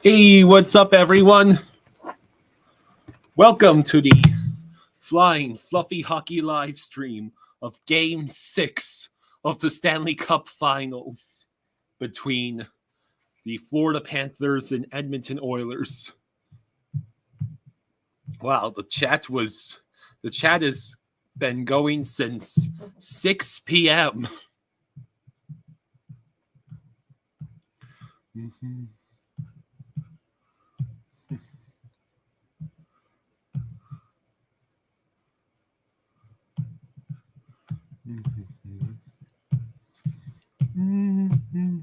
Hey, what's up, everyone? Welcome to the Flying Fluffy Hockey live stream of Game 6 of the Stanley Cup Finals between the Florida Panthers and Edmonton Oilers. Wow, the chat has been going since 6 p.m. Mm-hmm.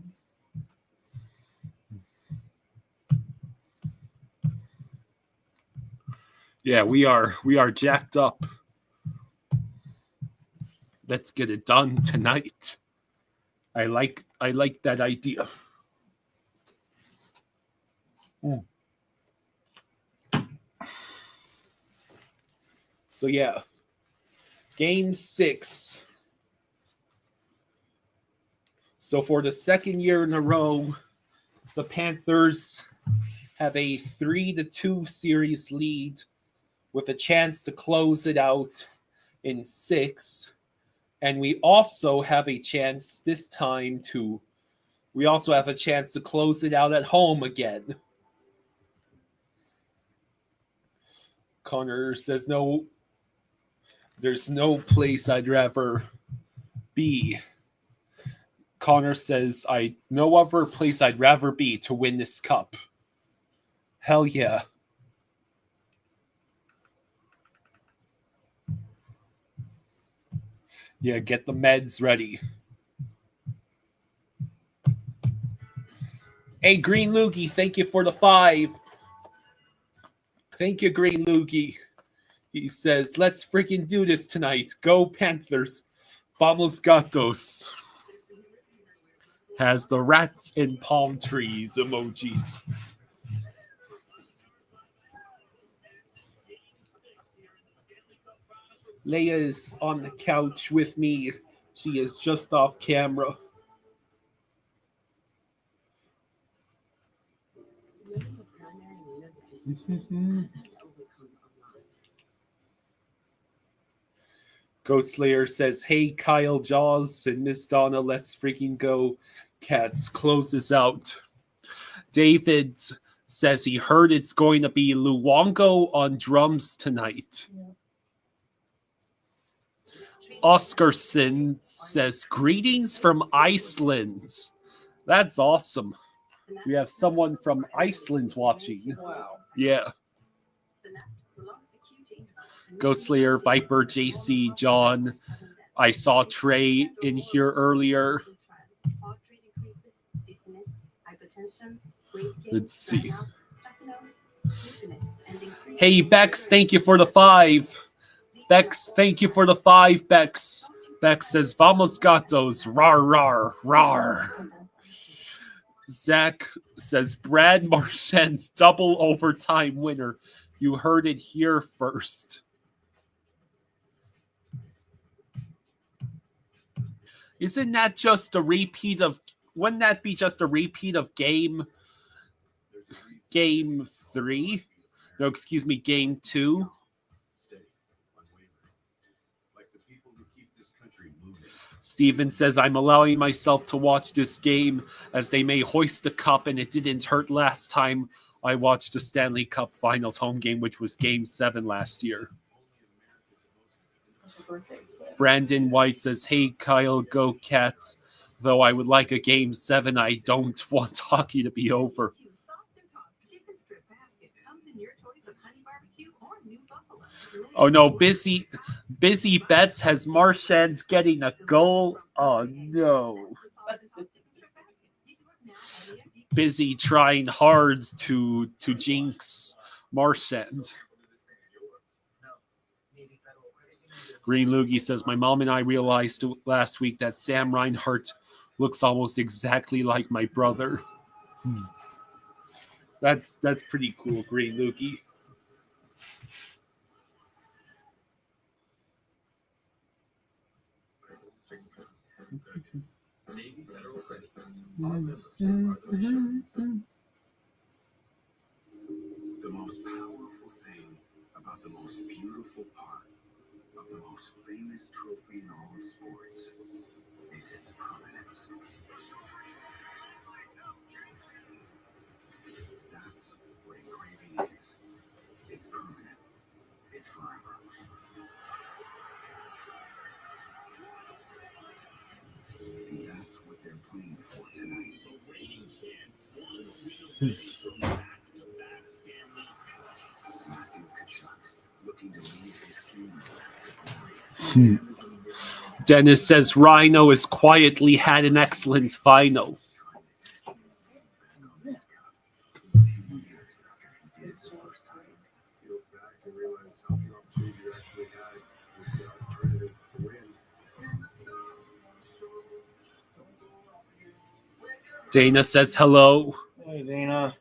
Yeah, we are jacked up. Let's get it done tonight. I like that idea. So yeah, Game 6. So for the second year in a row, the Panthers have a 3-2 series lead with a chance to close it out in 6. And we also have a chance this time to close it out at home again. Connor says there's no place I'd rather be. Connor says, no other place I'd rather be to win this cup. Hell yeah. Yeah, get the meds ready. Hey, Green Loogie, thank you for the 5. Thank you, Green Loogie. He says, let's freaking do this tonight. Go Panthers. Vamos Gatos. Has the rats and palm trees emojis. Leia is on the couch with me. She is just off camera. Goat Slayer says, hey, Kyle Jaws and Miss Donna, let's freaking go. Cats, close this out. David says he heard it's going to be Luongo on drums tonight. Yeah. Oscarson says, greetings from Iceland. That's awesome. We have someone from Iceland watching. Wow. Yeah. Ghost Slayer, Viper, JC, John. I saw Trey in here earlier. Let's see. Hey, Bex, thank you for the 5. Bex, thank you for the 5, Bex. Bex says, Vamos Gatos, rar, rar, rar. Zach says, Brad Marchand's double overtime winner. You heard it here first. Isn't that just a repeat of, wouldn't that be just a repeat of game 3? No, excuse me, game 2. Steven says, I'm allowing myself to watch this game as they may hoist the cup, and it didn't hurt last time I watched the Stanley Cup Finals home game, which was Game 7 last year. Brandon White says, hey, Kyle, go Cats. Though I would like a Game 7, I don't want hockey to be over. Oh no, Busy Bets has Marchand getting a goal. Oh no. Busy trying hard to jinx Marchand. Green Loogie says, my mom and I realized last week that Sam Reinhart looks almost exactly like my brother. That's pretty cool, Green Loogie. But the most beautiful part of the most famous trophy in all of sports is its permanence. That's what engraving is. It's permanent. It's forever. That's what they're playing for tonight. The reigning champs won a from back-to-back Stanley. Matthew Tkachuk looking to lead his team back to glory. Dennis says Rhino has quietly had an excellent finals. Dana says hello. Hey, Dana.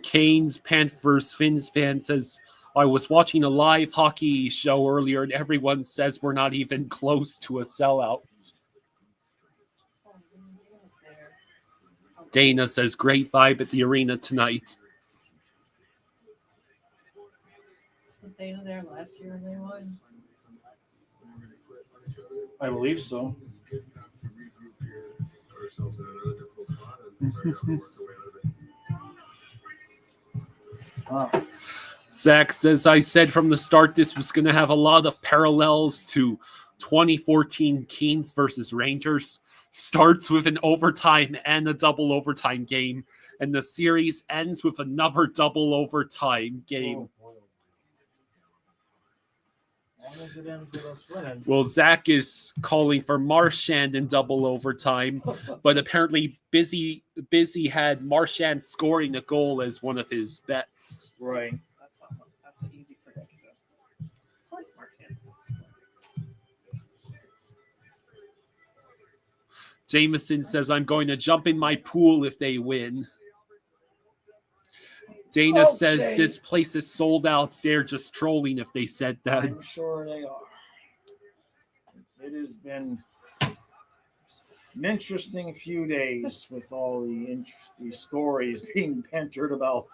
Canes Panthers Fins fan says, I was watching a live hockey show earlier and everyone says we're not even close to a sellout. Dana says, great vibe at the arena tonight. Was Dana there last year when they won? I believe so. Wow. Zach says, I said from the start this was going to have a lot of parallels to 2014 Kings versus Rangers. Starts with an overtime and a double overtime game, and the series ends with another double overtime game. Well, Zach is calling for Marchand in double overtime, but apparently Busy had Marchand scoring a goal as one of his bets. Right. That's an easy prediction. Of course, Marchand's Jameson says, I'm going to jump in my pool if they win. Dana says this place is sold out. They're just trolling if they said that. I'm sure they are. It has been an interesting few days with all the stories being bantered about.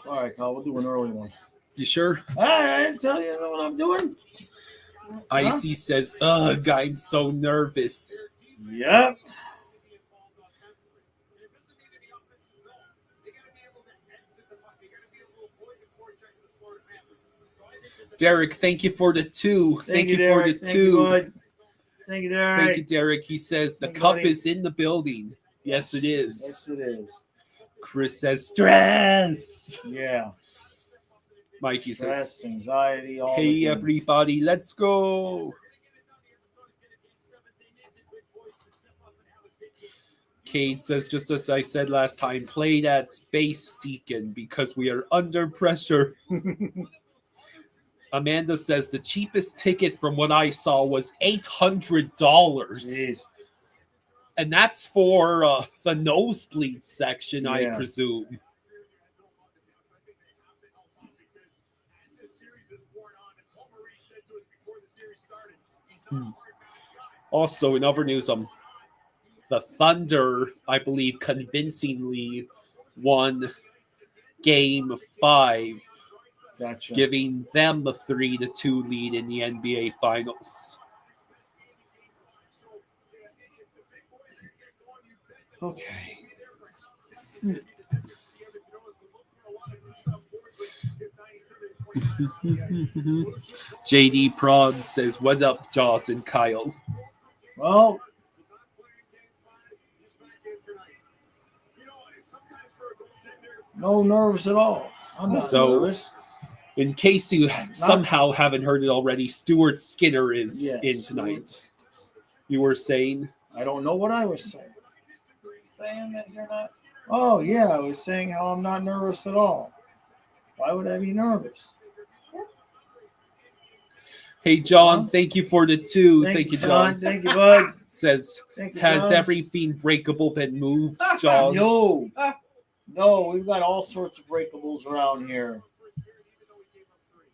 All right, Kyle, we'll do an early one. You sure? I didn't tell you what I'm doing. Icy says, ugh, I'm so nervous. Yep. Derek, thank you for the 2. Thank you Derek. for the 2. Thank you, Derek. Thank you, Derek. He says the cup is in the building. Yes, it is. Yes, it is. Chris says stress. Yeah. Mikey Stress, says, anxiety, all hey, the things. everybody, let's go. Kate says, just as I said last time, play that bass, Deacon, because we are under pressure. Amanda says the cheapest ticket from what I saw was $800. Jeez. And that's for the nosebleed section, I Yeah. presume. Also, in other news, the Thunder, I believe, convincingly won Game 5. Gotcha. Giving them a 3-2 lead in the NBA Finals. Okay. JD Prod says, what's up, Jaws and Kyle? Well, no nerves at all. I'm not nervous. In case you somehow haven't heard it already, Stuart Skinner is in tonight. You were saying? I don't know what I was saying. saying that you're not? Oh, yeah. I was saying how I'm not nervous at all. Why would I be nervous? Hey, John, thank you for the 2. Thank you, John. Thank you, bud. Says, Thank you, has John. everything breakable been moved, Jaws? No, we've got all sorts of breakables around here.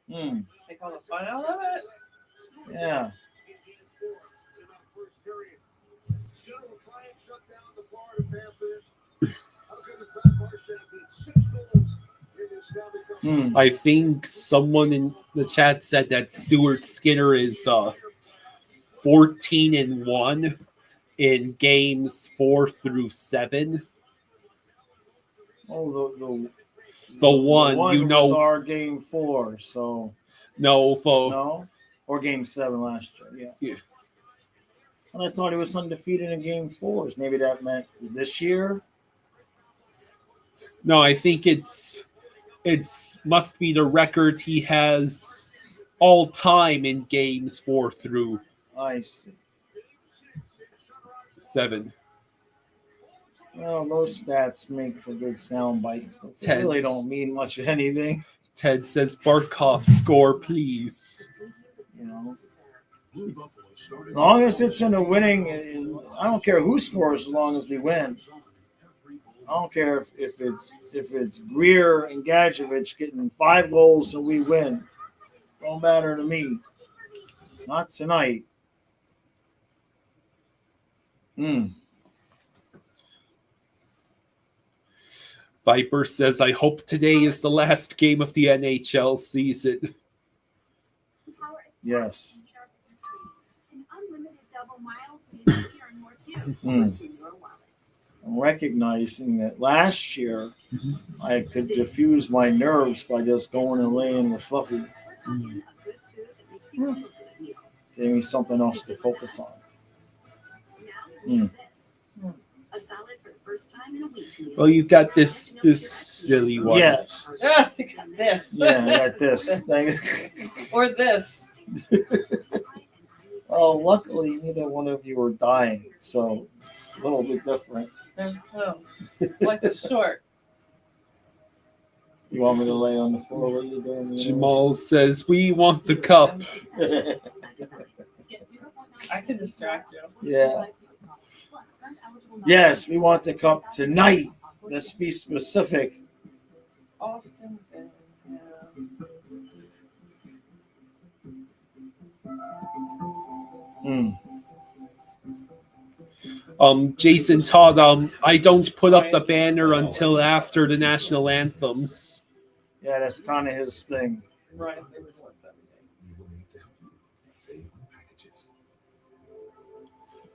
Take all the fun out of it? Yeah. I think someone in the chat said that Stuart Skinner is 14-1 in games 4 through 7. Oh, The one you was know, our game 4, so no, or game 7 last year. Yeah. And I thought he was undefeated in game 4s. Maybe that meant this year. no, I think it's must be the record he has all time in games 4 through I see. 7. Well, those stats make for good sound bites, but they really don't mean much of anything. Ted says, Barkov, score, please. You know, as long as it's in a winning, I don't care who scores as long as we win. I don't care if it's Greer and Gadjevich getting 5 goals and we win. Don't matter to me. Not tonight. Viper says, I hope today is the last game of the NHL season. Yes. I'm recognizing that last year I could diffuse my nerves by just going and laying with Fluffy. Gave me something else to focus on. A salad for the first time in a week. Well, you got this silly one. Yes. Ah, I got this. Yeah, I got this. Or this. Oh, luckily neither one of you are dying, so it's a little bit different. Oh, like the short. You want me to lay on the floor while you're doing yours? Jamal says, we want the cup. I can distract you. Yeah. Yes, we want the cup tonight. Let's be specific. Austin. Jason Todd, I don't put up the banner until after the national anthems. Yeah, that's kind of his thing. Right.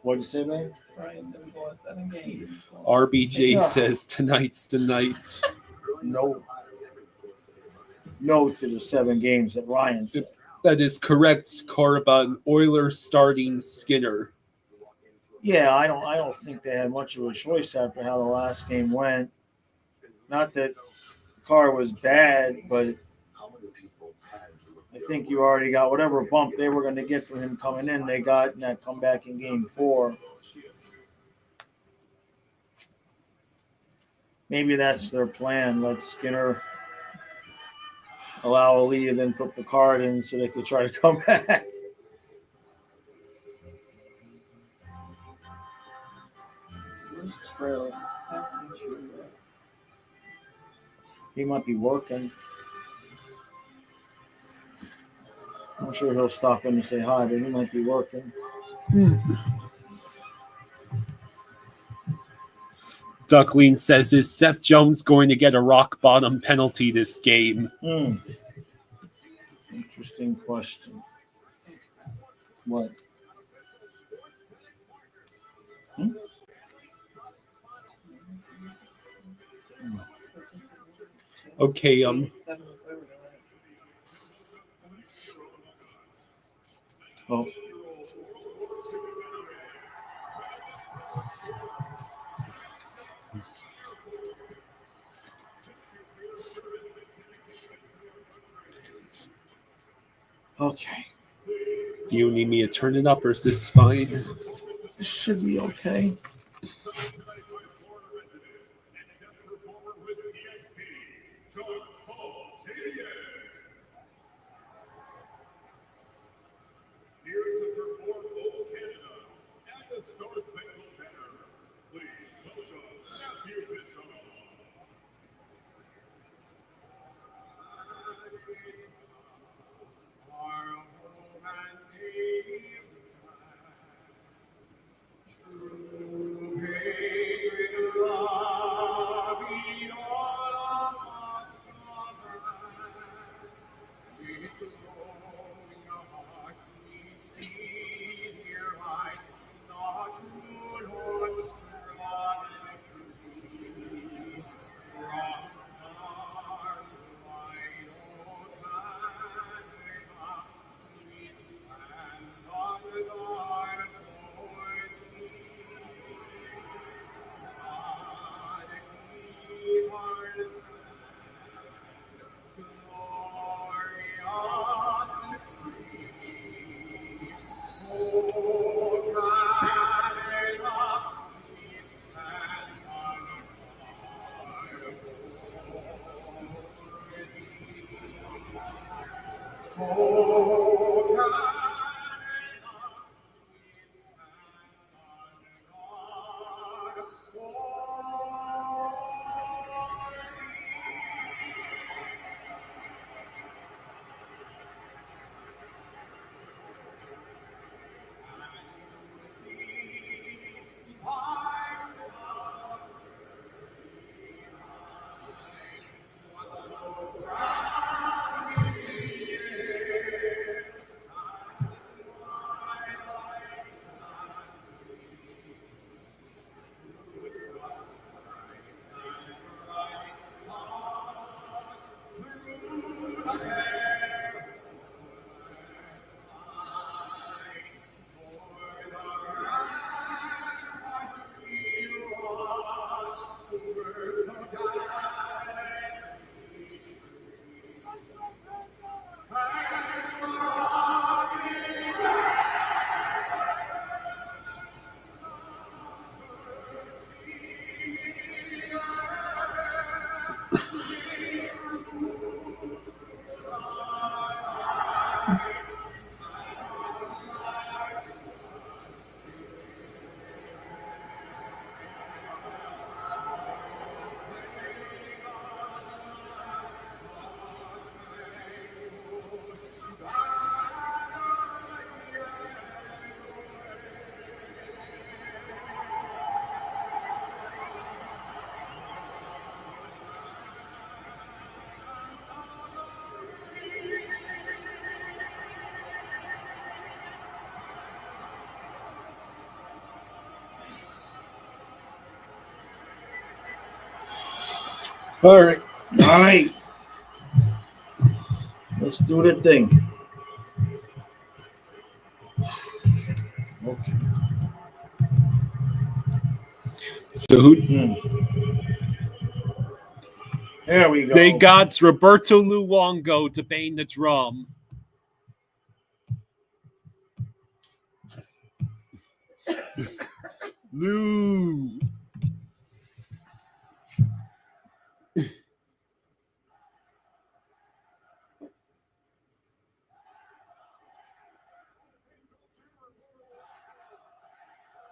What'd you say, man? RBJ says tonight's the night. No to the 7 games that Ryan said. That is correct, Corban. Oilers starting Skinner. Yeah, I don't think they had much of a choice after how the last game went. Not that Carr was bad, but I think you already got whatever bump they were going to get from him coming in. They got in that comeback in game 4. Maybe that's their plan. Let Skinner allow a lead and then put Picard in so they could try to come back. Where's True? He might be working. I'm sure he'll stop in to say hi, but he might be working. Duckling says, is Seth Jones going to get a rock bottom penalty this game? Interesting question. What? Okay, Oh. Okay. Do you need me to turn it up or is this fine? This should be okay. All right. All right. Let's do the thing. Okay. So who There we go. they got? Roberto Luongo to bang the drum. Lou.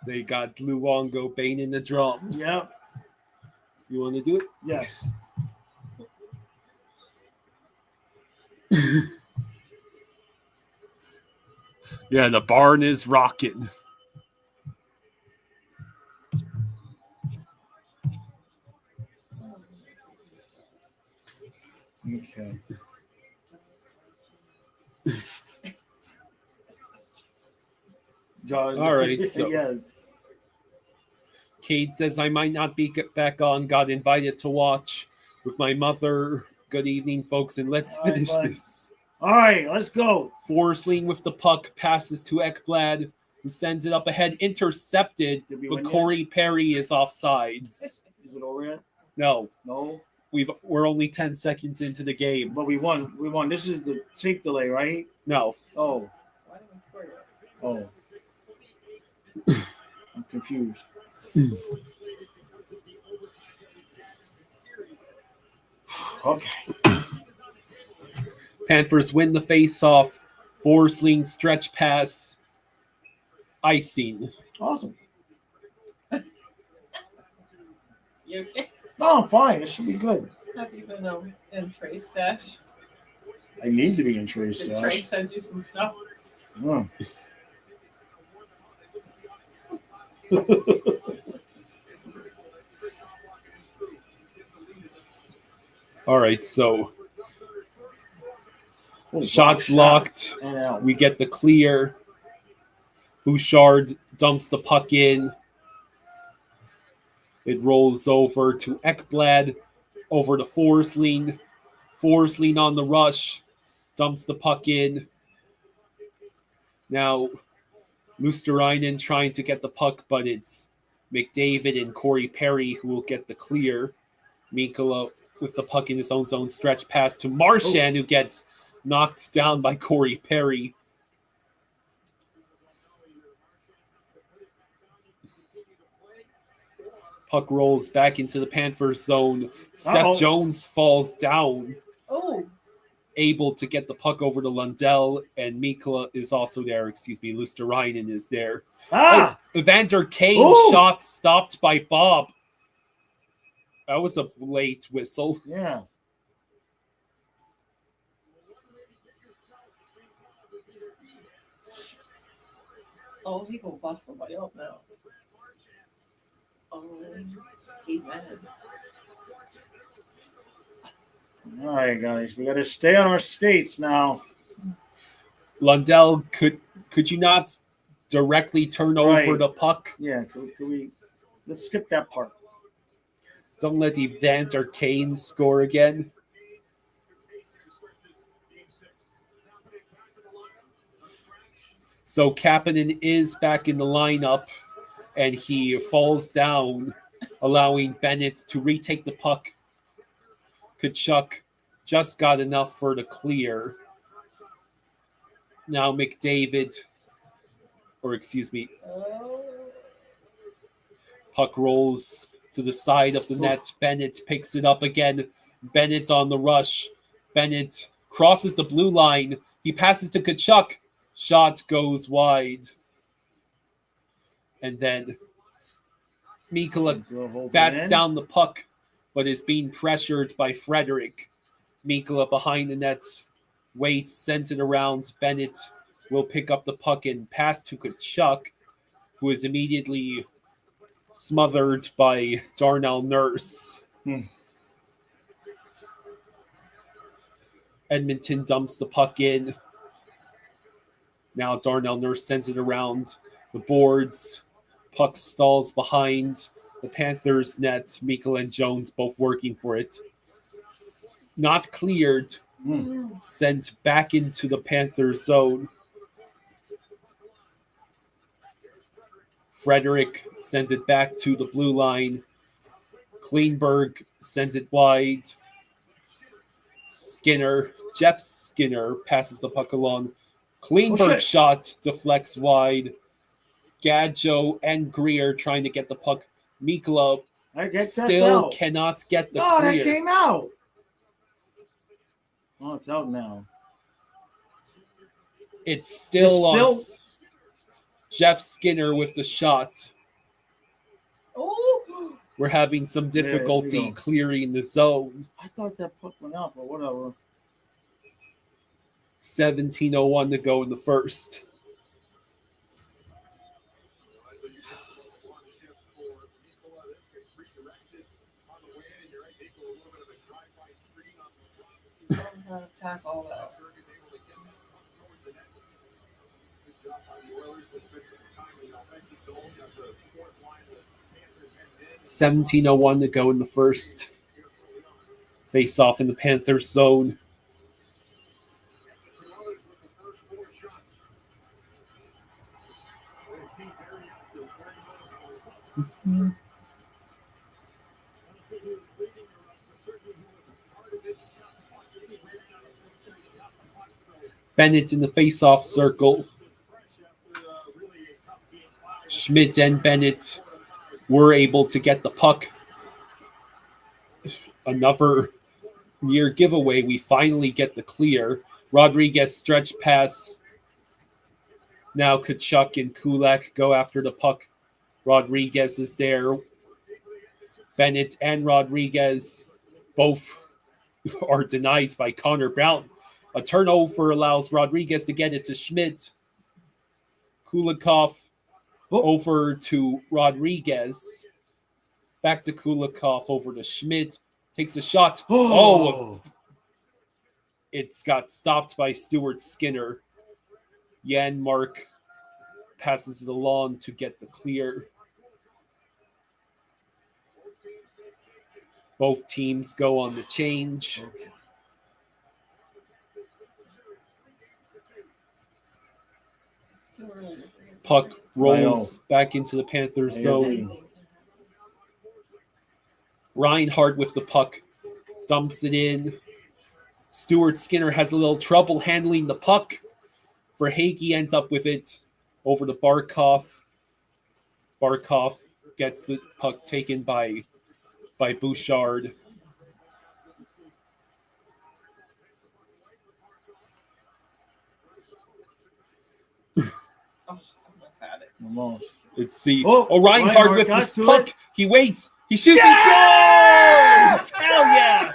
They got Luongo banging the drum. Yep. You want to do it? Yes. Yeah, the barn is rocking. Okay. John. All right, so- yes. Kate says, I might not be back on. Got invited to watch with my mother. Good evening, folks, and let's All right, finish bud. this. All right, let's go. Forsling with the puck passes to Ekblad, who sends it up ahead, intercepted, Did we but win yet? Corey Perry is offsides. Is it over yet? No, No. we're only 10 seconds into the game. But we won. We won. This is the tape delay, right? No, Oh. Why didn't we score yet? Oh. I'm confused. Okay. Panthers win the face-off. Forsling stretch pass. Icing. Awesome. You okay? No, I'm fine. It should be good. Have you been in Trey's stash? I need to be in Trace. Did Trey send you some stuff? Oh. All right, so Oh, shot blocked. And out. We get the clear. Bouchard dumps the puck in. It rolls over to Ekblad, over to Forsling. Forsling on the rush, dumps the puck in. Now, Luosterainen trying to get the puck, but it's McDavid and Corey Perry who will get the clear. Mikkola with the puck in his own zone, stretch pass to Marchand, who gets knocked down by Corey Perry. Puck rolls back into the Panthers zone. Seth Jones falls down, Oh, able to get the puck over to Lundell, and Mikkola is also there. Luosterainen is there. Ah! Evander Kane Ooh! shot stopped by Bob. That was a late whistle. Yeah. oh, he gonna bust somebody up now. Oh, he's mad. All right, guys. We got to stay on our skates now. Lundell, could you not directly turn over Right. the puck? Yeah. Can we? Let's skip that part. Don't let Evander Kane score again. So Kapanen is back in the lineup, and he falls down, allowing Bennett to retake the puck. Kachuk just got enough for the clear. Now McDavid, Oh, puck rolls to the side of the net. Bennett picks it up again. Bennett on the rush. Bennett crosses the blue line. He passes to Kachuk. Shot goes wide. And then Mikkola Holds it bats in. down the puck, but is being pressured by Frederick. Mikkola behind the net, waits, sends it around. Bennett will pick up the puck and pass to Kachuk, who is immediately smothered by Darnell Nurse. Edmonton dumps the puck in. Now Darnell Nurse sends it around the boards. Puck stalls behind the Panthers net. Mikkel and Jones both working for it. not cleared. Sent back into the Panthers zone. Frederick sends it back to the blue line. Kleinberg sends it wide. Jeff Skinner passes the puck along. Kleinberg shot deflects wide. Gadjo and Greer trying to get the puck. Mikla still cannot get the clear. Oh, that came out. Oh, it's out now. It's still on. Jeff Skinner with the shot. Oh, We're having some difficulty clearing the zone. I thought that puck went out, but whatever. 17:01 to go in the first. comes on attack all that. 17:01 to go in the first. Face off in the Panthers zone. Bennett in the face-off circle. Schmidt and Bennett were able to get the puck. Another near giveaway. We finally get the clear. Rodriguez stretch pass. Now Kachuk and Kulak go after the puck. Rodriguez is there. Bennett and Rodriguez both are denied by Connor Brown. A turnover allows Rodriguez to get it to Schmidt. Kulikov over to Rodriguez. Back to Kulikov over to Schmidt. Takes a shot. It's got stopped by Stuart Skinner. Janmark passes it along to get the clear. Both teams go on the change. Okay. It's too early. Puck rolls back into the Panthers zone. Reinhardt with the puck. Dumps it in. Stuart Skinner has a little trouble handling the puck. Verhaeghe ends up with it over to Barkov. Barkov gets the puck taken by Bouchard. Almost. Let's see. Reinhardt Reinhardt with this puck. It. He waits. He shoots. Yes! He scores! Hell yeah!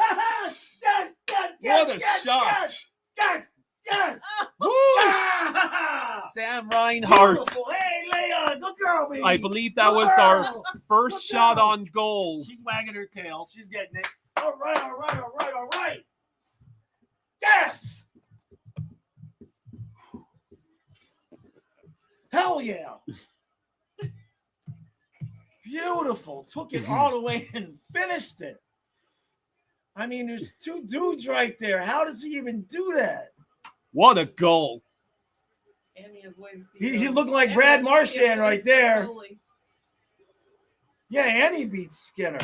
What a shot! Yes! Woo! Sam Reinhardt. Beautiful. Hey, Leon, good girl, baby. I believe that was our first shot on goal. She's wagging her tail. She's getting it. All right. Yes! Hell yeah! Beautiful. Took it all the way and finished it. I mean, there's two dudes right there. How does he even do that? What a goal. He looked like Brad Marchand right there. Slowly. Yeah, and he beat Skinner.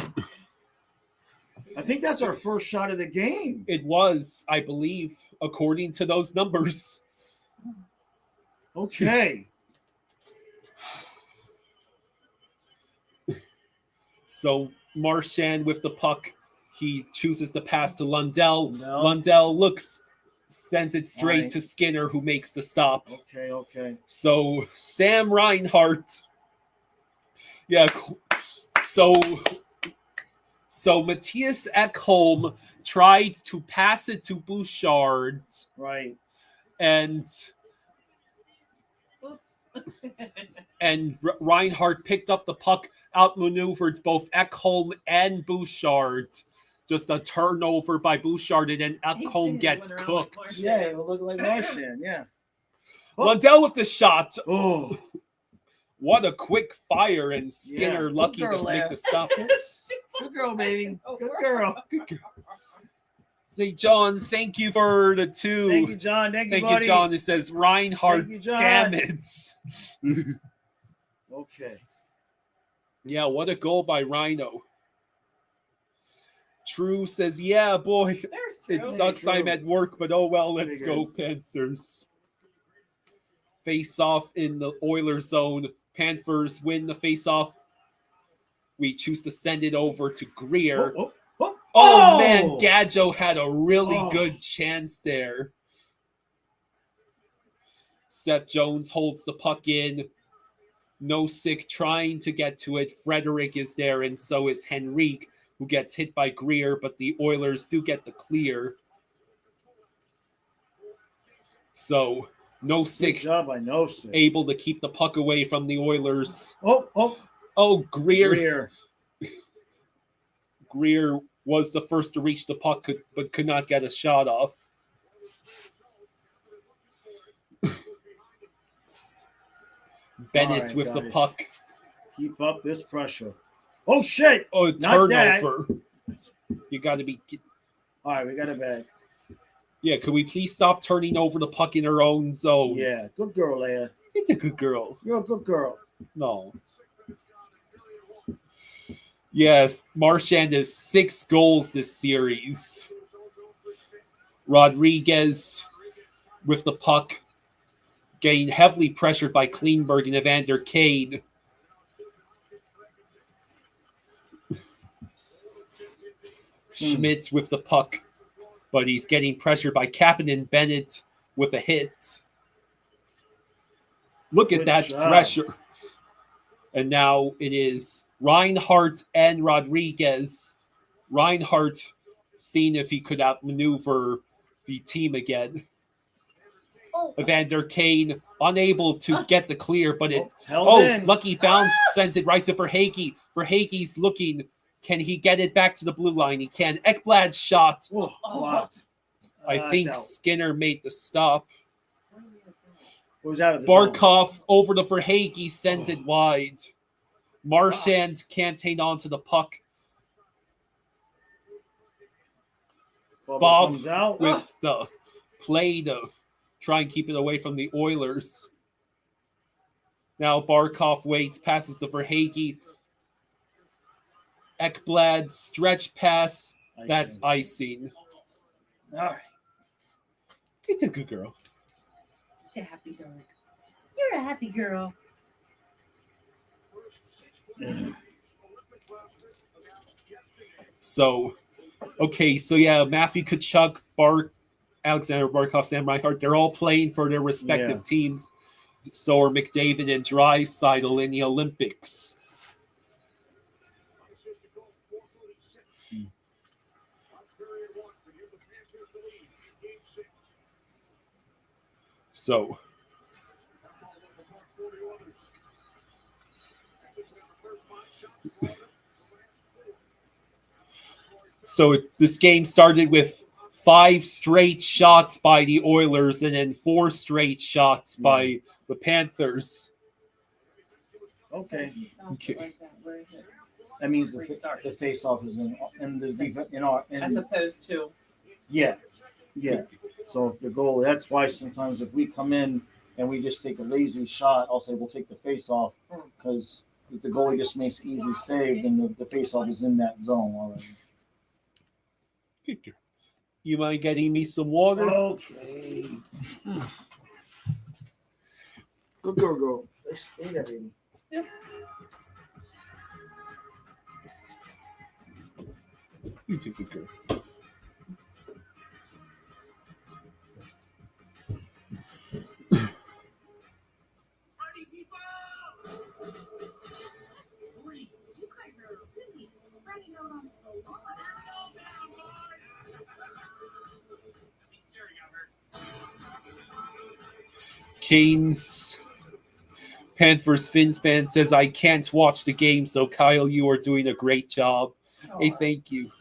I think that's our first shot of the game. It was, I believe, according to those numbers. Okay. So Marchand with the puck. He chooses to pass to Lundell. Lundell sends it straight to Skinner, who makes the stop. Okay. So Sam Reinhardt. Yeah. So Matthias Ekholm tried to pass it to Bouchard. Right. And Reinhardt picked up the puck, outmaneuvered both Ekholm and Bouchard. Just a turnover by Bouchard, and then Ekholm gets cooked. Like Yeah, it would look like Marchand, yeah. Lundell with the shot. Oh. What a quick fire, and Skinner lucky to make the stop. Good girl, baby. Good girl. Hey, John, thank you for the 2. Thank you, John. Thank you, Thank buddy. you, John. It says Reinhardt. Thank you, John. Damn it. Okay. Yeah, what a goal by Rhino. True says, yeah, boy, There's it two. sucks True. I'm at work, but oh well, let's Pretty go, Panthers. Face off in the Oilers zone. Panthers win the face off. We choose to send it over to Greer. Oh, man, Gadjo had a really good chance there. Seth Jones holds the puck in. Nosek trying to get to it. Frederick is there, and so is Henrique, who gets hit by Greer, but the Oilers do get the clear. So Good Nosek job by Nosek. able to keep the puck away from the Oilers. Oh, Greer was the first to reach the puck, but could not get a shot off. Bennett right, with the guys. puck. Keep up this pressure. Oh, shit. Oh, Not that. turnover. You got to be... All right, we got it back. Yeah, could we please stop turning over the puck in our own zone? Yeah, good girl, Leia. It's a good girl. You're a good girl. No. Yes, Marchand has 6 goals this series. Rodriguez with the puck, getting heavily pressured by Kleinberg and Evander Kane. Schmidt with the puck, but he's getting pressured by Kapanen. Bennett with a hit. Look at Good that job. pressure. And now it is Reinhardt and Rodriguez. Reinhardt seeing if he could outmaneuver the team again. Evander Kane unable to get the clear, but it Held in. lucky bounce sends it right to Verhaeghe. Verhaeghe's looking. Can he get it back to the blue line? He can. Ekblad's shot. Whoa, blocked. I think it's out. Skinner made the stop. It was out of the zone. Barkov over to Verhaeghe sends it wide. Marchand can't hang on to the puck. Bob comes out. with the play to try and keep it away from the Oilers. Now Barkov waits, passes to Verhaeghe. Ekblad stretch pass. That's icing. All right. It's a good girl. It's a happy dog. You're a happy girl. So, okay, so yeah, Matthew Tkachuk, Alexander Barkov, Sam Reinhart, they're all playing for their respective teams. So are McDavid and Draisaitl in the Olympics. So, this game started with 5 straight shots by the Oilers and then 4 straight shots by the Panthers. Okay. Okay. Where is it? That means the face-off is in the defense in our. As opposed to. Yeah. So if the goal, that's why sometimes if we come in and we just take a lazy shot, I'll say we'll take the face-off because if the goalie just makes an easy save, then the face-off is in that zone already. You mind getting me some water? Okay. Good girl. Let's stay there, baby. You take a good. You guys are really spreading out onto the lawn. Canes Panthers Fins fan says, I can't watch the game, so Kyle, you are doing a great job. Hey, thank you.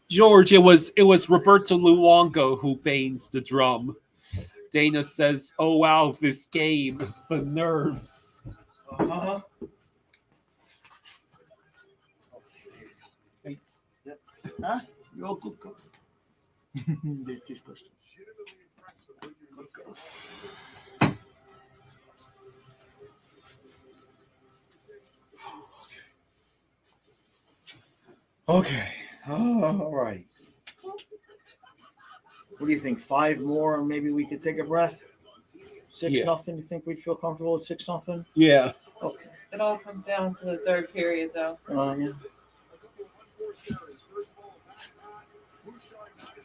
George, it was Roberto Luongo who bangs the drum. Dana says, oh wow, this game, the nerves. Uh-huh. Hey. Huh? You're a good girl. Okay. All right. What do you think? 5 more, and maybe we could take a breath. 6-0. You think we'd feel comfortable at 6-0? Yeah. Okay. It all comes down to the third period, though. Yeah.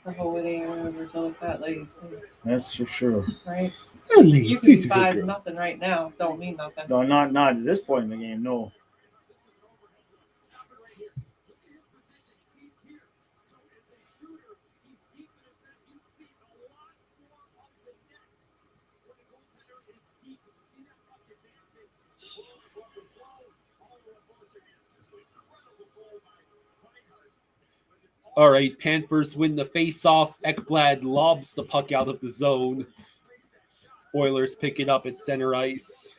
The whole winning over till the fat lady sings, That's for sure. right? Ellie, You can be beautiful girl. 5-0 right now. Don't mean nothing. No, not at this point in the game. No. All right, Panthers win the face-off. Ekblad lobs the puck out of the zone. Oilers pick it up at center ice.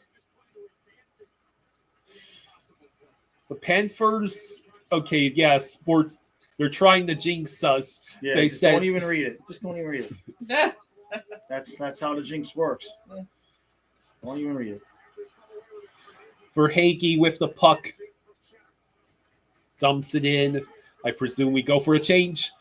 The Panthers, okay, yeah, sports, they're trying to jinx us. Yeah. They Just said- don't even read it. Just don't even read it. That's how the jinx works. Yeah. Just don't even read it. Verhaeghe with the puck. Dumps it in. I presume we go for a change.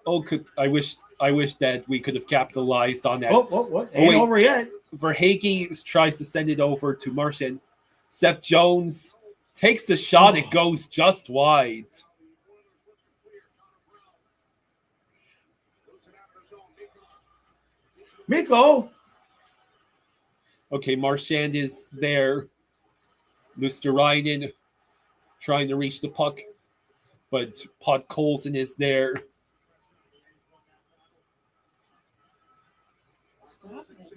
Oh, I wish that we could have capitalized on that. What? Ain't wait. over yet. Verhaeghe tries to send it over to Marchand. Seth Jones takes the shot. It goes just wide. Mikko. Okay, Marchand is there. Luosterainen trying to reach the puck, but Podkolzin is there. Stop it.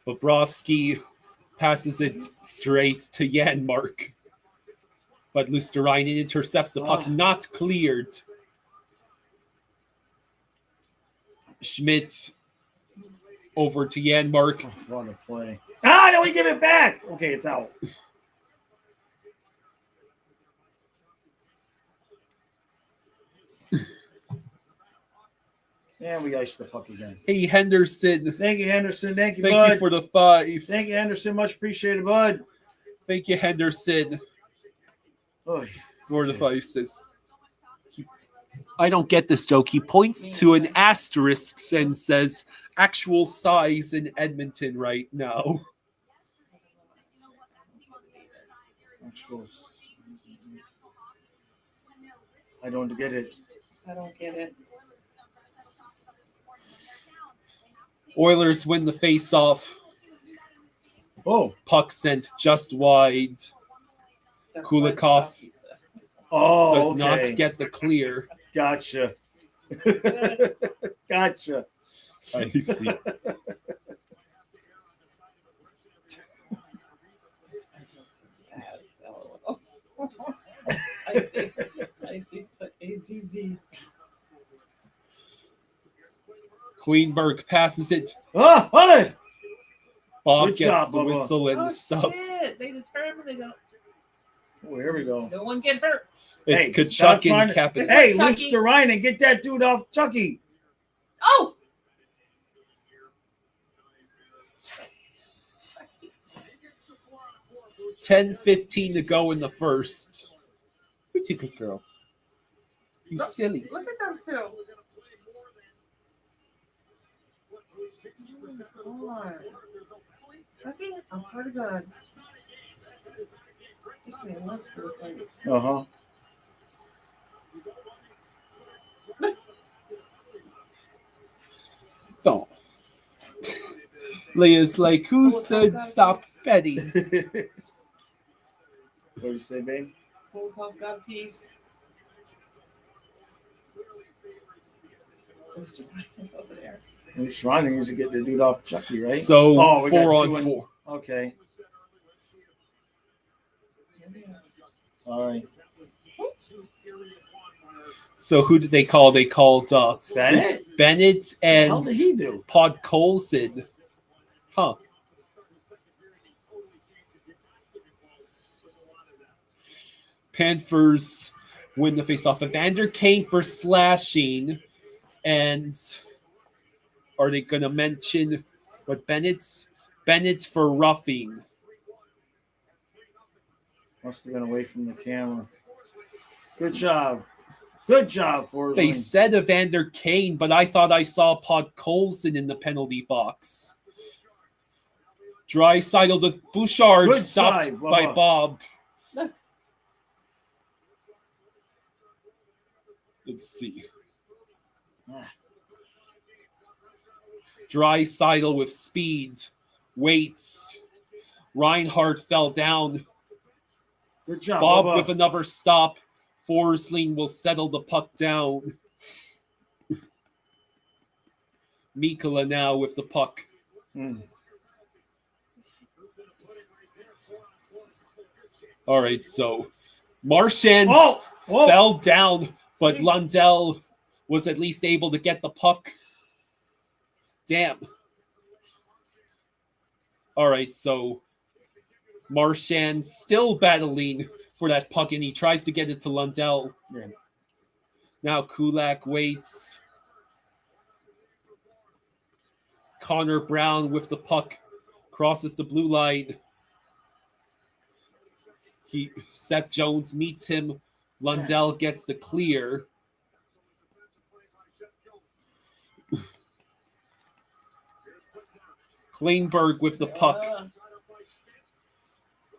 Bobrovsky passes it straight to Janmark, but Luosterainen intercepts the puck, not cleared. Schmidt over to Janmark. What a play. Now we give it back. Okay, it's out. And we iced the puck again. Hey, Henderson. Thank you, Henderson. Thank you, Thank bud. you for the 5. Thank you, Henderson. Much appreciated, bud. Thank you, Henderson, Oy. for the 5 says. I don't get this joke. He points to an asterisk and says, actual size in Edmonton right now. I don't get it. I don't get it. Oilers win the face-off. Oh. Puck sent just wide. The Kulikov punch he said. Oh, Does okay. not get the clear. Gotcha. Gotcha. I see. Yes, LOL. I see. Put AZZ. Kleinberg passes it. Oh, what a... Bob Good gets job, the Bubba. whistle and Oh, the stop. shit. They determined they don't. Oh, here we go. No one get hurt. It's Hey, stop Kachuk trying and to- Captain. Hey, Chucky. Luosterainen, get that dude off Chucky. Oh! 10:15 to go in the first. Pretty good girl. You silly. Look at them two. Oh my God. Chucky, I swear to God. This man loves for the fights. Uh-huh. Don't. Leah's like, who said stop betting? What do you say, babe? Kulikov got a piece. Mr. Ryan over there. He's trying to usually get the dude off Chucky, right? So Oh, we got 4 two on in- 4. Okay. Sorry. So who did they call? They called Bennett? Bennett What and the hell did he do? Podkolzin. Huh. Panthers win the faceoff. Evander Kane for slashing. And are they going to mention what Bennett's for roughing? Must have been away from the camera. Good job. Good job, Forsling. They said Evander Kane, but I thought I saw Podkolzin in the penalty box. Draisaitl to Bouchard, Good stopped side, by Bubba. Bob. Let's see. Draisaitl with speed, waits. Reinhardt fell down. Good job, Bob Bubba. with another stop. Forsling will settle the puck down. Mikkola now with the puck. All right, so Marchand fell down, but Lundell was at least able to get the puck. Damn. All right, so Marchand still battling for that puck, and he tries to get it to Lundell. Yeah. Now Kulak waits. Connor Brown with the puck crosses the blue line. Seth Jones meets him. Lundell gets the clear. Klingberg with the puck.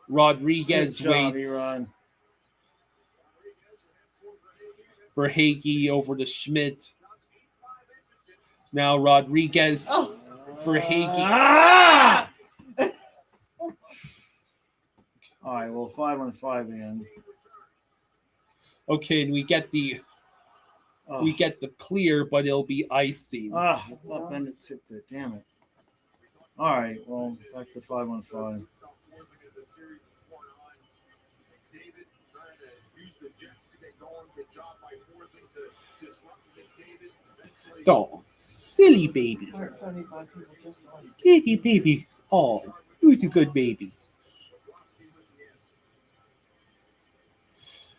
Rodriguez waits for Hagee over to Schmidt. Now Rodriguez for Hagee. All right, well, 5-on-5 again. Okay, and we get the clear, but it'll be icing. I thought Bennett tipped it. Damn it. All right, well, back to 5-on-5. Oh, silly baby. 175 people just saw you. Baby, baby. Oh, you're a good baby.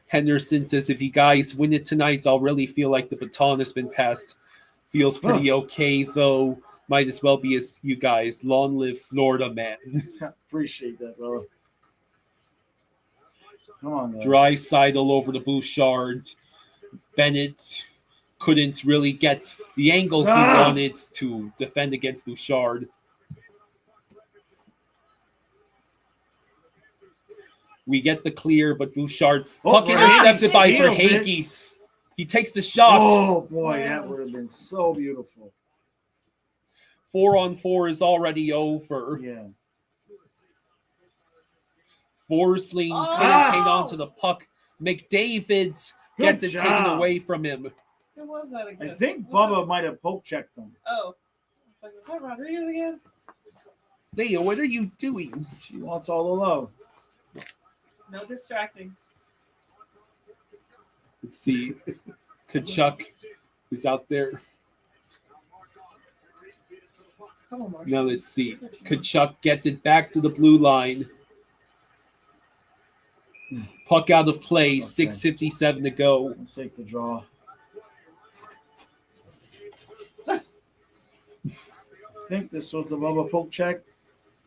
Henderson says, if you guys win it tonight, I'll really feel like the baton has been passed. Feels pretty okay, though. Might as well be as you guys. Long live Florida, man. Appreciate that, brother. Come on, guys. Draisaitl over to Bouchard. Bennett couldn't really get the angle he wanted to defend against Bouchard. We get the clear, but Bouchard puck intercepted by Verhaeghe. He takes the shot. Oh boy, that would have been so beautiful. 4-on-4 is already over. Yeah. Forsling couldn't hang on to the puck. McDavid gets it taken away from him. Who was that again? I think Bubba might have poke checked him. Oh. It's like, is that Rodriguez again? Leah, what are you doing? She wants all the love. No distracting. Let's see. Kachuk is out there. Come on, Mark. Now let's see. Kachuk gets it back to the blue line. Puck out of play. 6:57 to go. I'll take the draw. I think this was a Bubba poke check.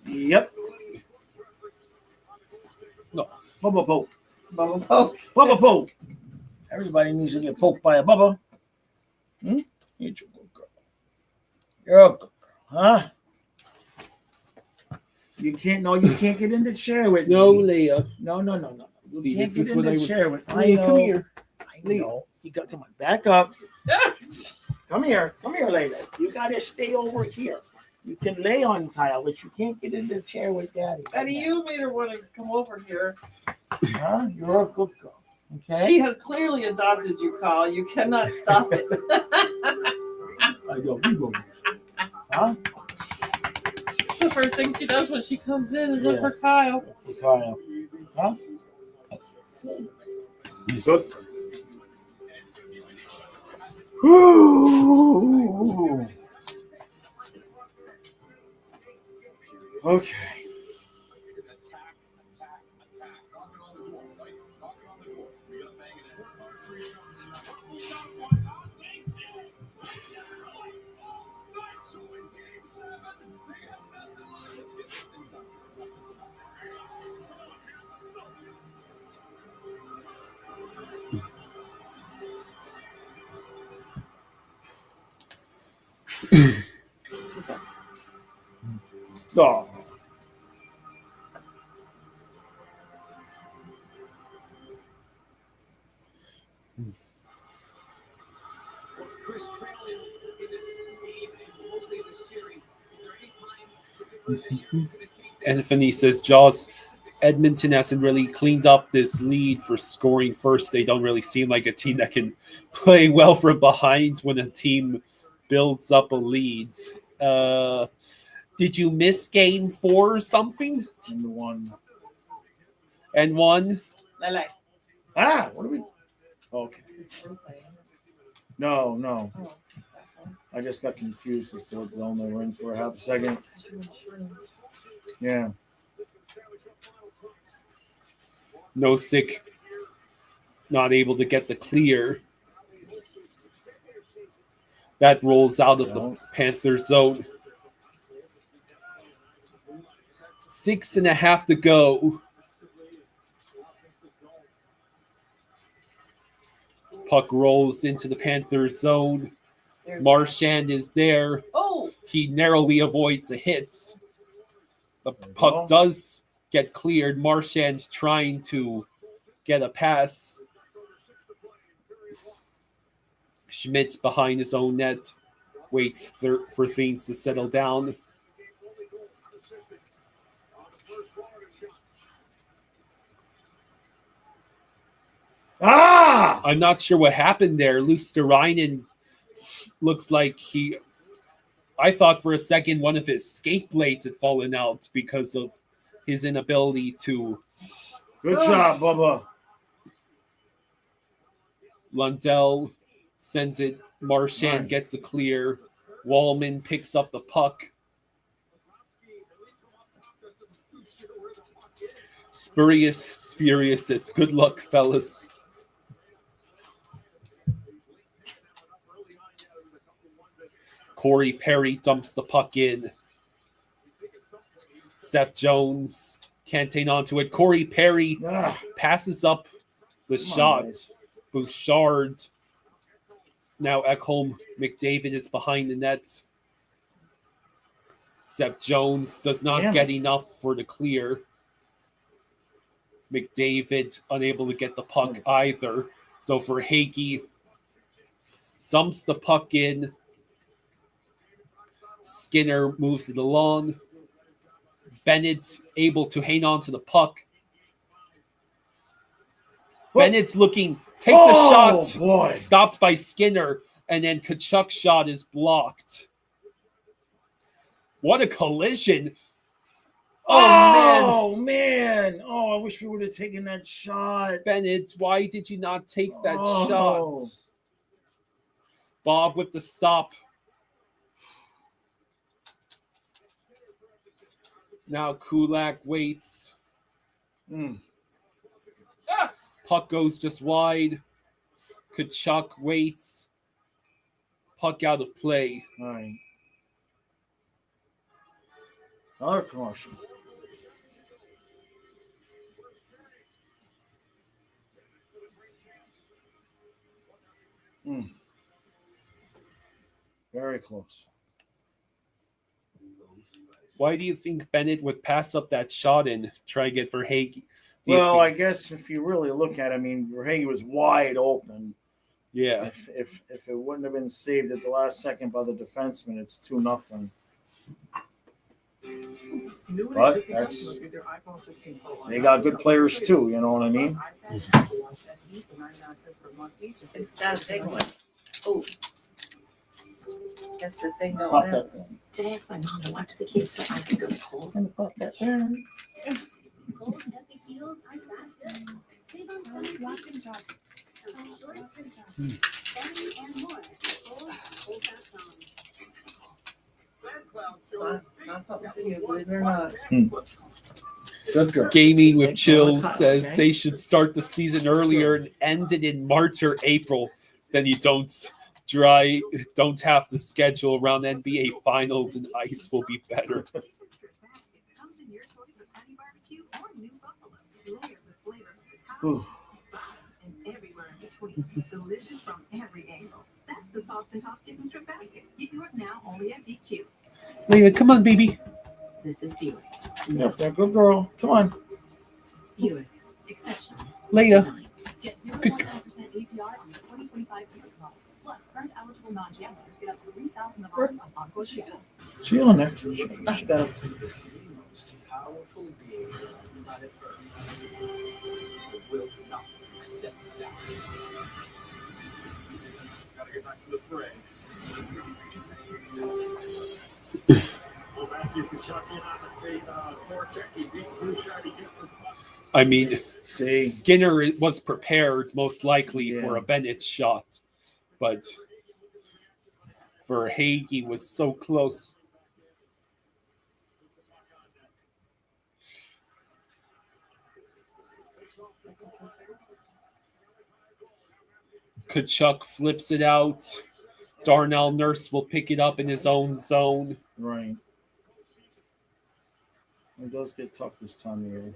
Yep. No. Bubba poke. Bubba poke. Bubba poke. Everybody needs to get poked by a Bubba. You're a good girl. You're a good girl. Huh? You can't get in the chair with No, me. Leah. No. You See, can't this get is in what the I was. chair with me. Leah, come here. I know. You got come on, back up. Come here, Leila. You gotta stay over here. You can lay on Kyle, but you can't get in the chair with Daddy. Eddie, you made her want to come over here. Huh? You're a good girl. Okay. She has clearly adopted you, Kyle. You cannot stop it. I go. Huh? The first thing she does when she comes in is look Yes. for Kyle. Kyle. Huh? Good. Woo. Okay. This is it. Oh. Chris trailing in this game and mostly in this series. Is there any time particularly that you Anthony says, Jaws, Edmonton hasn't really cleaned up this lead for scoring first. They don't really seem like a team that can play well from behind when a team builds up a lead. Did you miss game 4 or something? And the one. And one? Lele. Ah, what are we? Okay. It's still playing. No. Oh, that one. I just got confused as to what zone they were in for a half a second. Shrooms. Yeah. Nosek not able to get the clear. That rolls out of the Panther zone. 6.5 to go. Puck rolls into the Panther zone. Marchand is there. Oh! He narrowly avoids a hit. The puck does get cleared. Marchand's trying to get a pass. Schmidt's behind his own net. Waits for things to settle down. Ah! I'm not sure what happened there. Luosterainen looks like I thought for a second one of his skate blades had fallen out because of his inability to. Good job, Bubba. Lundell sends it. Marchand Nice. gets the clear. Wallman picks up the puck. Spurious Furious says, good luck, fellas. Corey Perry dumps the puck in. Seth Jones can't hang on to it. Corey Perry passes up the shot. Bouchard. Now Ekholm McDavid is behind the net. Seth Jones does not get enough for the clear. McDavid unable to get the puck either. So for Hagee, dumps the puck in. Skinner moves it along. Bennett's able to hang on to the puck. Bennett's looking, takes a shot, boy. Stopped by Skinner, and then Kachuk's shot is blocked. What a collision. Oh, man. Oh, I wish we would have taken that shot. Bennett, why did you not take that shot? Bob with the stop. Now Kulak waits. Puck goes just wide. Kachuk waits. Puck out of play. All right. Another commotion. Very close. Why do you think Bennett would pass up that shot and try and get Verhaeghe? Well, I guess if you really look at it, I mean, Verhaeghe was wide open. Yeah. If it wouldn't have been saved at the last second by the defenseman, it's 2-0. But they got good players too, you know what I mean? It's that big one. Oh. That's the thing Pop going on. that thing. Did I ask my mom to watch the kids so I could go to Kohl's? Pop that thing. Kohl's Epic Deals aren't that good. Save on some rock and drop. Shorts and tops. Family and more. Kohl's.com. Not something for you, believe it or not. Good girl. Gaming with Chills says they should start the season earlier and end it in March or April. Then you don't have to schedule around NBA finals and ice will be better. Comes in your choice of honey barbecue or new buffalo. Layered with flavor at the top, and everywhere in between. Delicious from every angle. That's the sauce tossed and tossed chicken strip basket. Get yours now only at DQ. Layla, come on, baby. This is Buick. Yep, that good girl. Come on. Buick. Exceptional. Leia. Design. Get 0.9% APR on this 2025 Buick models. Plus, current eligible non-GM members get up to $3,000 on Encore shares. She on there. She got it. The most powerful being on planet Earth. I will not accept that. Gotta get back to the fray. I mean, See, Skinner was prepared most likely Yeah. for a Bennett shot, but for Hagee was so close. Kachuk flips it out. Darnell Nurse will pick it up in his own zone. right. It does get tough this time of year.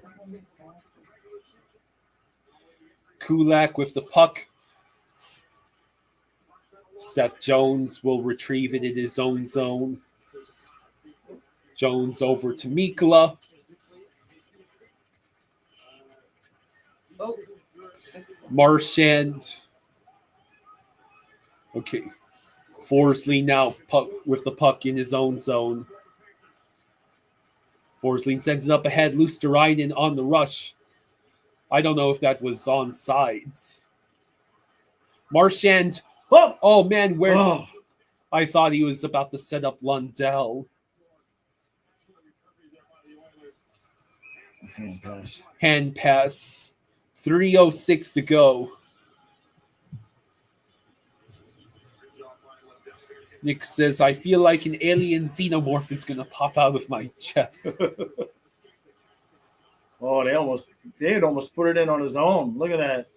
Kulak with the puck. Seth Jones will retrieve it in his own zone. Jones over to Mikula. Oh, Marchand. Okay. Forsley now puck with the puck in his own zone. Forsley sends it up ahead. Luosterainen on the rush. I don't know if that was on sides. Marchand. Oh man, where Oh, I thought he was about to set up Lundell. hand pass. Hand pass. 3:06 to go. Nick says, I feel like an alien xenomorph is going to pop out of my chest. Oh, they had almost put it in on his own. Look at that.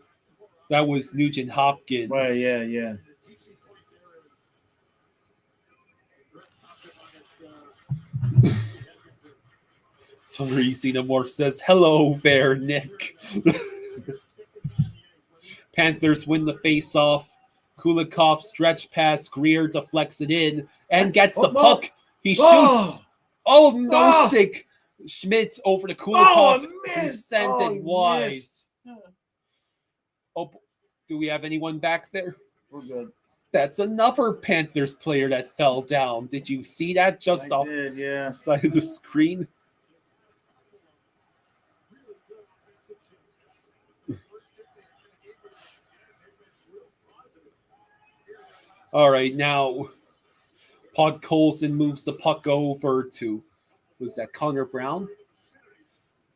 That was Nugent Hopkins. Right, yeah. Hungry Xenomorph says, hello there, Nick. Panthers win the face-off. Kulikov stretch pass. Greer deflects it in and gets the puck. He shoots. Oh, no sick. Schmidt over to Kulikov. Who sends it wide. Missed. Oh, do we have anyone back there? We're good. That's another Panthers player that fell down. Did you see that just I off did, yeah. the side of the screen? All right, now Pod Colson moves the puck over to, was that Connor Brown?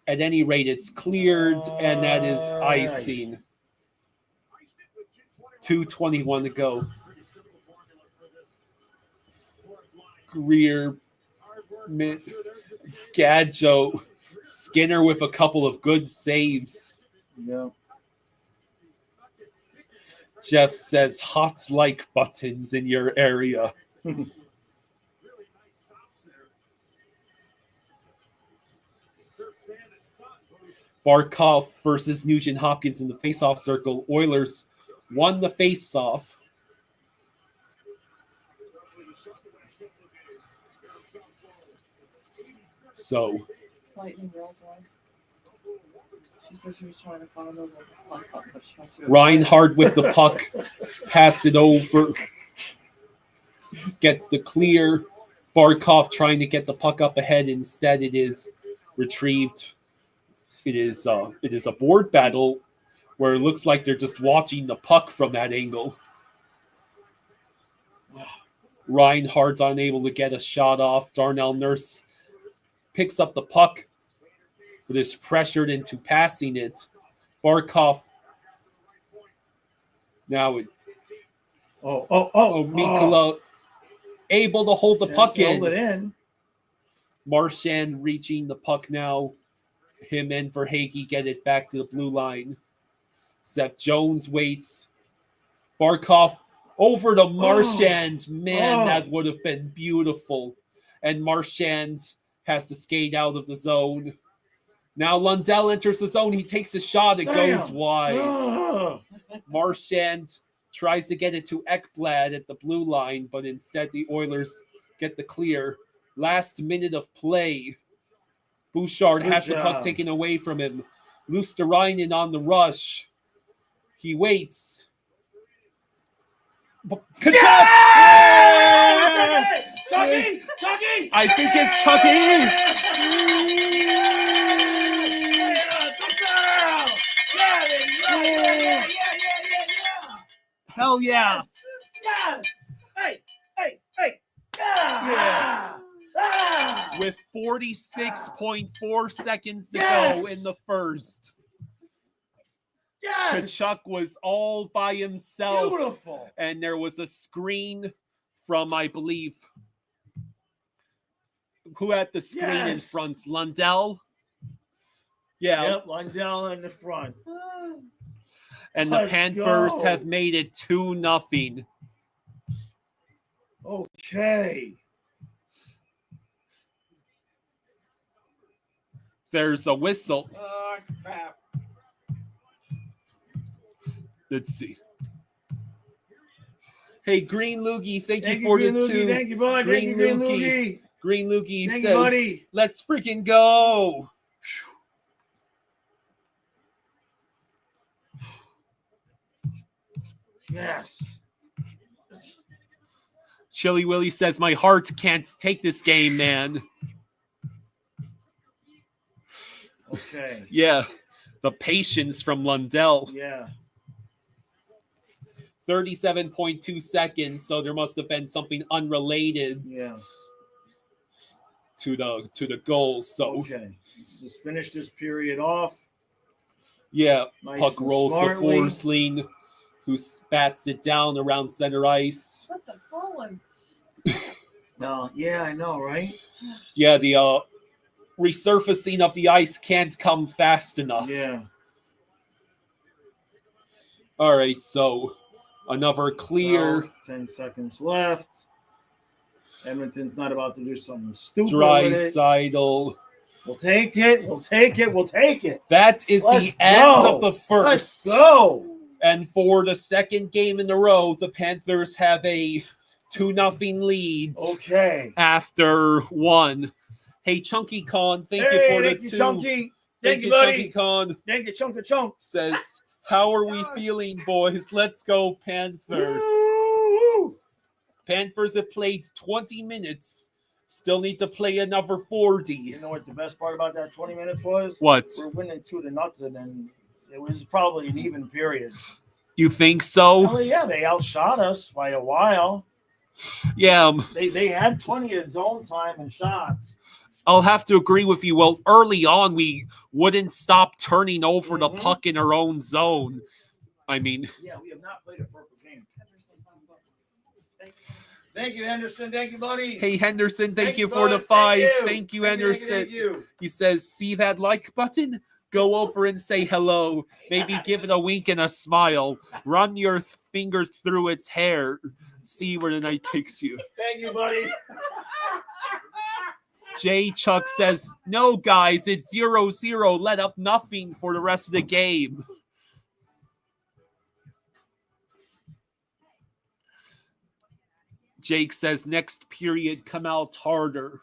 At any rate, it's cleared, and that is icing. 2:21 to go. Greer, Gadjo, Skinner with a couple of good saves. Yeah. Jeff says, hot like buttons in your area. Barkov versus Nugent Hopkins in the face-off circle. Oilers won the face-off. So Lightning rolls on. She said she was trying to find over but she got to it. Reinhardt with the puck, passed it over, gets the clear. Barkov trying to get the puck up ahead. Instead, it is retrieved. It is a board battle where it looks like they're just watching the puck from that angle. Reinhardt's unable to get a shot off. Darnell Nurse picks up the puck, but is pressured into passing it. Barkov. Now it's Mikula able to hold the puck in. Hold it in. Marchand reaching the puck now. Him and Verhage get it back to the blue line. Seth Jones waits. Barkov over to Marchand. That would have been beautiful. And Marchand has to skate out of the zone. Now Lundell enters the zone. He takes a shot. It goes wide. Marchand Tries to get it to Ekblad at the blue line, but instead the Oilers get the clear. Last minute of play. Bouchard Good has the puck job. taken away from him. Luosterainen on the rush. He waits. Kachuk! Yeah! Chucky! Chucky! I think it's Chucky. Hell yeah. Yes! Hey! Yeah. Ah! With 46.4 seconds to go Yes! in the first. Yes! Kachuk was all by himself. Beautiful. And there was a screen from, I believe, who had the screen in Yes. front? Lundell? Yeah. Yep, Lundell in the front. And the Let's Panthers go. have made it 2-0. Okay. There's a whistle. Oh, crap. Let's see. Hey, Green Loogie, thank you Thank you, for Green the Loogie. two. Thank you, bud. Thank Green you, Green Loogie. Loogie. Green Loogie Thank you, says, buddy. let's freaking go. Yes. Chili Willie says, my heart can't take this game, man. Okay. Yeah, the patience from Lundell. Yeah. 37.2 seconds, so there must have been something unrelated Yeah. to the goal. So Okay. Let's just finish this period off. yeah, Nice puck and rolls smartly. to Forsling, who bats it down around center ice. What the fallen? No, yeah, I know, right? Yeah, the resurfacing of the ice can't come fast enough. Yeah. All right, so another clear. So, 10 seconds left. Edmonton's not about to do something stupid Dry with it. Seidel. We'll take it. We'll take it. We'll take it. That is Let's the end go. of the Let's first. go. And for the second game in a row, the Panthers have a 2-0 lead Okay. after one. Hey, Chunky Con, thank you for the thank you, two. Chunky. Thank you, buddy. Chunky Con. Thank you, Chunk. Says, how are we feeling, boys? Let's go, Panthers. Woo! Panthers have played 20 minutes. Still need to play another 40. You know what the best part about that 20 minutes was? What? We're winning 2-0, and it was probably an even period. You think so? Well, yeah, they outshot us by a while. Yeah, They had plenty of zone time and shots. I'll have to agree with you. Well, early on, we wouldn't stop turning over the Mhm. puck in our own zone. I mean, Yeah, we have not played a perfect game. Thank you, Henderson. Thank you, buddy. hey, Henderson, thank you bud. for the 5. Thank Thank you, Thank you, Henderson. Thank you. He says, see that like button? Go over and say hello. Maybe give it a wink and a smile. Run your fingers through its hair. See where the night takes you. Thank you, buddy. Jay Chuck says, no, guys, it's 0-0. Let up nothing for the rest of the game. Jake says, next period, come out harder.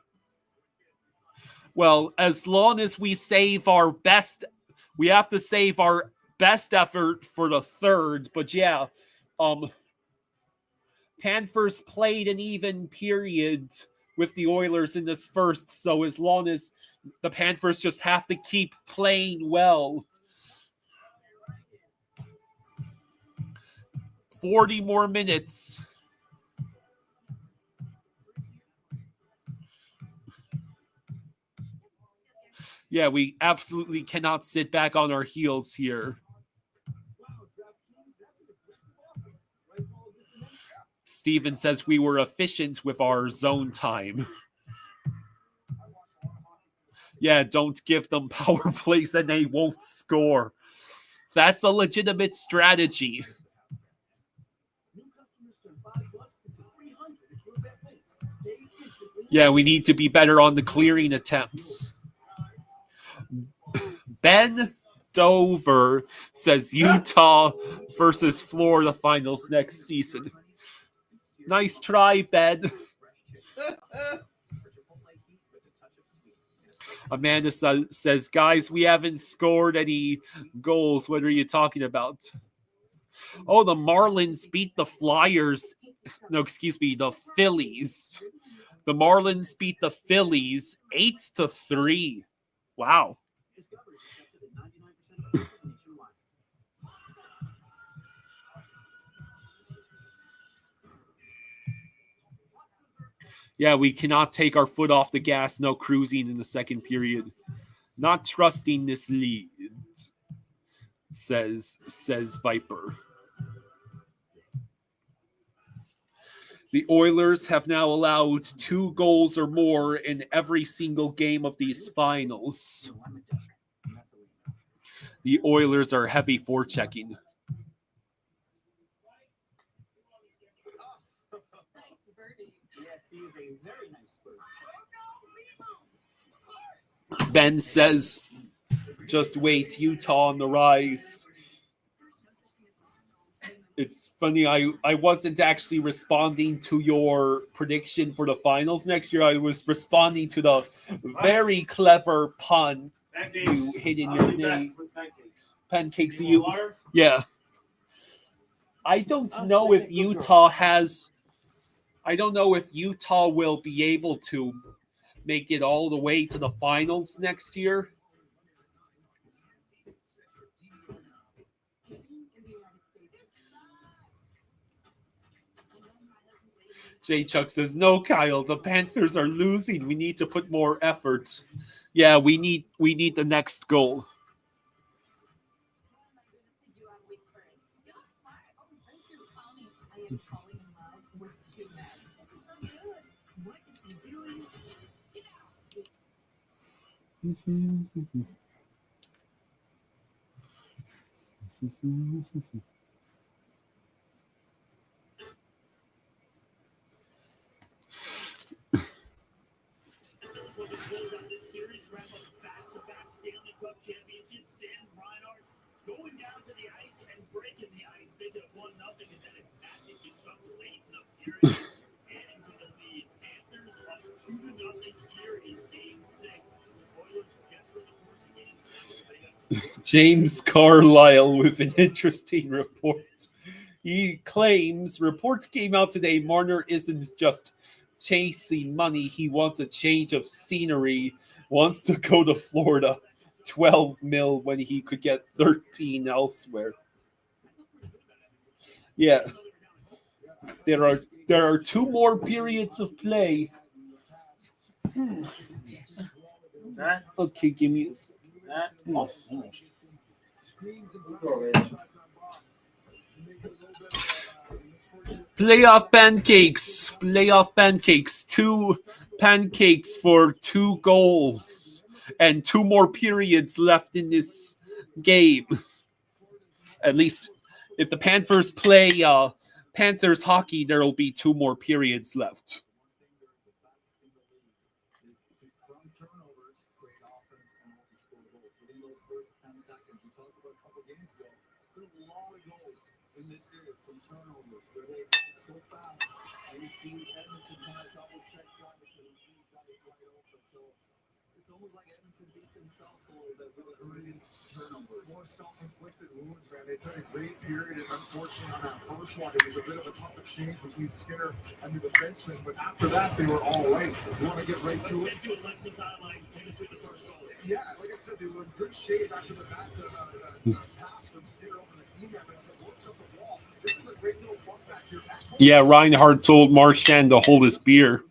Well, as long as we save our best, we have to save our best effort for the third. But yeah, Panthers played an even period with the Oilers in this first. So as long as the Panthers just have to keep playing well. 40 more minutes. Yeah, we absolutely cannot sit back on our heels here. Steven says we were efficient with our zone time. Yeah, don't give them power plays and they won't score. That's a legitimate strategy. Yeah, we need to be better on the clearing attempts. Ben Dover says Utah versus Florida finals next season. Nice try, Ben. Amanda says, guys, we haven't scored any goals. What are you talking about? Oh, the Marlins beat the Flyers. No, excuse me, the Phillies. The Marlins beat the Phillies 8-3. Wow. Yeah, we cannot take our foot off the gas. No cruising in the second period. Not trusting this lead, says Viper. The Oilers have now allowed 2 goals or more in every single game of these finals. The Oilers are heavy forechecking. Ben says, just wait, Utah on the rise. It's funny, I wasn't actually responding to your prediction for the finals next year. I was responding to the very clever pun you hit in your name. Pancakes. You, yeah. I don't know if Utah will be able to make it all the way to the finals next year. Jay Chuck says, no, Kyle, the Panthers are losing. We need to put more effort. Yeah, we need the next goal. Going down to the ice and breaking the ice, making it 1-0, and then it's back to Kachuk late in the period, adding to the lead. Panthers up 2-0 here in Game 6. Oilers desperate to force a Game 7. James Carlisle with an interesting report. He claims reports came out today. Marner isn't just chasing money; he wants a change of scenery. Wants to go to Florida. 12 mil when he could get 13 elsewhere. Yeah. There are 2 more periods of play. Okay, give me a second. Playoff pancakes. 2 pancakes for 2 goals. And 2 more periods left in this game. At least if the Panthers play Panthers hockey, there will be 2 more periods left. In this series from turnovers, where they so fast, and we see Edmonton kind of double check guys and leave guys wide open. So it's almost like Edmonton beat themselves a little bit with the earliest turnovers. More self-inflicted wounds, man. They played a great period, and unfortunately on that first one, it was a bit of a tough exchange between Skinner and the defenseman. But after that, they were all right. You want to get right to it? Yeah, like I said, they were in good shape after the back pass from Skinner over the team. Yeah, Reinhardt told Marchand to hold his beer.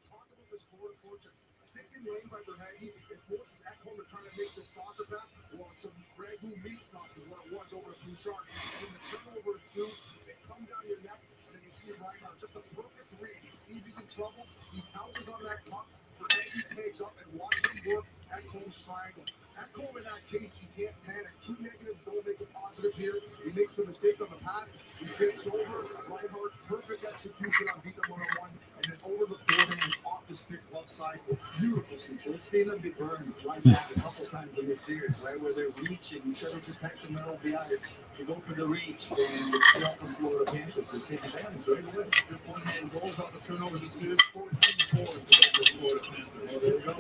He pounces on that puck for Andy takes up and watches him work at Cole's triangle. At Cole, in that case, he can't panic. 2 negatives don't make a positive here. He makes the mistake on the pass. He takes over. Reinhardt, perfect execution on beat them 1-on-1. And then over the forehand off the stick left side. Beautiful sequence. We've seen them be burned like that a couple times in this series. series, right where they're reaching, instead of just taking them off the ice, they go for the reach, and it's not from Florida Panthers to take advantage right away. The one-hand goals off the turnovers, this series 14-4 for the Florida Panthers. Well, there we go.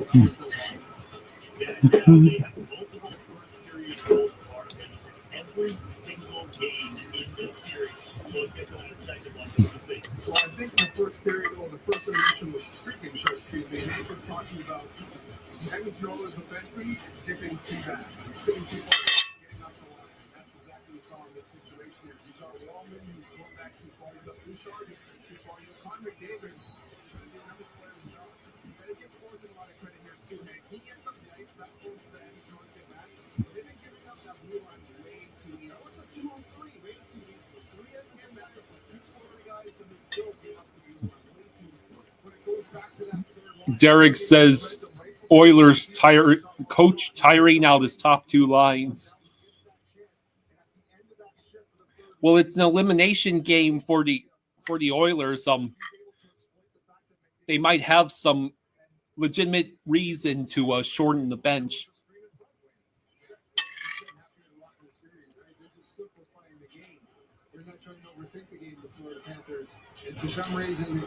Yeah, now they have multiple first-period goals every single game in this series. So let's get to that second one. Well, I think in the first period, or the first intermission with Pregame show, excuse me, Hank was talking about Edmonton Oilers defensemen dipping too back, dipping too far, getting off the line. That's exactly what we saw in this situation here. You've got Wallman, who's going back too far. You've got Bouchard, too far. You've got Connor McDavid, trying to do another player's job. You got to give Thornton a lot of credit here, too, Hank. He gets up the ice, that close to the end, trying to get back. They've been giving up that blue line way too easy. That was a 2-on-3, way too easy. 3 of them getting back, that's 2 Florida guys, and they still get up the blue line way too easy. When it goes back to that third line, Derek says Oilers coach tiring out his top 2 lines. Well, it's an elimination game for the Oilers. They might have some legitimate reason to shorten the bench.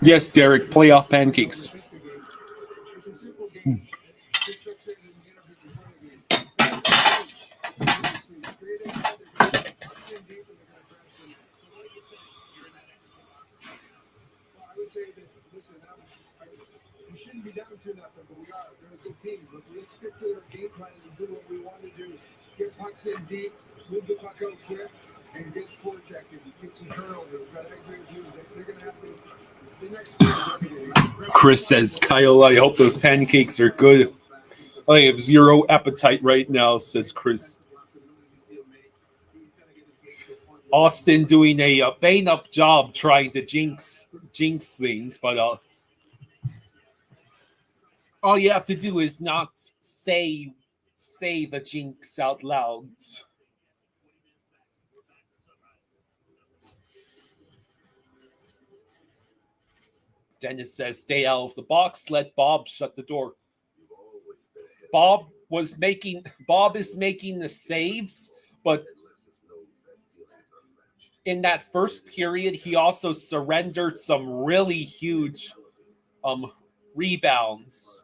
Yes, Derek, playoff pancakes. We shouldn't be down 2-0, but we are. They're a good team. But let's stick to our game plan and do what we want to do. Get pucks in deep, move the puck out quick, and get forechecking. Get some turnovers. But I agree with you. They're going to have to. The next game is everything. Chris says, Kyle, I hope those pancakes are good. I have zero appetite right now, says Chris. Austin doing a bang-up job trying to jinx things, but all you have to do is not say the jinx out loud. Dennis says, stay out of the box, let Bob shut the door. Bob is making the saves, but in that first period, he also surrendered some really huge rebounds.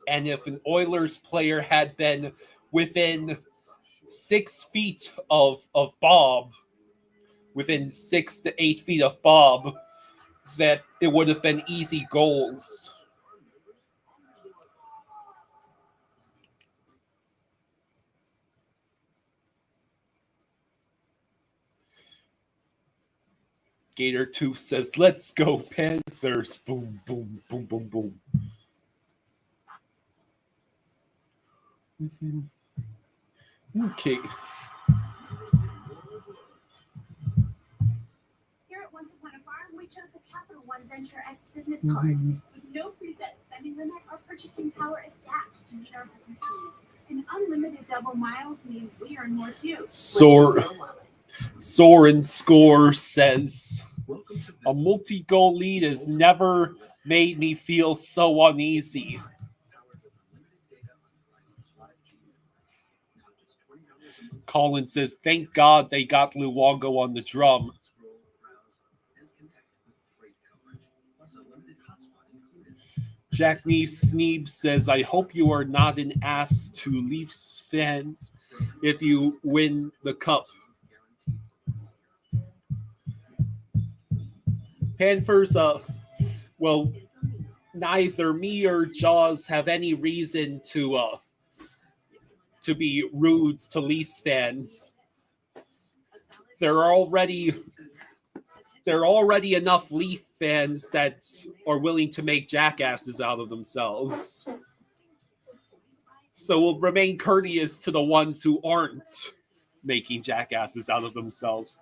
And if an Oilers player had been within 6 feet of Bob, within 6 to 8 feet of Bob, that it would have been easy goals. Gator Tooth says, let's go Panthers. Boom, boom, boom, boom, boom. Okay. Here at Once Upon a Farm, we chose the Capital One Venture X business card. With no preset spending limit, our purchasing power adapts to meet our business needs. And unlimited double miles means we earn more too. Soren Score says, a multi-goal lead has never made me feel so uneasy. Colin says, thank God they got Luongo on the drum. Jack Sneeb says, I hope you are not an ass to Leafs fans if you win the cup. Panthers, well, neither me or Jaws have any reason to be rude to Leafs fans. There are already enough Leaf fans that are willing to make jackasses out of themselves. So we'll remain courteous to the ones who aren't making jackasses out of themselves.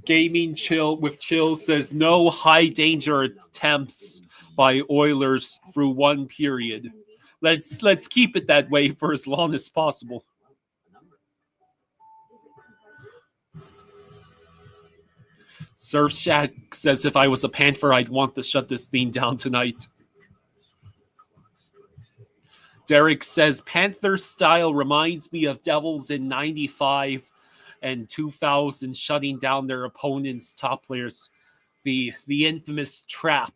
Gaming Chill says no high danger attempts by Oilers through one period. Let's keep it that way for as long as possible. Surf Shack says if I was a Panther, I'd want to shut this thing down tonight. Derek says Panther style reminds me of Devils in 95 and 2000 shutting down their opponents' top players. The infamous trap.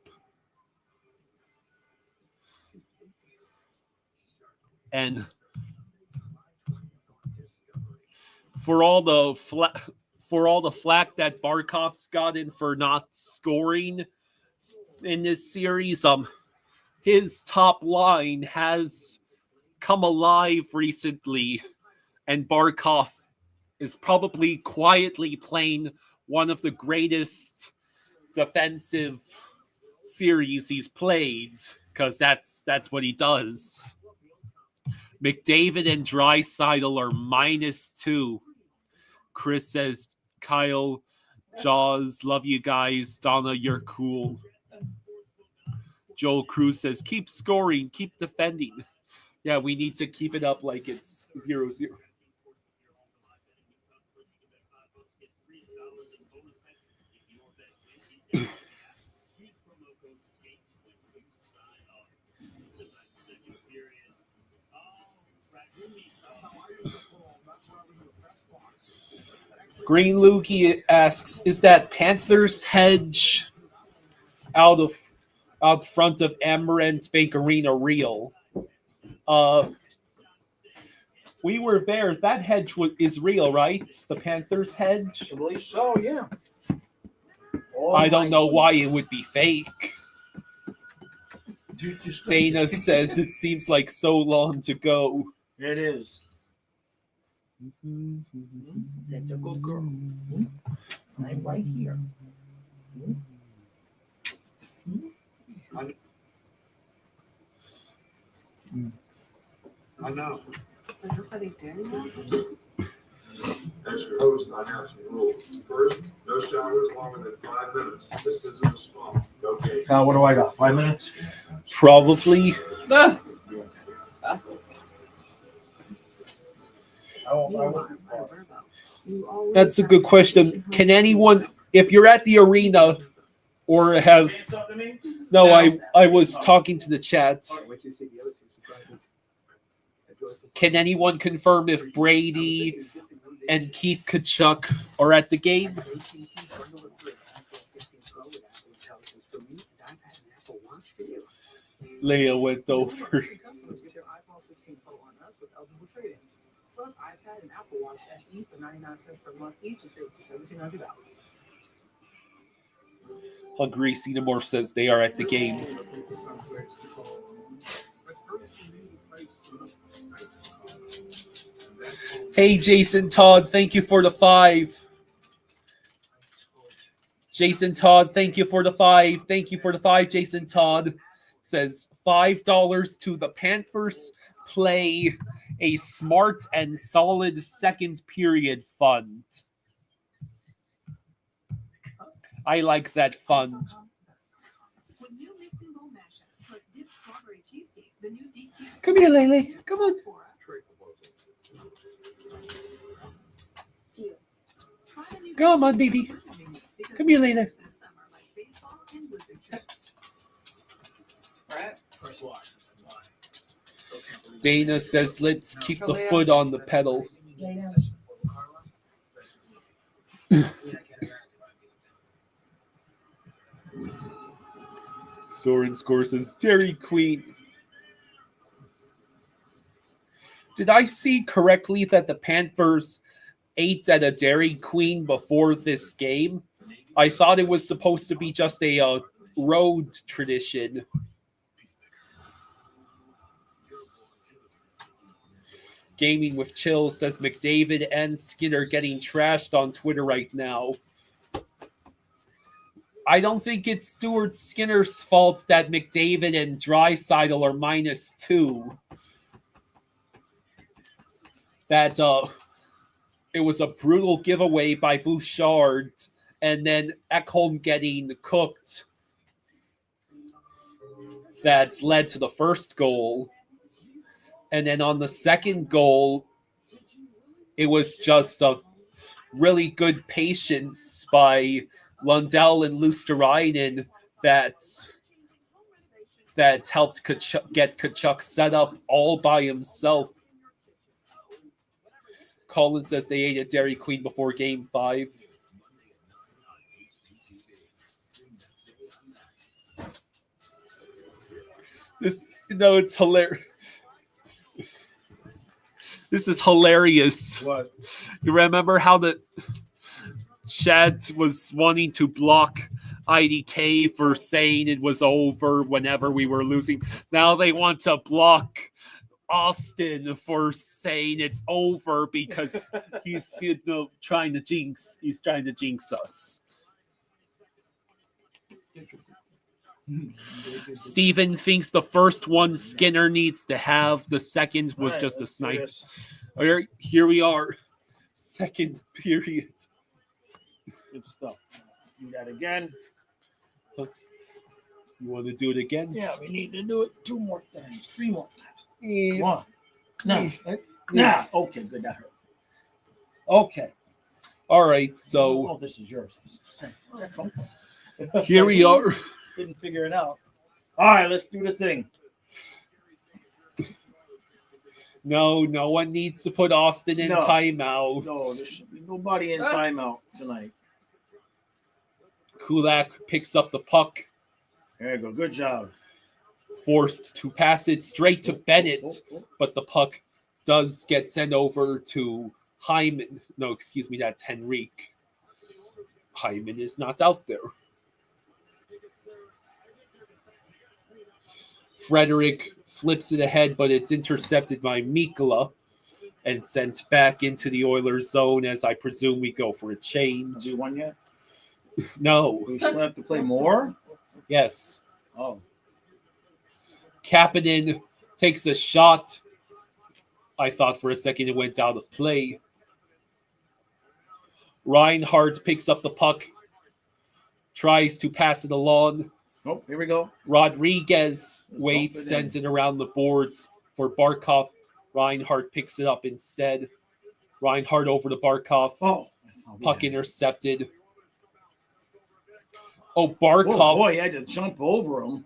And for all the flack that Barkov's gotten for not scoring in this series, his top line has come alive recently, and Barkov is probably quietly playing one of the greatest defensive series he's played, because that's what he does. McDavid and Draisaitl are -2. Chris says, Kyle, Jaws, love you guys. Donna, you're cool. Joel Cruz says, keep scoring, keep defending. Yeah, we need to keep it up like it's 0-0. Green Lukey asks, is that Panthers hedge out front of Amarant's Bank Arena real? We were there. That hedge is real, right? The Panthers hedge? I believe so, yeah. I don't know why it would be fake. Dana says it seems like so long to go. It is. That's a good girl. I'm right here. I know. Is this what he's doing now? As your host, I have some rules. First, no showers longer than 5 minutes. This isn't a spa. Okay. Kyle, what do I got? 5 minutes? Probably. That's a good question. Can anyone, if you're at the arena or have... No, I was talking to the chat. Can anyone confirm if Brady and Keith Kachuk are at the game? Leia went over. Plus iPad and Apple Watch SE for 99 cents per month each is $1,700. Hungry Xenomorph says they are at the game. Hey, Jason Todd, thank you for the 5. Jason Todd, thank you for the 5. Thank you for the 5, Jason Todd. Says $5 to the Panthers. Play a smart and solid second period fund. I like that fund. Come here, Lele. Come on. Come on, baby. Come here, Lele. Dana says, let's keep the foot on the pedal. Soren Score says, Dairy Queen. Did I see correctly that the Panthers ate at a Dairy Queen before this game? I thought it was supposed to be just a road tradition. Gaming with Chill says McDavid and Skinner getting trashed on Twitter right now. I don't think it's Stuart Skinner's fault that McDavid and Draisaitl are -2. That it was a brutal giveaway by Bouchard, and then Ekholm getting cooked. That's led to the first goal. And then on the second goal, it was just a really good patience by Lundell and Luosterainen that helped get Tkachuk set up all by himself. Colin says they ate at Dairy Queen before Game 5. It's hilarious. This is hilarious. What? You remember how the Chad was wanting to block IDK for saying it was over whenever we were losing. Now they want to block Austin for saying it's over because he's trying to jinx. He's trying to jinx us. Steven thinks the first one Skinner needs to have. The second was just a snipe. Here we are. Second period. Good stuff. Do that again. You want to do it again? Yeah, we need to do it 2 more times, 3 more times. Yeah. Come on. Nah. Okay, good. That hurt. Okay. All right, so Oh, this is yours. here we are. Didn't figure it out. All right, let's do the thing. No one needs to put Austin in No. timeout. No, there should be nobody in timeout tonight. Kulak picks up the puck, There you go. Good job. forced to pass it straight to Bennett, but the puck does get sent over to Hyman. No, excuse me, that's Henrique. Hyman is not out there. Frederick flips it ahead, but it's intercepted by Mikkola and sent back into the Oilers zone as I presume we go for a change. Have we won yet? No. We still have to play more? Yes. Oh. Kapanen takes a shot. I thought for a second it went out of play. Reinhardt picks up the puck, tries to pass it along. Oh, here we go. Rodriguez Let's waits, bump it sends it around the boards for Barkov. Reinhardt picks it up instead. Reinhardt over to Barkov. Oh. Puck intercepted. Oh, Barkov. Oh, boy, he had to jump over him.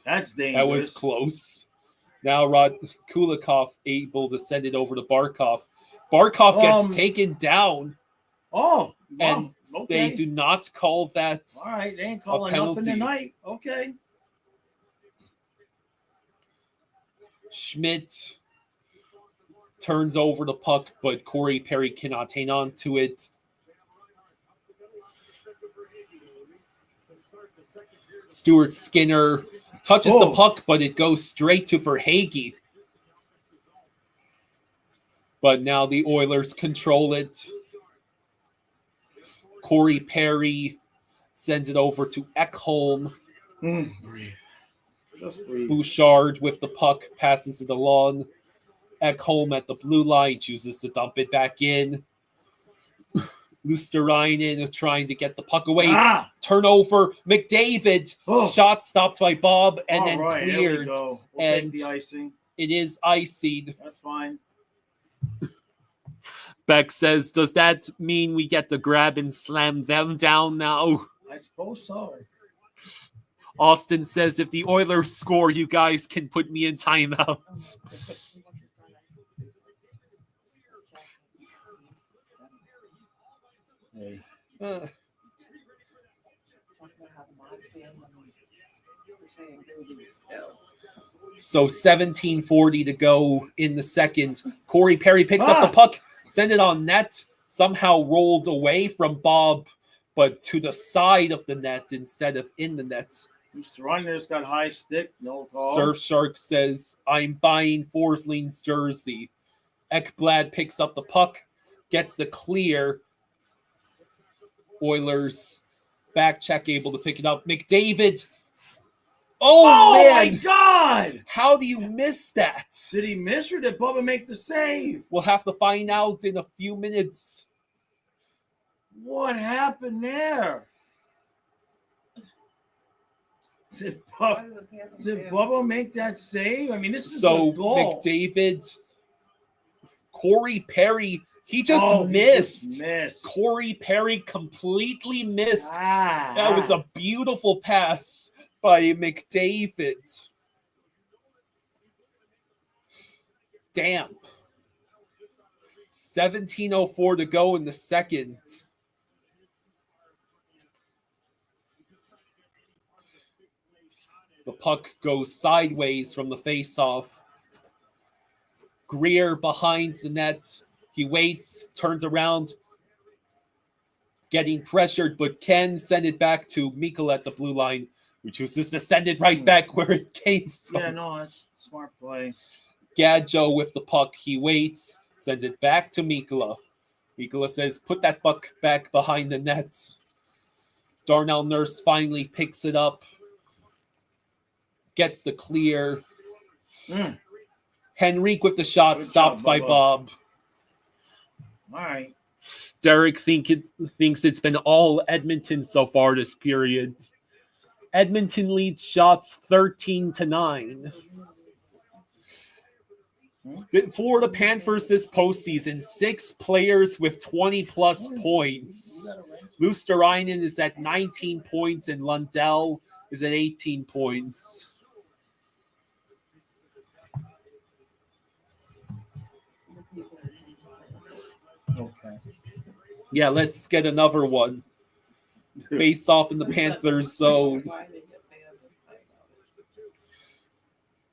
That's dangerous. That was close. Now Kulikov able to send it over to Barkov. Barkov gets taken down, Oh, and wow. they Okay. do not call that. All right, they ain't calling penalty. nothing tonight. Okay. Schmidt turns over the puck, but Corey Perry cannot hang on to it. Stuart Skinner touches the puck, but it goes straight to Verhaeghe. But now the Oilers control it. Corey Perry sends it over to Ekholm. Breathe. Just breathe. Bouchard with the puck passes it along. Ekholm at the blue line chooses to dump it back in. Luosterainen trying to get the puck away. Turnover. McDavid. Shot stopped by Bob and then cleared. There we go. We'll And take the icing. it is icing. That's fine. Beck says, does that mean we get to grab and slam them down now? I suppose so. Austin says, if the Oilers score, you guys can put me in timeout. Hey. So 17:40 to go in the second. Corey Perry picks up the puck, send it on net, somehow rolled away from Bob, but to the side of the net instead of in the net. Surrender's got high stick, no call. Surfshark says, I'm buying Forsling's jersey. Ekblad picks up the puck, gets the clear. Oilers back check, able to pick it up. McDavid. Oh man. My God! How do you miss that? Did he miss or did Bubba make the save? We'll have to find out in a few minutes. What happened there? Did Bubba make that save? I mean, this is So a goal. McDavid, Corey Perry He just Oh, missed. Missed. Corey Perry completely missed. Ah, That was a beautiful pass by McDavid. Damn. 17:04 to go in the second. The puck goes sideways from the face-off. Greer behind the net. He waits, turns around, getting pressured, but can send it back to Mikkel at the blue line, which was just send it right back where it came from. yeah, no, that's smart play. Gadjo with the puck. He waits, sends it back to Mikkola. Mikkola says, put that puck back behind the net. Darnell Nurse finally picks it up. Gets the clear. Henrique with the shot, Good stopped job, by Bubba. Bob. All right. Derek thinks it's been all Edmonton so far this period. Edmonton leads shots 13-9. The Florida Panthers this postseason, 6 players with 20-plus points. Luosterainen is at 19 points and Lundell is at 18 points. Okay. Yeah, let's get another one. Face off in the Panthers zone.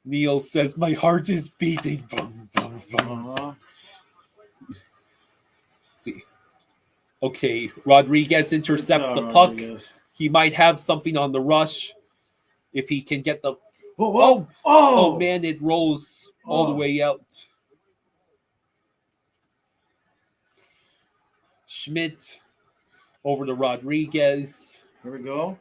Neil says, my heart is beating. Boom, boom, boom. Uh-huh. See. Okay, Rodriguez intercepts the puck. Rodriguez. He might have something on the rush if he can get the... Whoa, whoa. Oh, Oh, man, it rolls all the way out. Schmidt over to Rodriguez. Here we go.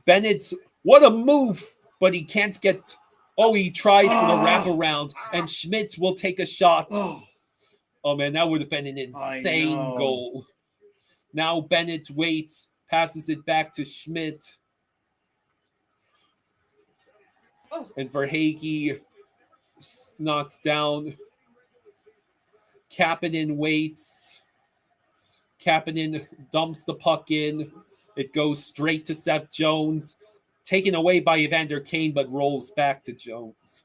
Bennett, what a move, but he can't get... Oh, he tried for the wraparound, and Schmidt will take a shot. Oh, man, that would have been an insane goal. Now Bennett waits, passes it back to Schmidt. And Verhaeghe knocked down. Kapanen waits. Kapanen dumps the puck in. It goes straight to Seth Jones. Taken away by Evander Kane, but rolls back to Jones.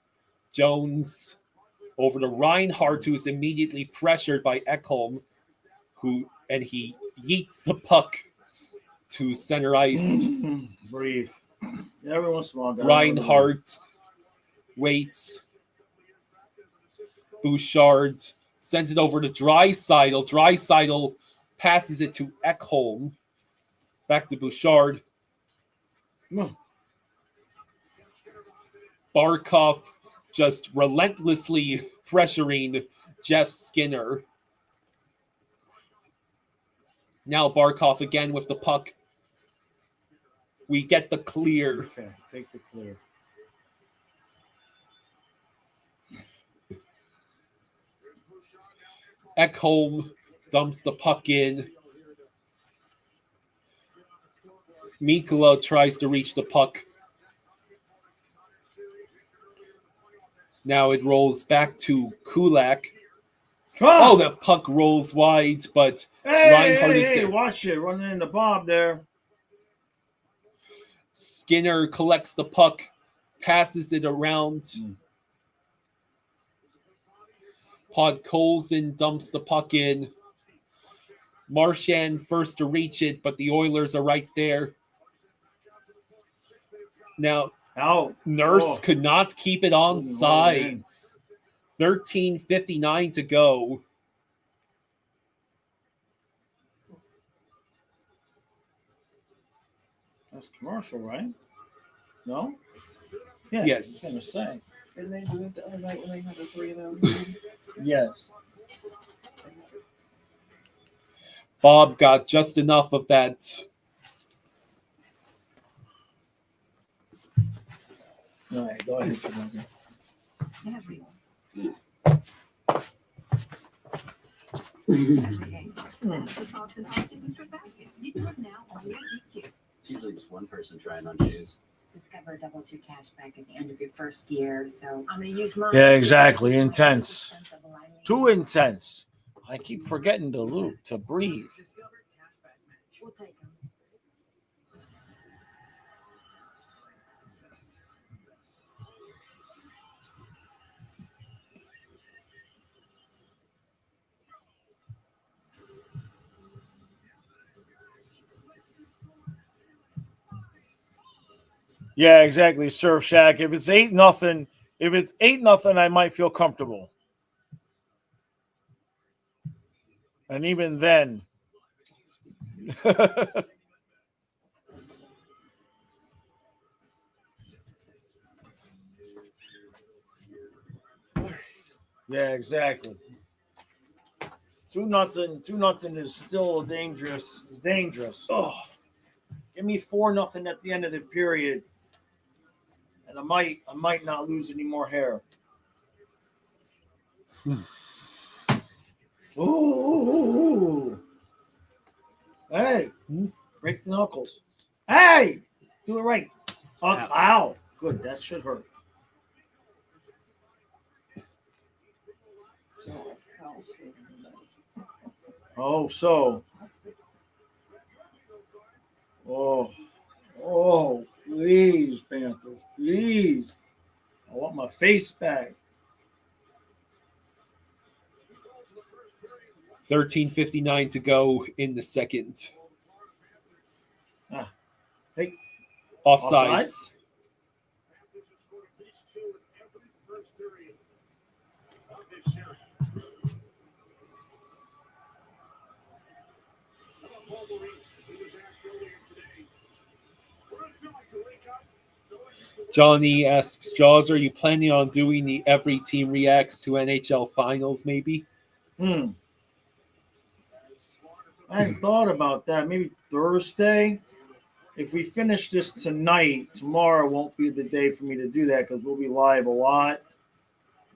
Jones over to Reinhardt, who is immediately pressured by Ekholm, and he yeets the puck to center ice. Breathe. Every once in a while. Reinhardt waits. Bouchard sends it over to Draisaitl. Draisaitl passes it to Ekholm. Back to Bouchard. Barkov just relentlessly pressuring Jeff Skinner. Now Barkov again with the puck. We get the clear. Okay, take the clear. Ekholm dumps the puck in. Mikkola tries to reach the puck. Now it rolls back to Kulak. Oh, the puck rolls wide, but Reinhardt is there. Watch it. Running into Bob there. Skinner collects the puck, passes it around. Podkolzin dumps the puck in. Marchand first to reach it, but the Oilers are right there. Now, Nurse could not keep it on sides. 13:59 to go. That's commercial, right? No? Yeah, Yes. I was gonna say. Didn't they do it the other night when they had the 3 of them? Yes. Bob got just enough of that. All right, go ahead. It's usually just one person trying on shoes. Discover doubles your cash back at the end of your first year. So I'm going to use mine. Yeah, exactly. Intense. Too intense. I keep forgetting to breathe. We'll take them. Yeah, exactly, Surf Shack. If it's 8-0, I might feel comfortable. And even then. Yeah, exactly. 2-0 is still dangerous. Oh, give me 4-0 at the end of the period, and I might not lose any more hair. Ooh. Hey, break the knuckles. Hey, do it right. Ow. Good, that should hurt. Oh, so. Oh, please, Panthers, please. I want my face back. 13:59 to go in the second. Hey, Offsides. Johnny asks, Jaws, are you planning on doing the every team reacts to NHL finals maybe? I hadn't thought about that. Maybe Thursday. If we finish this tonight, tomorrow won't be the day for me to do that because we'll be live a lot.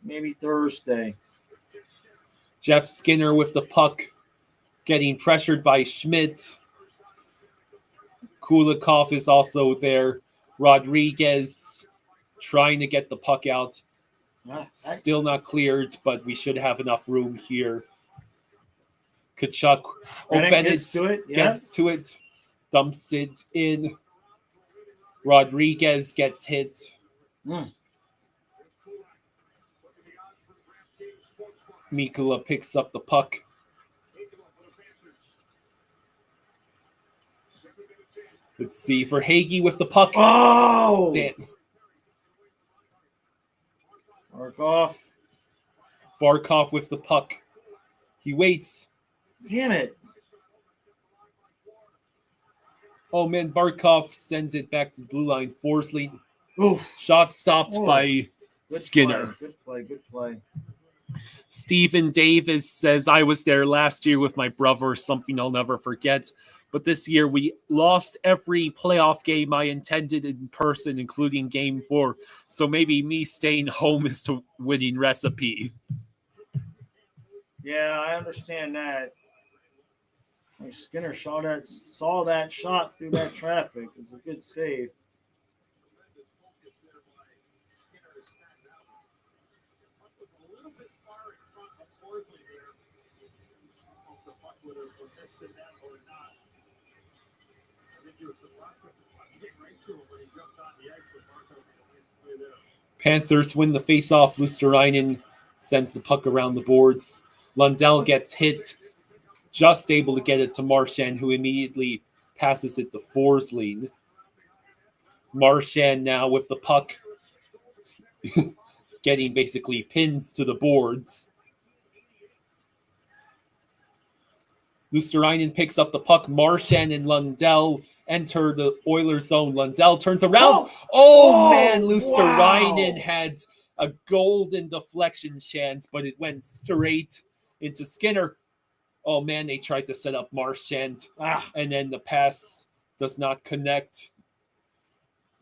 Maybe Thursday. Jeff Skinner with the puck, getting pressured by Schmidt. Kulikov is also there. Rodriguez trying to get the puck out. Still not cleared, but we should have enough room here. Kachuk. Bennett gets to it. Yeah. Gets to it. Dumps it in. Rodriguez gets hit. Mikula picks up the puck. Let's see for Hagee with the puck. Oh! Damn. Barkov with the puck. He waits. Damn it. Oh, man, Barkov sends it back to the blue line. Forsling. Oof. Shot stopped by Skinner. Good play. Stephen Davis says, I was there last year with my brother, something I'll never forget. But this year we lost every playoff game I intended in person, including Game 4. So maybe me staying home is the winning recipe. Yeah, I understand that. Skinner saw that shot through that traffic. It was a good save. Panthers win the faceoff. Luosterainen sends the puck around the boards. Lundell gets hit, just able to get it to Marchand, who immediately passes it to Forsling. Marchand now with the puck. It's getting basically pins to the boards. Luosterainen picks up the puck. Marchand and Lundell enter the Oilers zone. Lundell turns around. Man, Luosterainen had a golden deflection chance, but it went straight into Skinner. Oh, man, they tried to set up Marchand, and then the pass does not connect.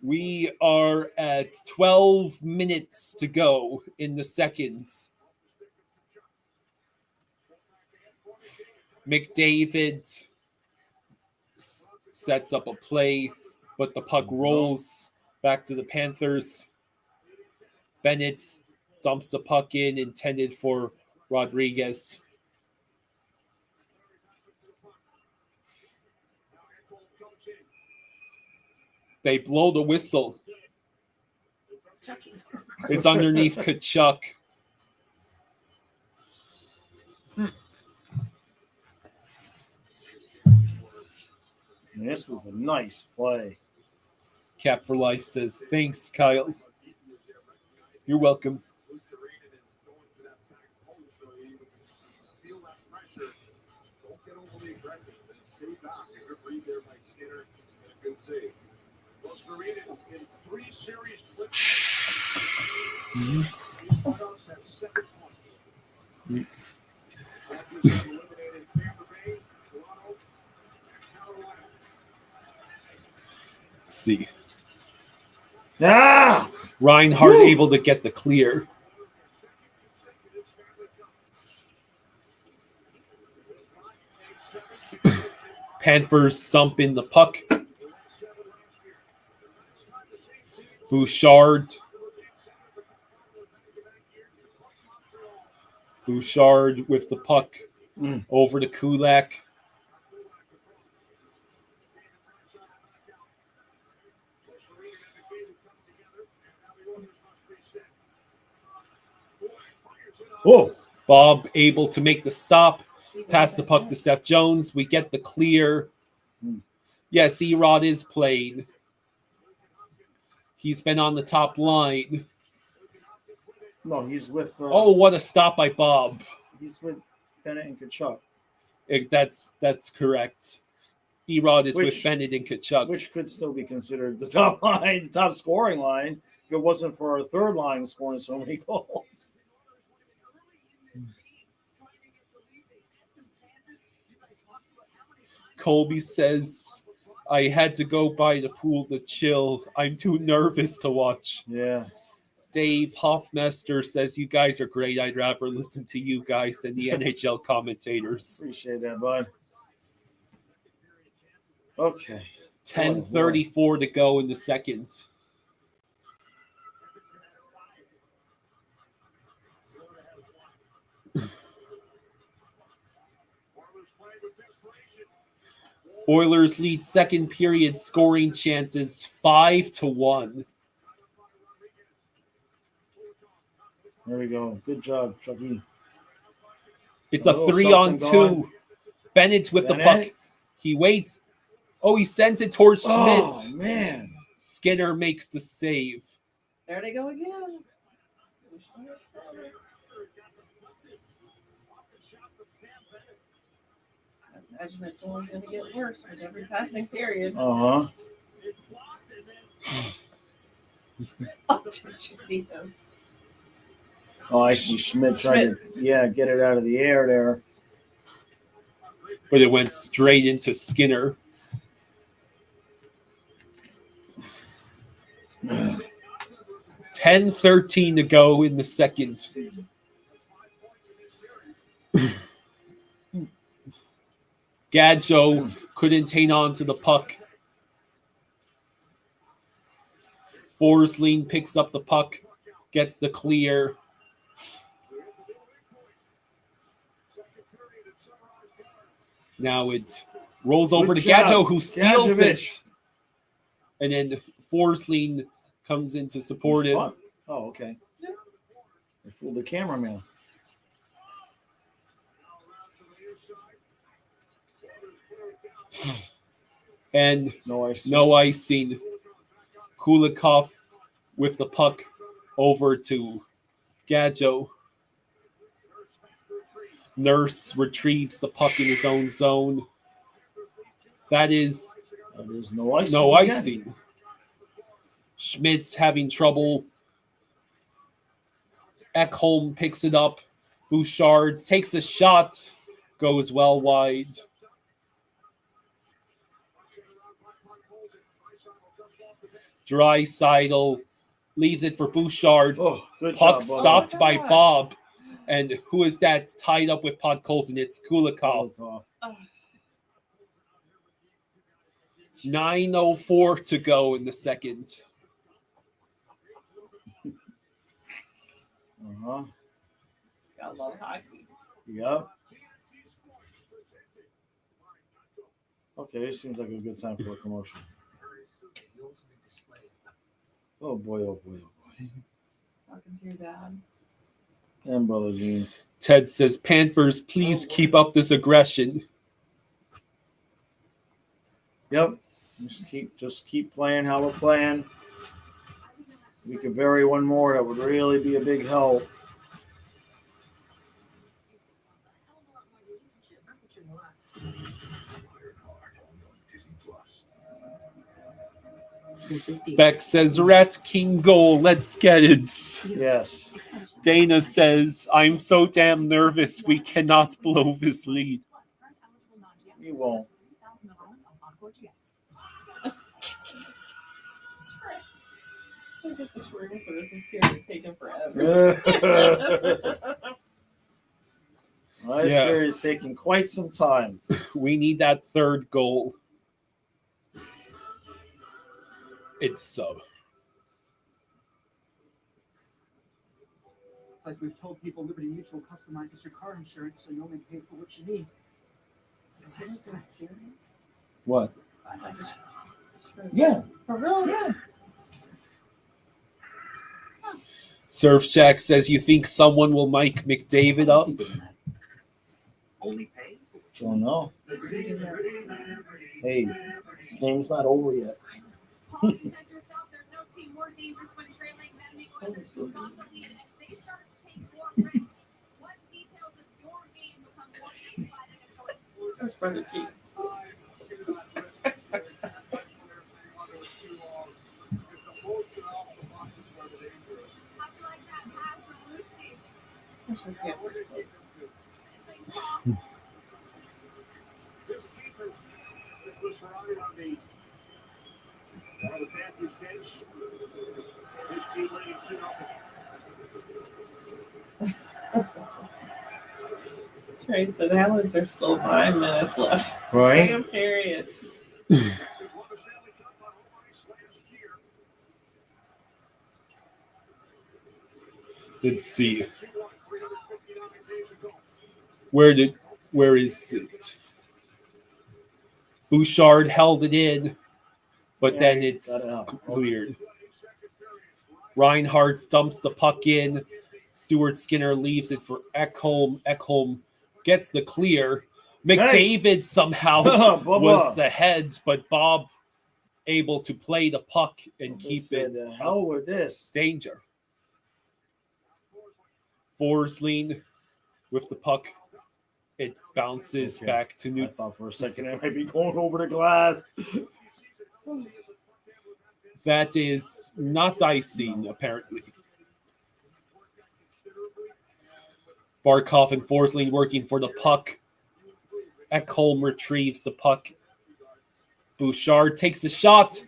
We are at 12 minutes to go in the second. McDavid sets up a play, but the puck rolls back to the Panthers. Bennett dumps the puck in, intended for Rodriguez. They blow the whistle. Chucky's. It's underneath Kachuk. This was a nice play. Cap for Life says, thanks, Kyle. You're welcome. In 3 series He's had 7 points. Panthers have eliminated Tampa Bay, Toronto, and Carolina. Let's see. Ah! Reinhardt able to get the clear. Panthers stump in the puck. Bouchard with the puck over to Kulak. Whoa. Bob able to make the stop. Pass the puck to Seth Jones. We get the clear. Yes, Erod is playing. He's been on the top line. No, he's with. Oh, what a stop by Bob. He's with Bennett and Kachuk. That's correct. Erod is with Which- Bennett and Kachuk. Which could still be considered the top line, the top scoring line, if it wasn't for our third line scoring so many goals. Colby says, I had to go by the pool to chill. I'm too nervous to watch. Yeah. Dave Hoffmeister says, you guys are great. I'd rather listen to you guys than the NHL commentators. Appreciate that, bud. Okay. 10:34 to go in the second. Oilers lead second period scoring chances 5-1. There we go. Good job, Chucky. It's A a little 3-on-2. something going. Bennett's with the Bennett? puck. He waits. Oh, he sends it towards Schmidt. Oh, man. Skinner makes the save. There they go again. I imagine it's only going to get worse with every passing period. Uh-huh. Oh, did you see them? Oh, I see Schmidt trying to, get it out of the air there. But it went straight into Skinner. $10:13 to go in the second. Gadjo couldn't hang on to the puck. Forsling picks up the puck, gets the clear. Now it rolls over Good to job, Gadjo, who steals it. Gadjevich. And then Forsling comes in to support it. Oh, okay. I fooled the cameraman. And No icing. no icing. Kulikov with the puck over to Gadjo. Nurse retrieves the puck in his own zone. That is There's no icing. no again. icing. Schmidt's having trouble. Ekholm picks it up. Bouchard takes a shot. Goes well wide. Draisaitl leaves it for Bouchard. Oh, good Puck job, buddy. stopped by Bob. And who is that tied up with Podkolzin? It's Kulikov. Oh, 9:04 to go in the second. uh-huh. Got a lot of hockey. Yep. Okay, seems like a good time for a commotion. Oh boy, oh boy, oh boy. Talking to your dad. And Brother Gene. Ted says, Panthers, please keep up this aggression. Yep. Just keep playing how we're playing. We could bury one more. That would really be a big help. This is the Beck says, Rats King goal. Let's get it. Yes. Dana says, I'm so damn nervous we cannot blow this lead. You won't. Look at the shrill, so this is taking forever. This period is taking quite some time. We need that third goal. It's so. It's like we've told people Liberty Mutual customizes your car insurance so you only pay for what you need. Is that serious? What? Yeah. For real? Yeah. Surf Shack says, you think someone will mic McDavid up? Only pay. Don't know. Hey, this game's not over yet. Quality said yourself, there's no team more dangerous when trailing than the Oilers, who got the lead as they started to take more risks. What details of your game become more exciting and going forward? It was Brother G. How'd you like that pass from Lucy? That's what Panthers takes. This keeper, this was surrounded on the Panthers bench. His team leading 2-0. Train said, how is there still 5 minutes left? Right. Second period. Won the Stanley Cup on home ice last year. Let's see. 2-1, 359 days ago. Where is it? Bouchard held it in, but then it's got it out. cleared. Reinhardt dumps the puck in. Stuart Skinner leaves it for Ekholm. Ekholm gets the clear. McDavid somehow Bubba. was ahead, but Bob able to play the puck and keep it. The hell with this. Danger. Forsling with the puck. It bounces Okay. back to I New. thought for a second it might be going over the glass. That is not icing, apparently. Barkov and Forsling working for the puck. Ekholm retrieves the puck. Bouchard takes a shot.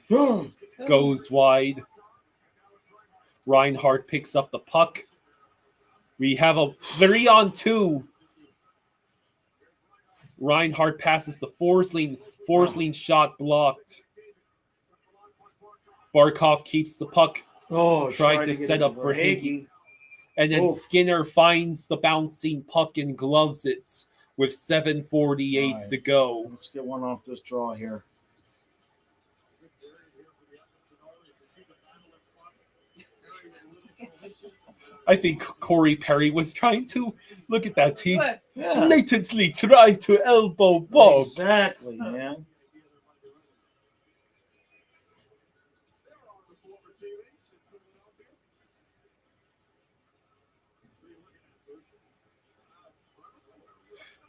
Goes wide. Reinhardt picks up the puck. We have a 3-on-2. Reinhardt passes to Forsling. Forsling's shot blocked. Barkov keeps the puck. Oh, Tried to get set it up for Hagee. And then Oh. Skinner finds the bouncing puck and gloves it with 7:48 Right. to go. Let's get one off this draw here. I think Corey Perry was trying to look at that. He What? Yeah. latently tried to elbow Bob. Exactly, man.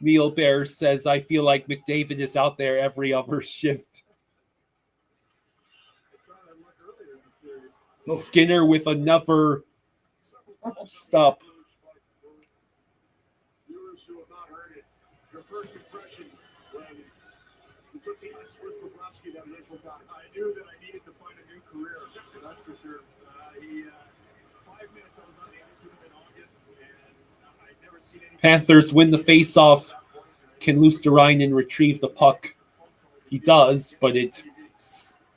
Neil Bear says, I feel like McDavid is out there every other shift. Skinner with another stop. Viewers who have not heard it, your first impression when you took the ice with Bobrovsky that initial time. I knew that I needed to find a new career, that's for sure. 5 minutes I was on the ice with him in August, and I'd never seen anything. Panthers win the faceoff. Can Luosterainen retrieve the puck? He does, but it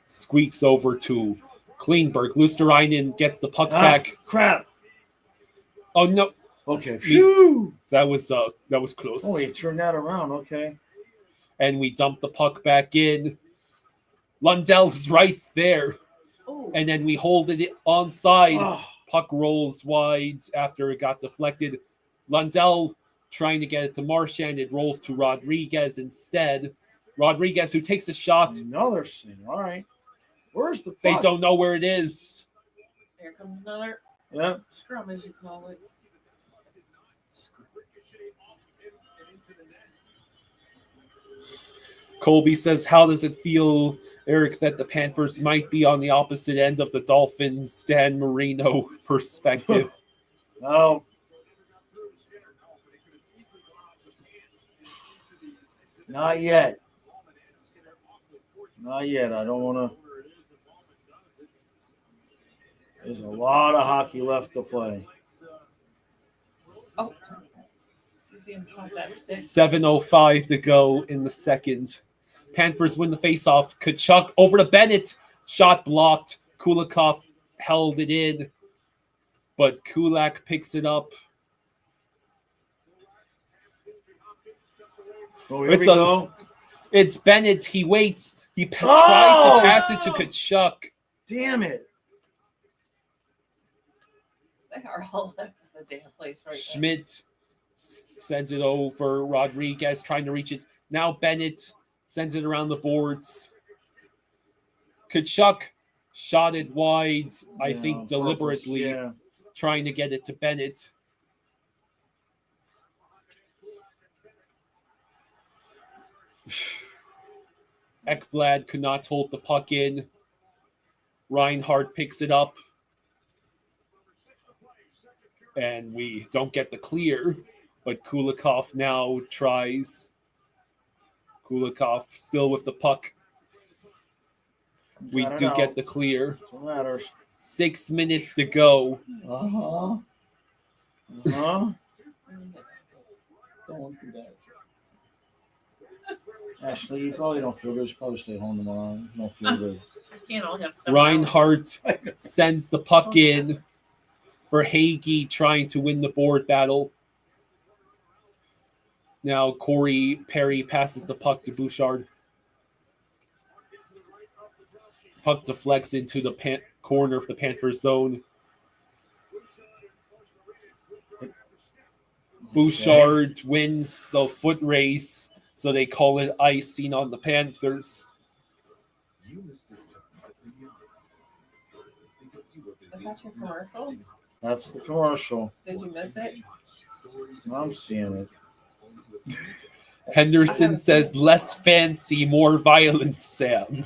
squeaks over to Klingberg. Luosterainen gets the puck back. Crap. Oh no! Okay. Phew. That was close. Oh, he turned that around. Okay. And we dump the puck back in. Lundell's right there. Oh, And then we hold it onside. Oh, Puck rolls wide after it got deflected. Lundell trying to get it to Marchand. It rolls to Rodriguez instead. Rodriguez, who takes a shot. another scene. All right. Where's the puck? They don't know where it is. here comes another Yeah. scrum, as you call it. Colby says, how does it feel, Eric, that the Panthers might be on the opposite end of the Dolphins' Dan Marino perspective? No. Not yet. Not yet. I don't want to. There's a lot of hockey left to play. Oh, you see him chomp that stick? 7:05 to go in the second. Panthers win the faceoff. Kachuk over to Bennett. Shot blocked. Kulikov held it in, but Kulak picks it up. Oh, here It's we a- go. It's Bennett. He waits. He tries Oh! to pass it to Kachuk. Damn it. They are all over the damn place right now. Schmidt sends it over. Rodriguez trying to reach it. Now Bennett sends it around the boards. Kachuk shot it wide, I Yeah, think on deliberately, purpose. Yeah. trying to get it to Bennett. Ekblad could not hold the puck in. Reinhardt picks it up. And we don't get the clear, but Kulikov now tries. Kulikov still with the puck. We Got it do out. get the clear. That's what matters. 6 minutes to go. Uh-huh. Uh-huh. Don't do that. Ashley, you probably don't feel good. You should probably stay home tomorrow. You don't feel good. You can't all have 7 hours. Reinhardt sends the puck in for Hagee trying to win the board battle. Now Corey Perry passes the puck to Bouchard. Puck deflects into the corner of the Panthers zone. Bouchard wins the foot race, so they call it icing on the Panthers. Is that your commercial? That's the commercial. Did you miss it? I'm seeing it. Henderson says, less fancy, more violent, Sam.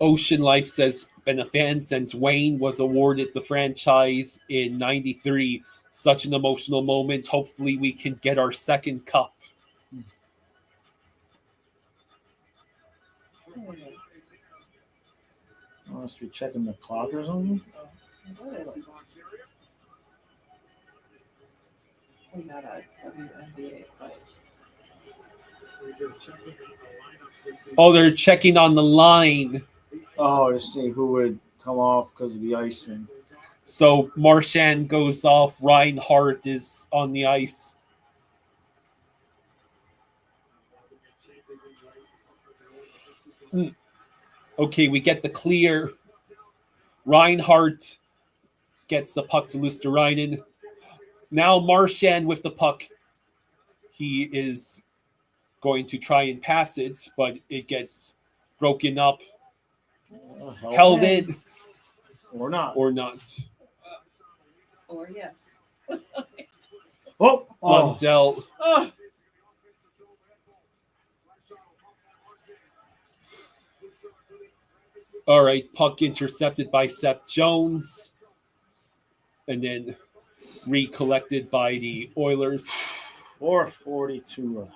Ocean Life says, been a fan since Wayne was awarded the franchise in 93. Such an emotional moment. Hopefully we can get our second cup. I must be checking the clock or something. We got a WNBA fight. Oh, they're checking on the line. Oh, to see who would come off because of the icing. So Marchand goes off. Reinhardt is on the ice. Okay, we get the clear. Reinhardt gets the puck to Luosterainen. Now Marchand with the puck. He is going to try and pass it, but it gets broken up. Held in. Or not. Or not. Or yes. Oh, Lundell. Oh. All right, puck intercepted by Seth Jones. And then recollected by the Oilers. 4:42 left.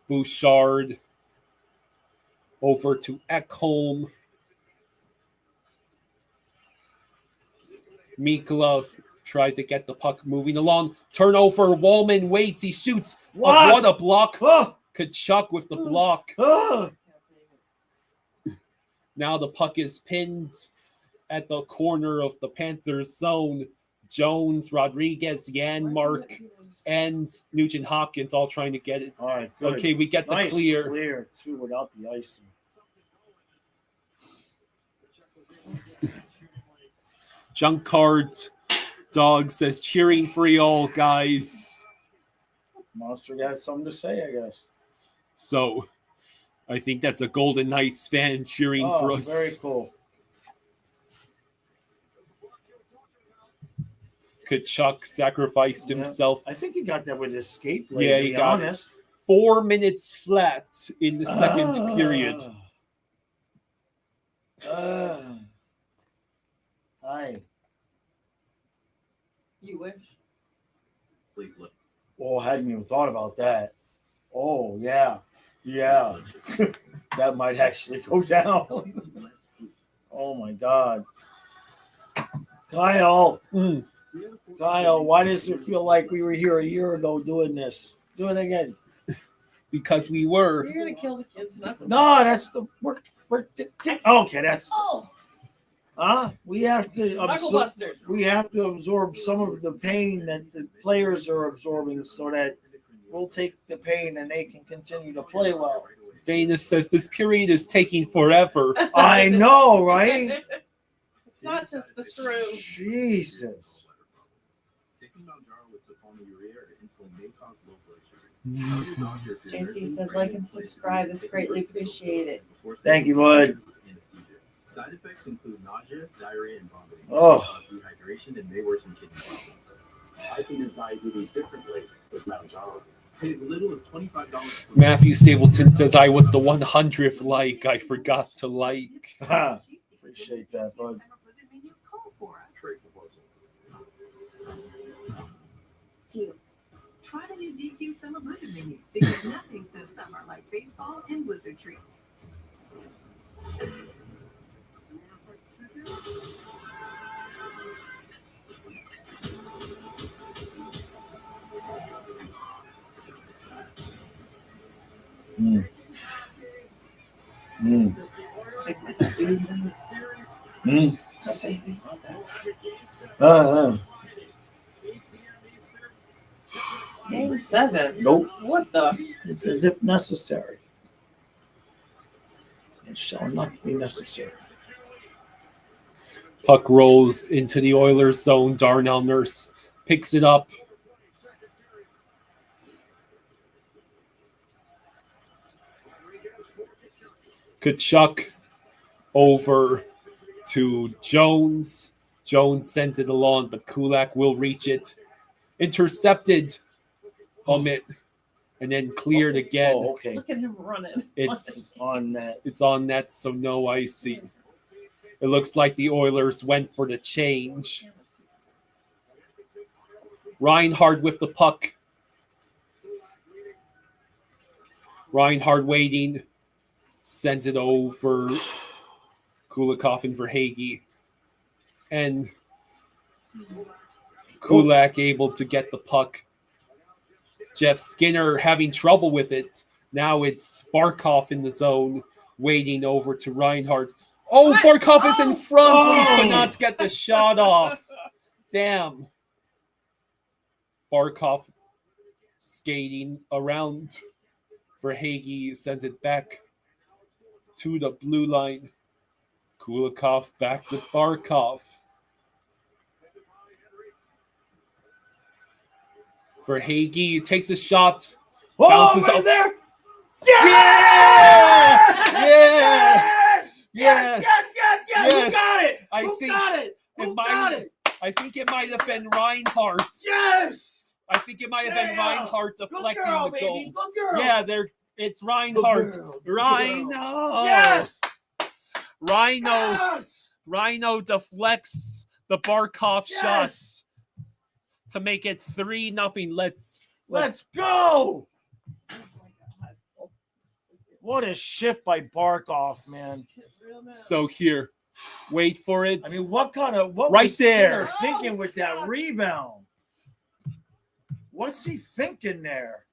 Bouchard over to Ekholm. Mikla tried to get the puck moving along. Turnover. Wallman waits. He shoots. What? What a block. Oh, Kachuk with the block. oh. Now the puck is pinned at the corner of the Panthers zone. Jones, Rodriguez, Mark, and Nugent Hopkins all trying to get it. All right, good. Okay, we get the Nice clear. clear, too, without the icing. Junk card dog says cheering for y'all guys. Monster got something to say, I guess. So I think that's a Golden Knights fan cheering for us. Very cool. Kachuk sacrificed himself. I think he got that with escape. Yeah, he got it. 4 minutes flat in the second period. Hi. You wish. Oh, I hadn't even thought about that. Oh, yeah. Yeah. That might actually go down. Oh, my God. Kyle. Kyle, why does it feel like we were here a year ago doing this? Do it again. Because we were. You're gonna kill the kids. No, that's the we're okay. That's Oh, we have to Knuckle absorb. Busters. We have to absorb some of the pain that the players are absorbing, so that we'll take the pain and they can continue to play well. Dana says this period is taking forever. I know, right? It's not just the shrew. Jesus. JC says like and subscribe. It's greatly appreciated. Thank you, bud. Side effects include nausea, diarrhea, and vomiting. Oh. Dehydration and may worsen kidney problems. I can do diabetes differently with Mount John. Pay as little as $25. Matthew Stapleton says I was the 100th like. I forgot to like. Appreciate that, bud. Deal. Try the new DQ Summer Blizzard menu because nothing says summer like baseball and blizzard treats. Game 7. Nope. What the? It's as if necessary. It shall not be necessary. Puck rolls into the Oilers zone. Darnell Nurse picks it up. Kachuk over to Jones. Jones sends it along, but Kulak will reach it. Intercepted. It, and then cleared again. Oh, okay. Look at him running. It's on net. It's on net, so no icing. It looks like the Oilers went for the change. Reinhard with the puck. Reinhard waiting. Sends it over. Kulikov and Verhaeghe. And Kulak able to get the puck. Jeff Skinner having trouble with it. Now it's Barkov in the zone, waiting over to Reinhardt. Oh, what? Barkov is in front. Oh. He could not get the shot off. Damn. Barkov skating around. Verhaeghe sends it back to the blue line. Kulikov back to Barkov. Verhaeghe takes a shot. Bounces right up. There. Yeah! Yes! Yes! Who got it? I think it might have been Reinhardt. Yes! I think it might have been Reinhardt deflecting the goal. Baby. Good girl. Yeah, it's Reinhardt. Rhino. Yes! Rhino deflects the Barkov shots to make it 3-0. Let's go! What a shift by Barkov, man. So here, wait for it. I mean, what right was there Skinner thinking with that rebound? What's he thinking there?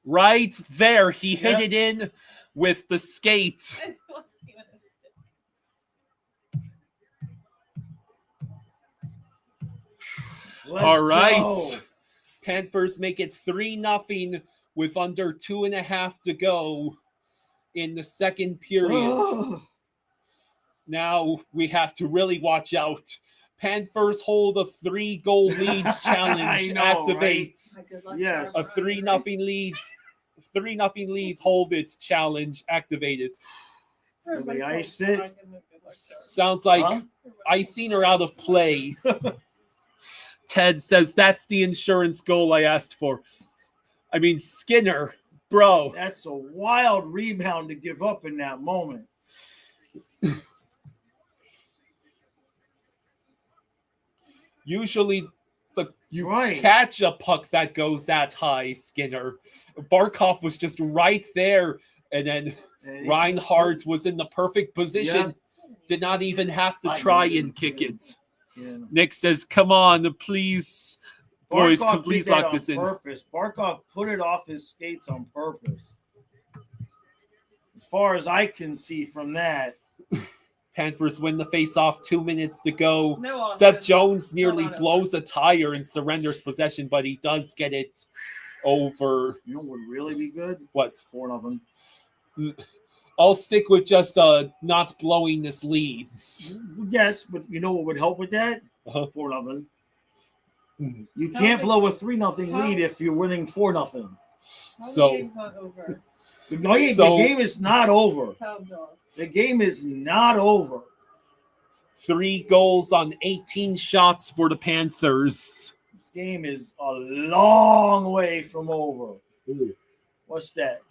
Right there, he hit it in with the skate. Let's All right. go. Panthers make it 3-0 with under 2.5 to go in the second period. Ugh. Now we have to really watch out. Panthers hold a 3-goal leads challenge. I know, Activates Good luck, Yes. a Charlie. 3-0 leads. 3-0 leads. Hold it challenge activated. Everybody They close iced so it. I can look good luck, Charlie. Sounds like Huh? icing are out of play. Ted says that's the insurance goal I asked for. I mean, Skinner, bro. That's a wild rebound to give up in that moment. Usually, you Right. catch a puck that goes that high, Skinner. Barkov was just right there, and then And he Reinhardt was in the perfect position. Did not even have to I try know. and kick it. just- yeah. Nick says, "Come on, please, boys, Barkov please did that lock on this in." purpose. Barkov put it off his skates on purpose. As far as I can see from that, Panthers win the face-off. 2 minutes to go. No Seth offense. Jones nearly Come on, blows a tire and surrenders possession, but he does get it over. you know what would really be good? What? 4-0. I'll stick with just not blowing this leads. Yes, but you know what would help with that? Uh-huh. 4-0. Mhm. You Tell can't me- blow a 3-0 tell- lead if you're winning 4-0. Tell the So- game's not over. The So- game is not over. Tell them, Joel. The game is not over. 3 goals on 18 shots for the Panthers. This game is a long way from over. What's that?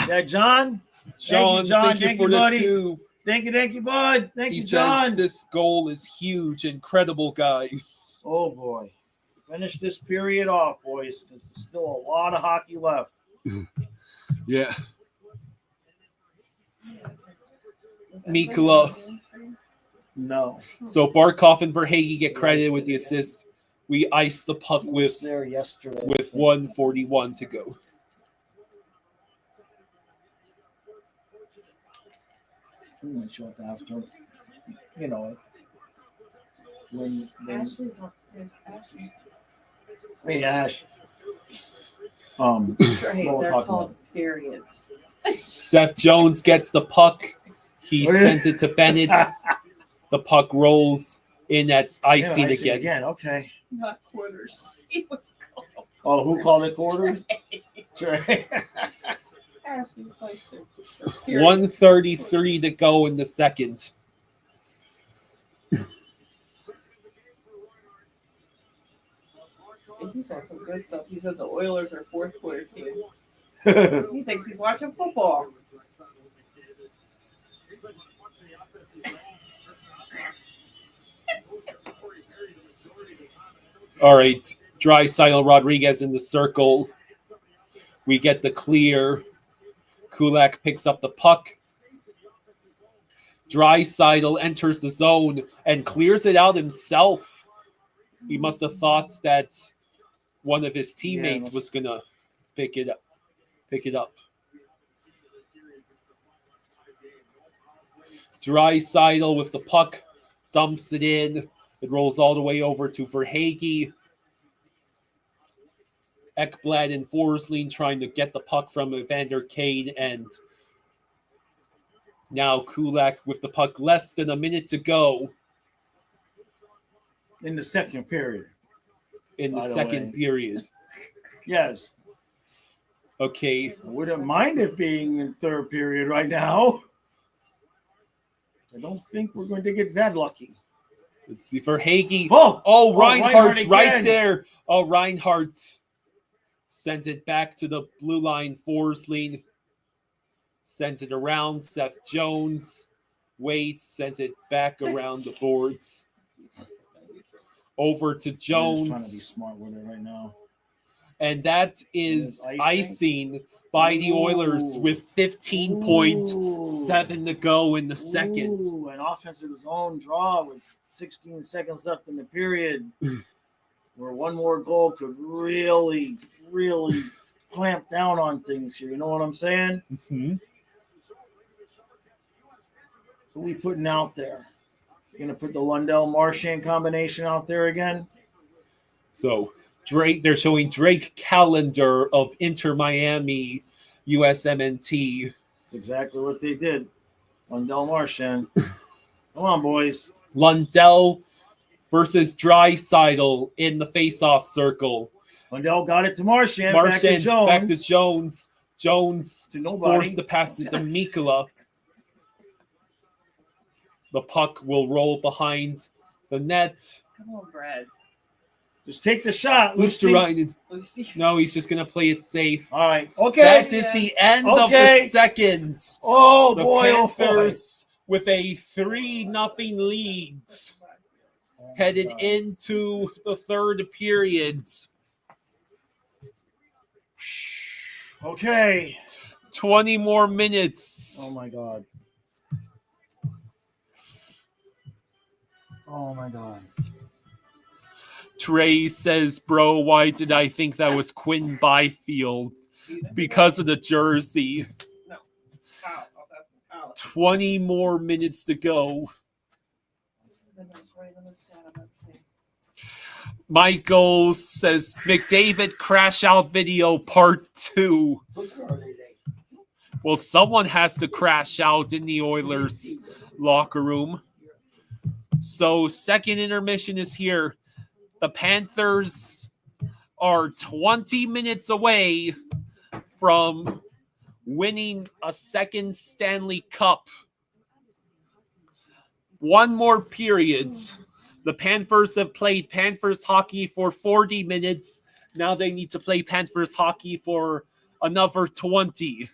Is that John? John, John. thank you Thank for you, the buddy. 2. Thank you, bud. Thank He you, says John. this goal is huge, incredible, guys. Oh, boy. Finish this period off, boys, because there's still a lot of hockey left. Yeah. Was that Mikula. for the stream? No. So Barkov and Verhage get credited with the assist. We ice the puck He was with there yesterday. 1:41 to go. Pretty much what after. You know, when Ashley's not. It's Ashley. hey, Ash. Right, What we're they're talking called periods. Seth Jones gets the puck. He sends it to Bennett. The puck rolls in. That's icing again. Okay. Not quarters. He was called. Oh, who called it quarters? Trey. Ashley's like the period. 1:33 to go in the second. He saw some good stuff. He said the Oilers are fourth quarter team. He thinks he's watching football. All right. Draisaitl, Rodriguez in the circle. We get the clear. Kulak picks up the puck. Draisaitl enters the zone and clears it out himself. He must have thought that one of his teammates was gonna pick it up. Draisaitl with the puck, dumps it in. It rolls all the way over to Verhage. Ekblad and Forsling trying to get the puck from Evander Kane, and now Kulak with the puck. Less than a minute to go In the second period. in the By the second way. period. Yes. Okay, I wouldn't mind it being in third period right now. I don't think we're going to get that lucky. let's see. Verhage. Oh, Oh, Reinhardt's Reinhardt right again. there. Oh, Reinhardt sends it back to the blue line. Forsling sends it around. Seth Jones waits, sends it back around the boards. Over to I'm just trying to be Jones. smart with it right now. And that is Icing? icing by the Oilers Ooh. with 15.7 to go in the second. Ooh, an offensive zone draw with 16 seconds left in the period, where one more goal could really, really clamp down on things here. You know what I'm saying? Mhm. Who we putting out there? You're gonna put the Lundell Marchand combination out there again? So Drake, they're showing Drake calendar of Inter Miami, USMNT. That's exactly what they did. Lundell Marchand. Come on, boys. Lundell versus Draisaitl in the face-off circle. Lundell got it to Marchand. Marchand back to Jones. Jones To nobody. forced to pass it to Mikkola. The puck will roll behind the net. Come on, Brad. Just take the shot, Lucy. Luosterainen. Lucy. No, he's just going to play it safe. All right. Okay. That is the end of the second. Oh, The boy. Panthers with a 3-0 lead headed into the third period. Okay. 20 more minutes. Oh, my God. Oh, my God. Trey says, bro, why did I think that was Quinn Byfield? Because of the jersey. No. Kyle. I was asking Kyle. 20 more minutes to go. Michael says, McDavid crash out video part 2. Well, someone has to crash out in the Oilers locker room. So second intermission is here. The Panthers are 20 minutes away from winning a second Stanley Cup. One more period. The Panthers have played Panthers hockey for 40 minutes. Now they need to play Panthers hockey for another 20.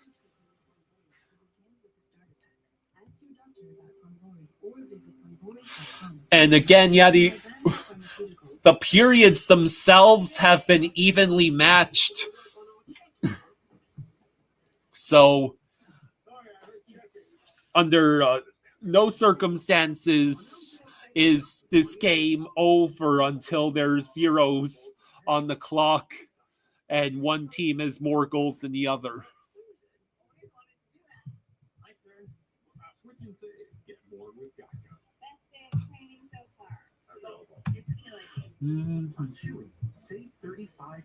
And again, yeah, the periods themselves have been evenly matched. So, under no circumstances is this game over until there's zeros on the clock and one team has more goals than the other. Save 35%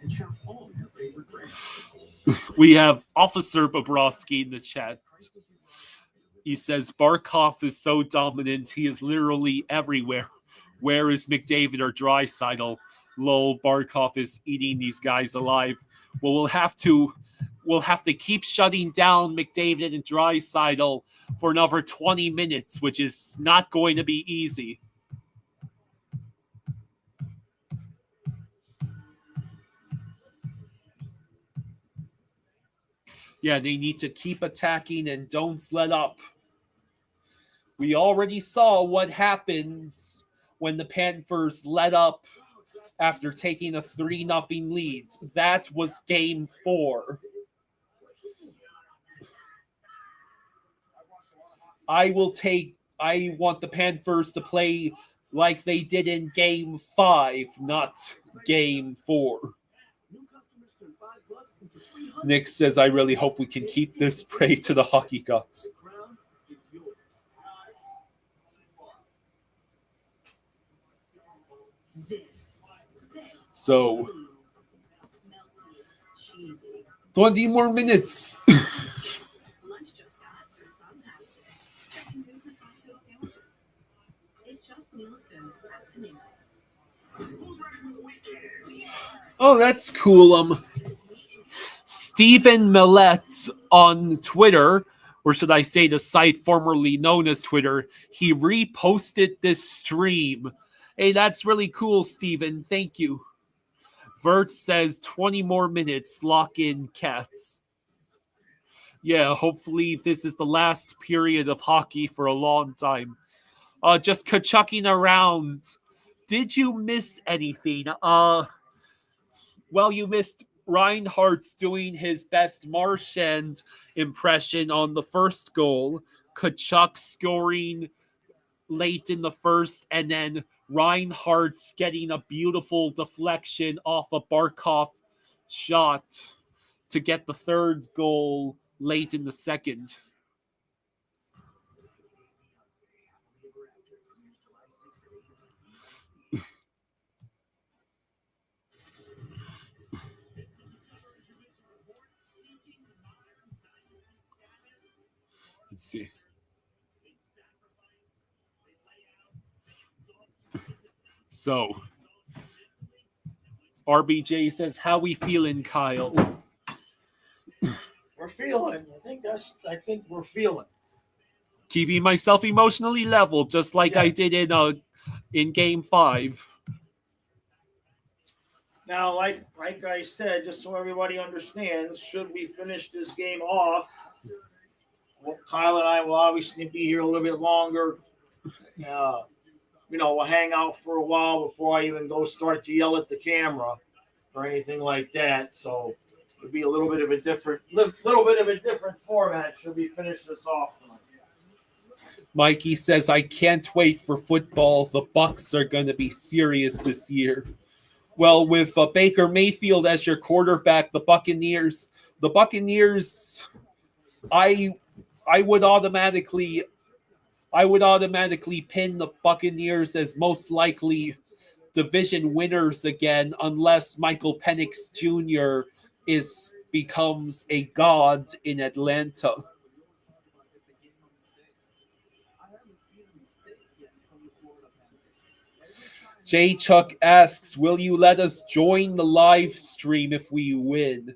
and shop all your favorite brands. We have Officer Bobrovsky in the chat. He says, Barkov is so dominant, he is literally everywhere. Where is McDavid or Draisaitl? Lol, Barkov is eating these guys alive. Well, we'll have to keep shutting down McDavid and Draisaitl for another 20 minutes, which is not going to be easy. Yeah, they need to keep attacking and don't let up. We already saw what happens when the Panthers let up after taking a 3-0 lead. That was game 4. I want the Panthers to play like they did in game 5, not game 4. Nick says, I really hope we can keep this prey to the hockey gods. So, 20 more minutes. Lunch just got fantastic. Checking new prosciutto sandwiches. It just feels good at Panera. Oh, that's cool. Stephen Millett on Twitter, or should I say the site formerly known as Twitter, he reposted this stream. Hey, that's really cool, Stephen. Thank you. Vert says 20 more minutes. Lock in, Cats. Yeah, hopefully this is the last period of hockey for a long time. Just ka-chucking around. Did you miss anything? Well, you missed Reinhardt's doing his best Marchand impression on the first goal. Kachuk scoring late in the first, and then Reinhardt's getting a beautiful deflection off a Barkov shot to get the third goal late in the second. Let's see. So, RBJ says, "How we feeling, Kyle?" We're feeling. I think we're feeling. Keeping myself emotionally level, just like I did in Game 5. Now, like I said, just so everybody understands, should we finish this game off, well, Kyle and I will obviously be here a little bit longer. We'll hang out for a while before I even go start to yell at the camera or anything like that. So it'll be a little bit of a different format. Should we finish this off tonight? Mikey says, "I can't wait for football. The Bucks are going to be serious this year." Well, with Baker Mayfield as your quarterback, the Buccaneers, I would automatically pin the Buccaneers as most likely division winners again, unless Michael Penix Jr. becomes a god in Atlanta. J. Chuck asks, "Will you let us join the live stream if we win?"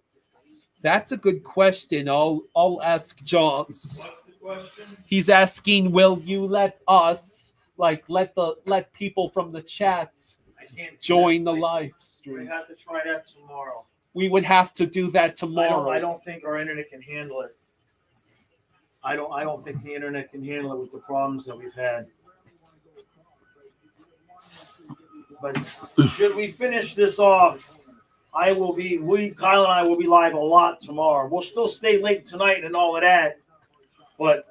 That's a good question. I'll ask Jaws. He's asking, "Will you let us, let people from the chat join the live stream?" We have to try that tomorrow. We would have to do that tomorrow. I don't think our internet can handle it. I don't think the internet can handle it with the problems that we've had. But should we finish this off, Kyle and I will be live a lot tomorrow. We'll still stay late tonight and all of that, but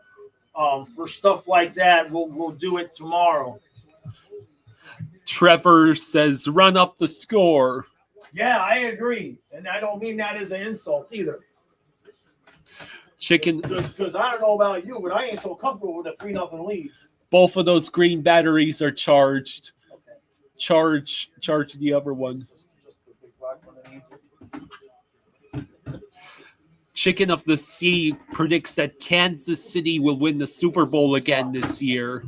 for stuff like that, we'll do it tomorrow. Trevor says, "Run up the score." Yeah, I agree, and I don't mean that as an insult either. Chicken, because I don't know about you, but I ain't so comfortable with a 3-0 lead. Both of those green batteries are charged. Okay. Charge the other one. Just the big black one that needs it. Chicken of the Sea predicts that Kansas City will win the Super Bowl again this year.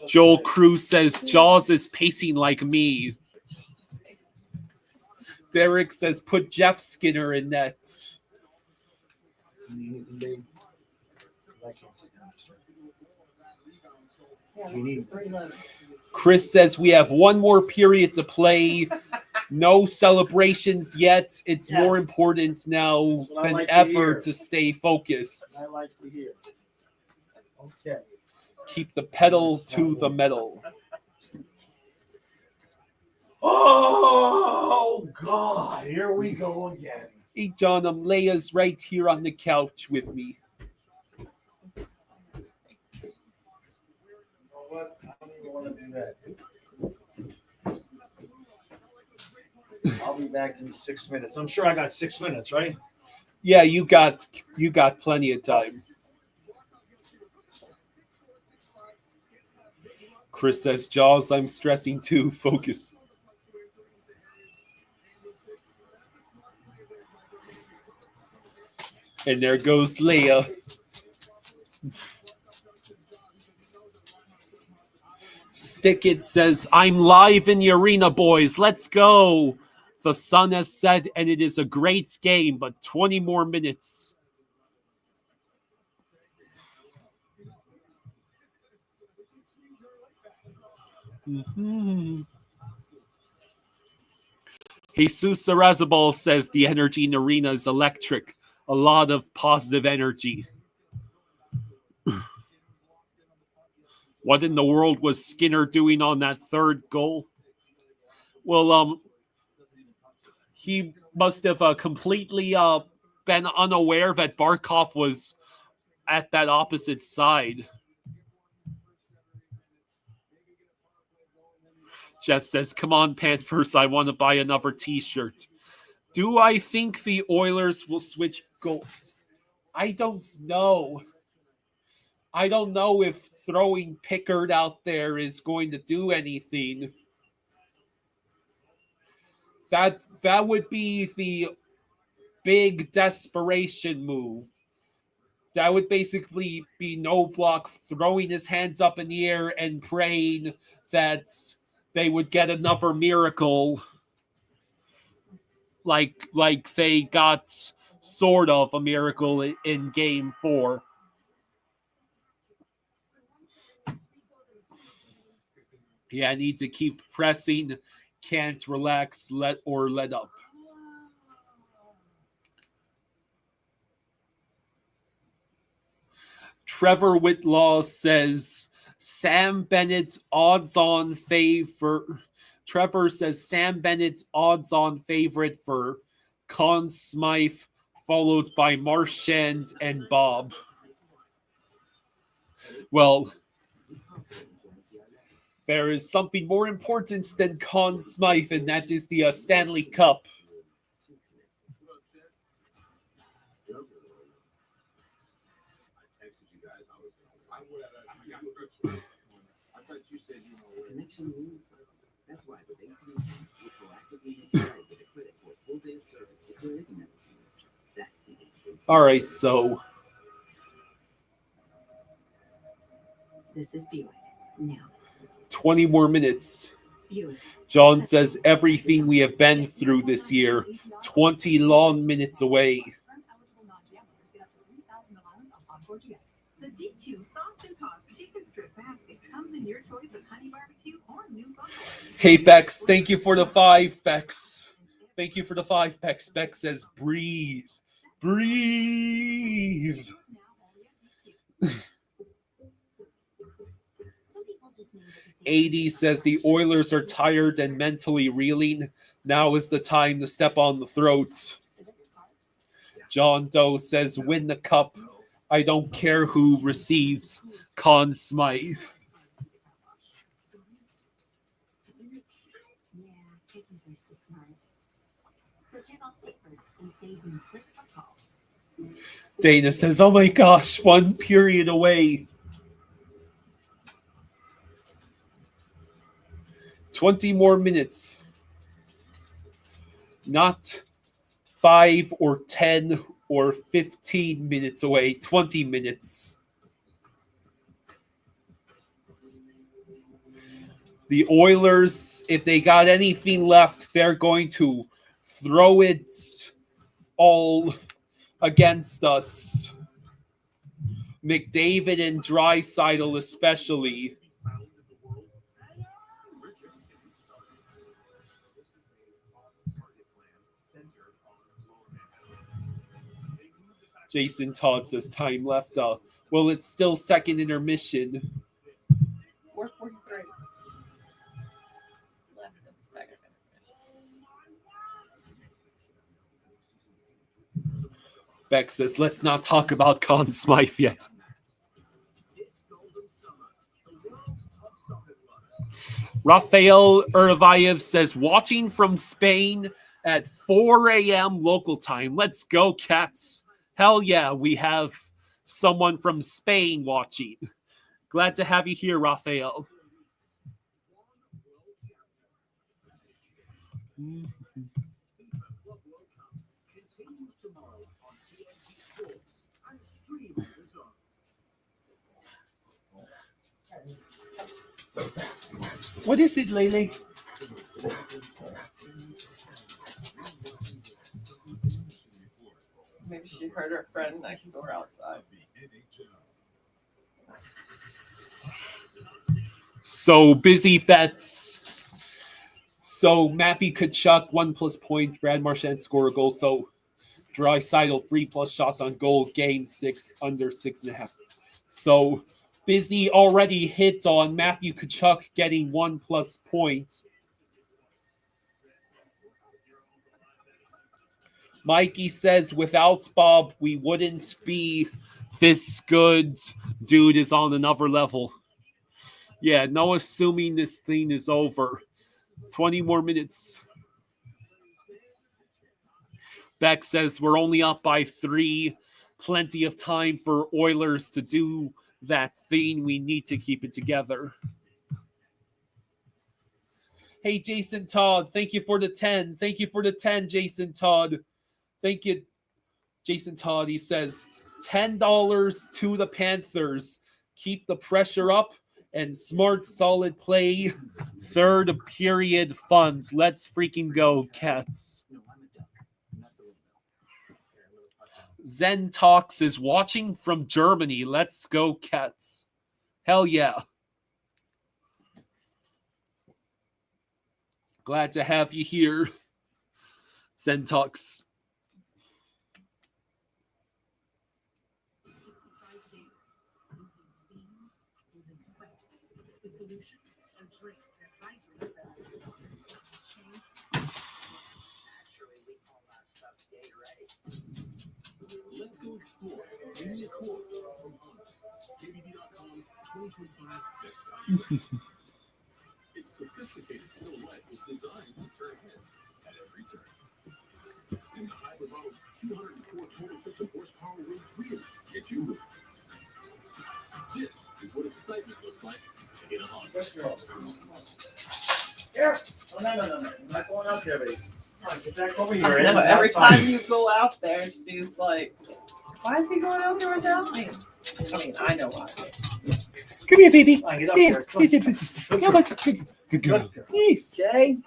Joel Cruz says Jaws is pacing like me. Derek says put Jeff Skinner in net. Chris says we have one more period to play. No celebrations yet. It's more important now than ever to stay focused. I like to hear. Okay. Keep the pedal to the metal. Oh, God. Here we go again. Hey, John, Leia's right here on the couch with me. You know what? I don't even want to do that. I'll be back in 6 minutes. I'm sure I got 6 minutes, right? Yeah, you got plenty of time. Chris says, Jaws, I'm stressing too. Focus. And there goes Leia. Stick It says, I'm live in the arena, boys. Let's go. The sun has set, and it is a great game, but 20 more minutes. Mm-hmm. Jesus Arrazabal says the energy in the arena is electric. A lot of positive energy. What in the world was Skinner doing on that third goal? Well, he must have completely been unaware that Barkov was at that opposite side. Jeff says, come on, Panthers, I want to buy another t-shirt. Do I think the Oilers will switch goals? I don't know. I don't know if throwing Pickard out there is going to do anything. That would be big desperation move. That would basically be No Block throwing his hands up in the air and praying that they would get another miracle, like they got sort of a miracle in Game 4. Yeah, I need to keep pressing. Can't relax, let up. Trevor Whitlaw says Sam Bennett's odds-on favorite. Trevor says Sam Bennett's odds-on favorite for Conn Smythe, followed by Marchand and Bob. Well, there is something more important than Conn Smythe, and that is the Stanley Cup. Connection means that's why with AT&T, we proactively make it right with a credit for a full day of service if there is a network connection. That's the AT&T. All right, so This is Buick. Now, 20 more minutes. Buick. John says everything we have been through this year, 20 long minutes away. The DQ Sauce and Toss Chicken Strip Basket comes in your choice of honey barbecue or new buffalo. Hey, Bex, thank you for the 5, Bex. Thank you for the 5, Bex. Bex says, breathe. Breathe. AD says the Oilers are tired and mentally reeling. Now is the time to step on the throat. John Doe says, win the cup. I don't care who receives. Conn Smythe. Yeah, taking first is smart. So check off stick first and save and click a call. Dana says, oh my gosh, 1 period away. 20 more minutes. Not 5 or 10 or 15 minutes away. 20 minutes. The Oilers, if they got anything left, they're going to throw it all against us. McDavid and Draisaitl especially. Jason Todd says time left. Well, it's still second intermission. 4:43. Left in the second intermission. Beck says, let's not talk about Conn Smythe yet. Rafael Urvayev says, watching from Spain at 4 a.m. local time. Let's go, Cats. Hell yeah, we have someone from Spain watching. Glad to have you here, Rafael. What is it, Lele? Maybe she heard her friend next door outside. So busy bets. So Matthew Tkachuk 1+ point. Brad Marchand score a goal. So Draisaitl 3+ shots on goal. Game 6 under 6.5. So busy already hit on Matthew Tkachuk getting 1+ point. Mikey says, without Bob, we wouldn't be this good. Dude is on another level. Yeah, no assuming this thing is over. 20 more minutes. Beck says, we're only up by 3. Plenty of time for Oilers to do that thing. We need to keep it together. Hey, Jason Todd, thank you for the 10. Thank you for the 10, Jason Todd. Thank you Jason Toddy says $10 to the Panthers. Keep the pressure up and smart, solid play. Third period funds. Let's freaking go, Cats. Zen Talks is watching from Germany. Let's go, Cats. Hell yeah. Glad to have you here, Zen Talks. 65 days, losing steam, losing sweat. The solution, a drink that hydrates better. Change. Actually, we call that stuff Gatorade. Let's go explore Media Core from Honda. KBB.com's 2025 Best Value. Its sophisticated silhouette is designed to turn heads at every turn. And the hybrid model's 204 total system horsepower will really get you moving. This is what excitement looks like in a Honda. Here. Oh, no. I'm not going out there, baby. Come on, get back over here. I know, every time you go out there, she's like, why is he going out there without me? I mean, I know why. Come here, baby. Come on, get up here. Come on. Good girl. Peace. Okay.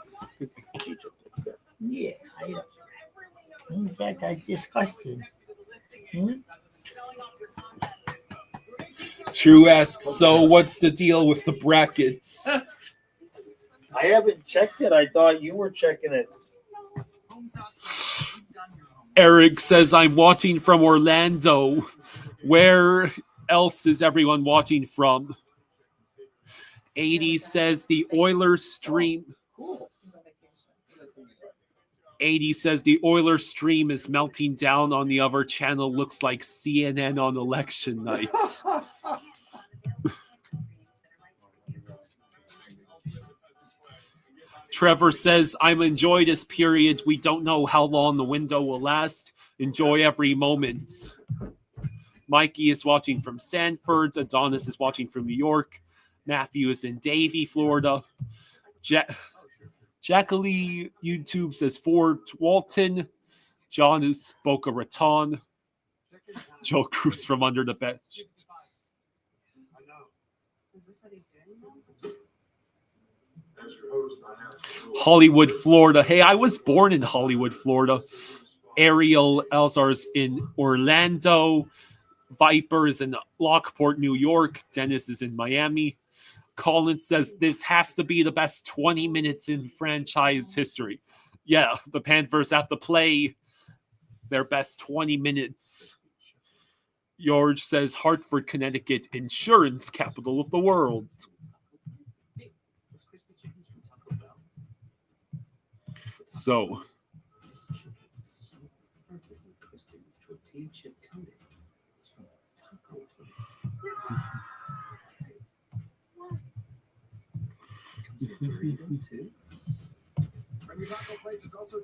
Yeah. In fact, I disgusted. True asks, so what's the deal with the brackets? I haven't checked it. I thought you were checking it. Eric says, I'm watching from Orlando. Where else is everyone watching from? 80 says the Oilers stream. Cool. 80 says the Oilers stream is melting down on the other channel. Looks like CNN on election nights. Trevor says, I'm enjoying this period. We don't know how long the window will last. Enjoy every moment. Mikey is watching from Sanford. Adonis is watching from New York. Matthew is in Davie, Florida. Jacqueline YouTube says Fort Walton. John is Boca Raton. Joe Cruz from under the bench. Is this what he's doing? Hollywood, Florida. Hey, I was born in Hollywood, Florida. Ariel Elzar's in Orlando. Viper is in Lockport, New York. Dennis is in Miami. Colin says this has to be the best 20 minutes in franchise history. Yeah, the Panthers have to play their best 20 minutes. George says Hartford, Connecticut, insurance capital of the world. So,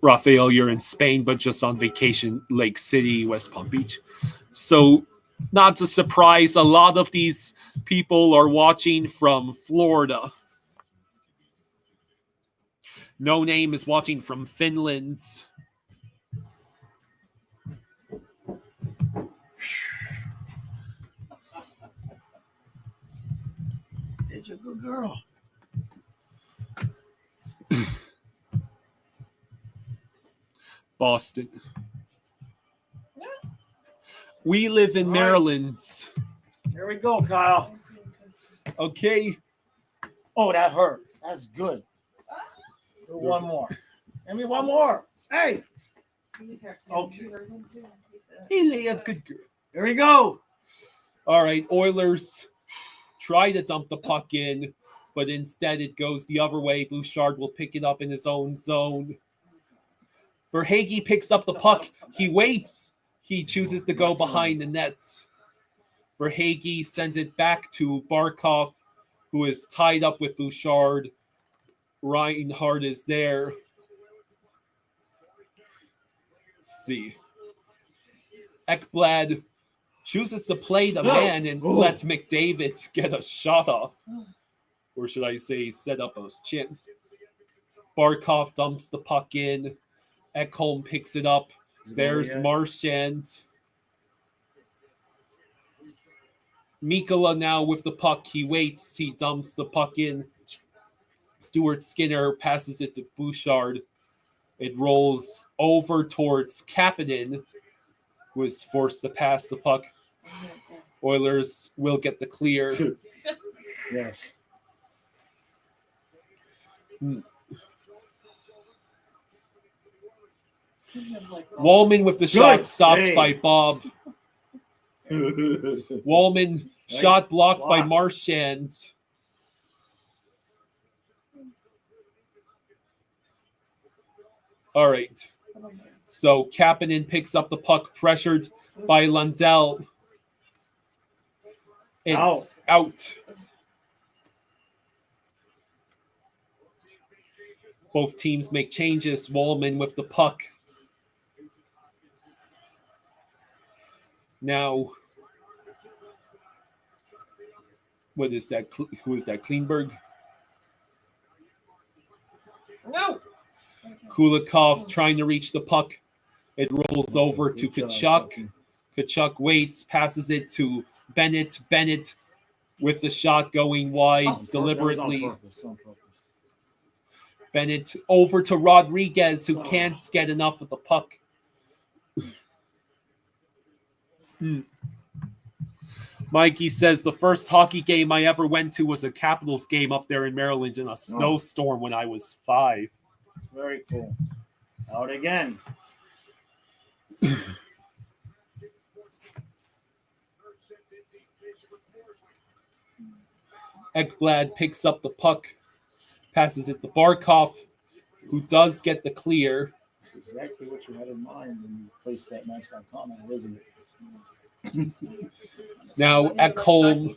Rafael, you're in Spain, but just on vacation, Lake City, West Palm Beach. So, not a surprise, a lot of these people are watching from Florida. No Name is watching from Finland. It's a good girl. Boston. We live in Maryland. Here we go, Kyle. Okay. Oh, that hurt. That's good. Do one more. Give me one more. Hey. Okay. Hey, Leah, good girl. Here we go. All right, Oilers try to dump the puck in, but instead it goes the other way. Bouchard will pick it up in his own zone. Verhaeghe picks up the puck. He waits. He chooses to go behind the nets. Verhaeghe sends it back to Barkov, who is tied up with Bouchard. Reinhardt is there. Let's see. Ekblad chooses to play the man and lets McDavid get a shot off. Or should I say set up a chance. Barkov dumps the puck in. Ekholm picks it up. There's Yeah. Marchand. Mikkola now with the puck. He waits. He dumps the puck in. Stuart Skinner passes it to Bouchard. It rolls over towards Kapanen, who is forced to pass the puck. Oilers will get the clear. Yes. Wallman with the shot stopped save. by Bob. Wallman shot blocked by blocked. Marchand. All right. So Kapanen picks up the puck, pressured by Lundell. It's out. Both teams make changes. Wallman with the puck. Now, what is that? Who is that? Kleinberg? No. Kulikov trying to reach the puck. It rolls over to Good Kachuk. job, Chucky. Kachuk waits, passes it to Bennett. Bennett with the shot going wide That was deliberately. on purpose. Bennett over to Rodriguez, who can't get enough of the puck. Mikey says the first hockey game I ever went to was a Capitals game up there in Maryland in a snowstorm when I was 5. Very cool. Out again. Ekblad picks up the puck, passes it to Barkov, who does get the clear. That's exactly what you had in mind when you placed that match.com, isn't it? Now Ekholm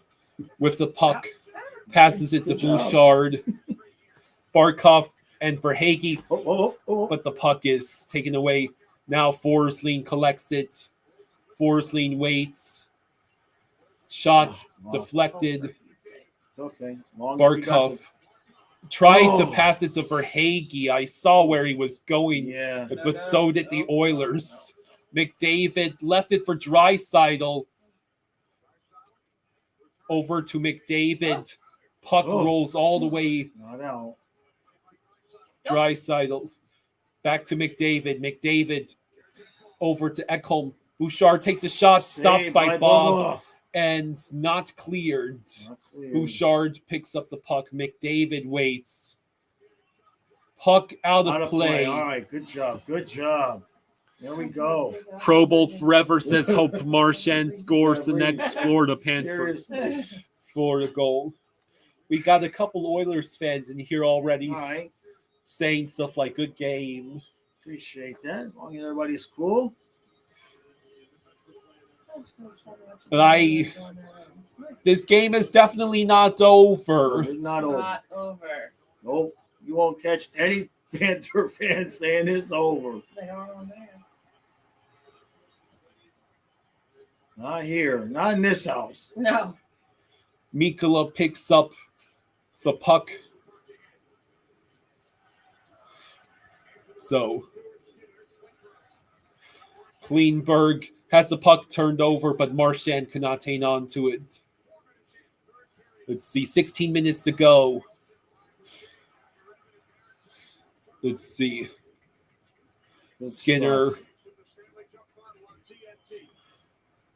with the puck, passes it to Bouchard. Barkov and Verhaeghe, but the puck is taken away. Now Forsling collects it. Forsling waits. Shot deflected. It's okay. Long as we got Barkov tried to pass it to Verhaeghe. I saw where he was going, but so did the Oilers. McDavid left it for Draisaitl. Over to McDavid. Puck rolls all the way. Not out. Draisaitl. Back to McDavid. McDavid over to Ekholm. Bouchard takes a shot, stopped Saved by Bob, Bubba. and not cleared. Not cleared. Bouchard picks up the puck. McDavid waits. Puck out of play. All right, good job. Good job. There we go. Pro Bowl forever says Hope Marchand scores the next Florida Panthers. Seriously. Florida goal. We got a couple Oilers fans in here already All right. saying stuff like "good game." Appreciate that. As long as everybody's cool. But this game is definitely not over. It's not over. Not over. Nope. You won't catch any Panther fans saying it's over. They are on there. Not here. Not in this house. No. Mikkola picks up the puck. So Kleinberg has the puck turned over, but Marchand cannot hang on to it. Let's see, 16 minutes to go. Let's see. Good Skinner. stuff.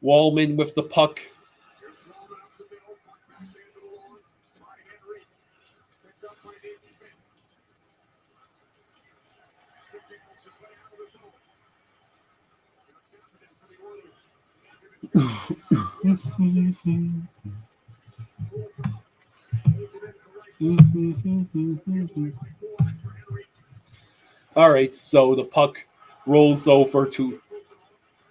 Wallman with the puck. All right, so the puck rolls over to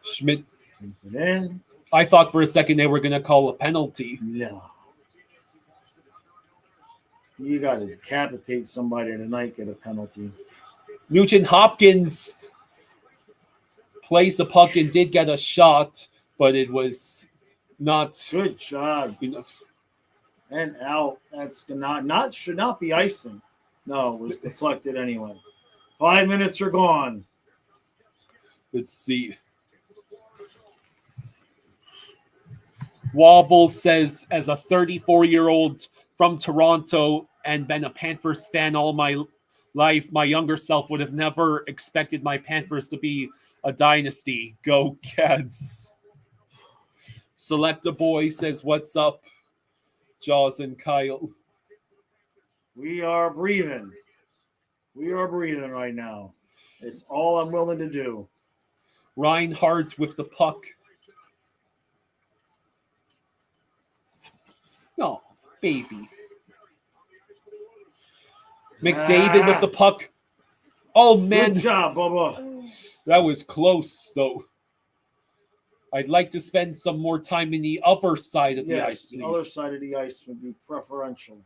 Schmidt. Put it in. I thought for a second they were going to call a penalty. No. You got to decapitate somebody tonight, get a penalty. Nugent Hopkins plays the puck and did get a shot, but it was not Good job. enough. And out. That's not should not be icing. No, it was deflected anyway. 5 minutes are gone. Let's see. Wobble says, as a 34-year-old from Toronto and been a Panthers fan all my life, my younger self would have never expected my Panthers to be a dynasty. Go Cats. Select a Boy says, what's up, Jaws and Kyle? We are breathing. We are breathing right now. It's all I'm willing to do. Reinhardt with the puck. No, baby. McDavid with the puck. Oh, man. Good job, Bubba. That was close, though. I'd like to spend some more time in the other side of the ice, please. The other side of the ice would be preferential.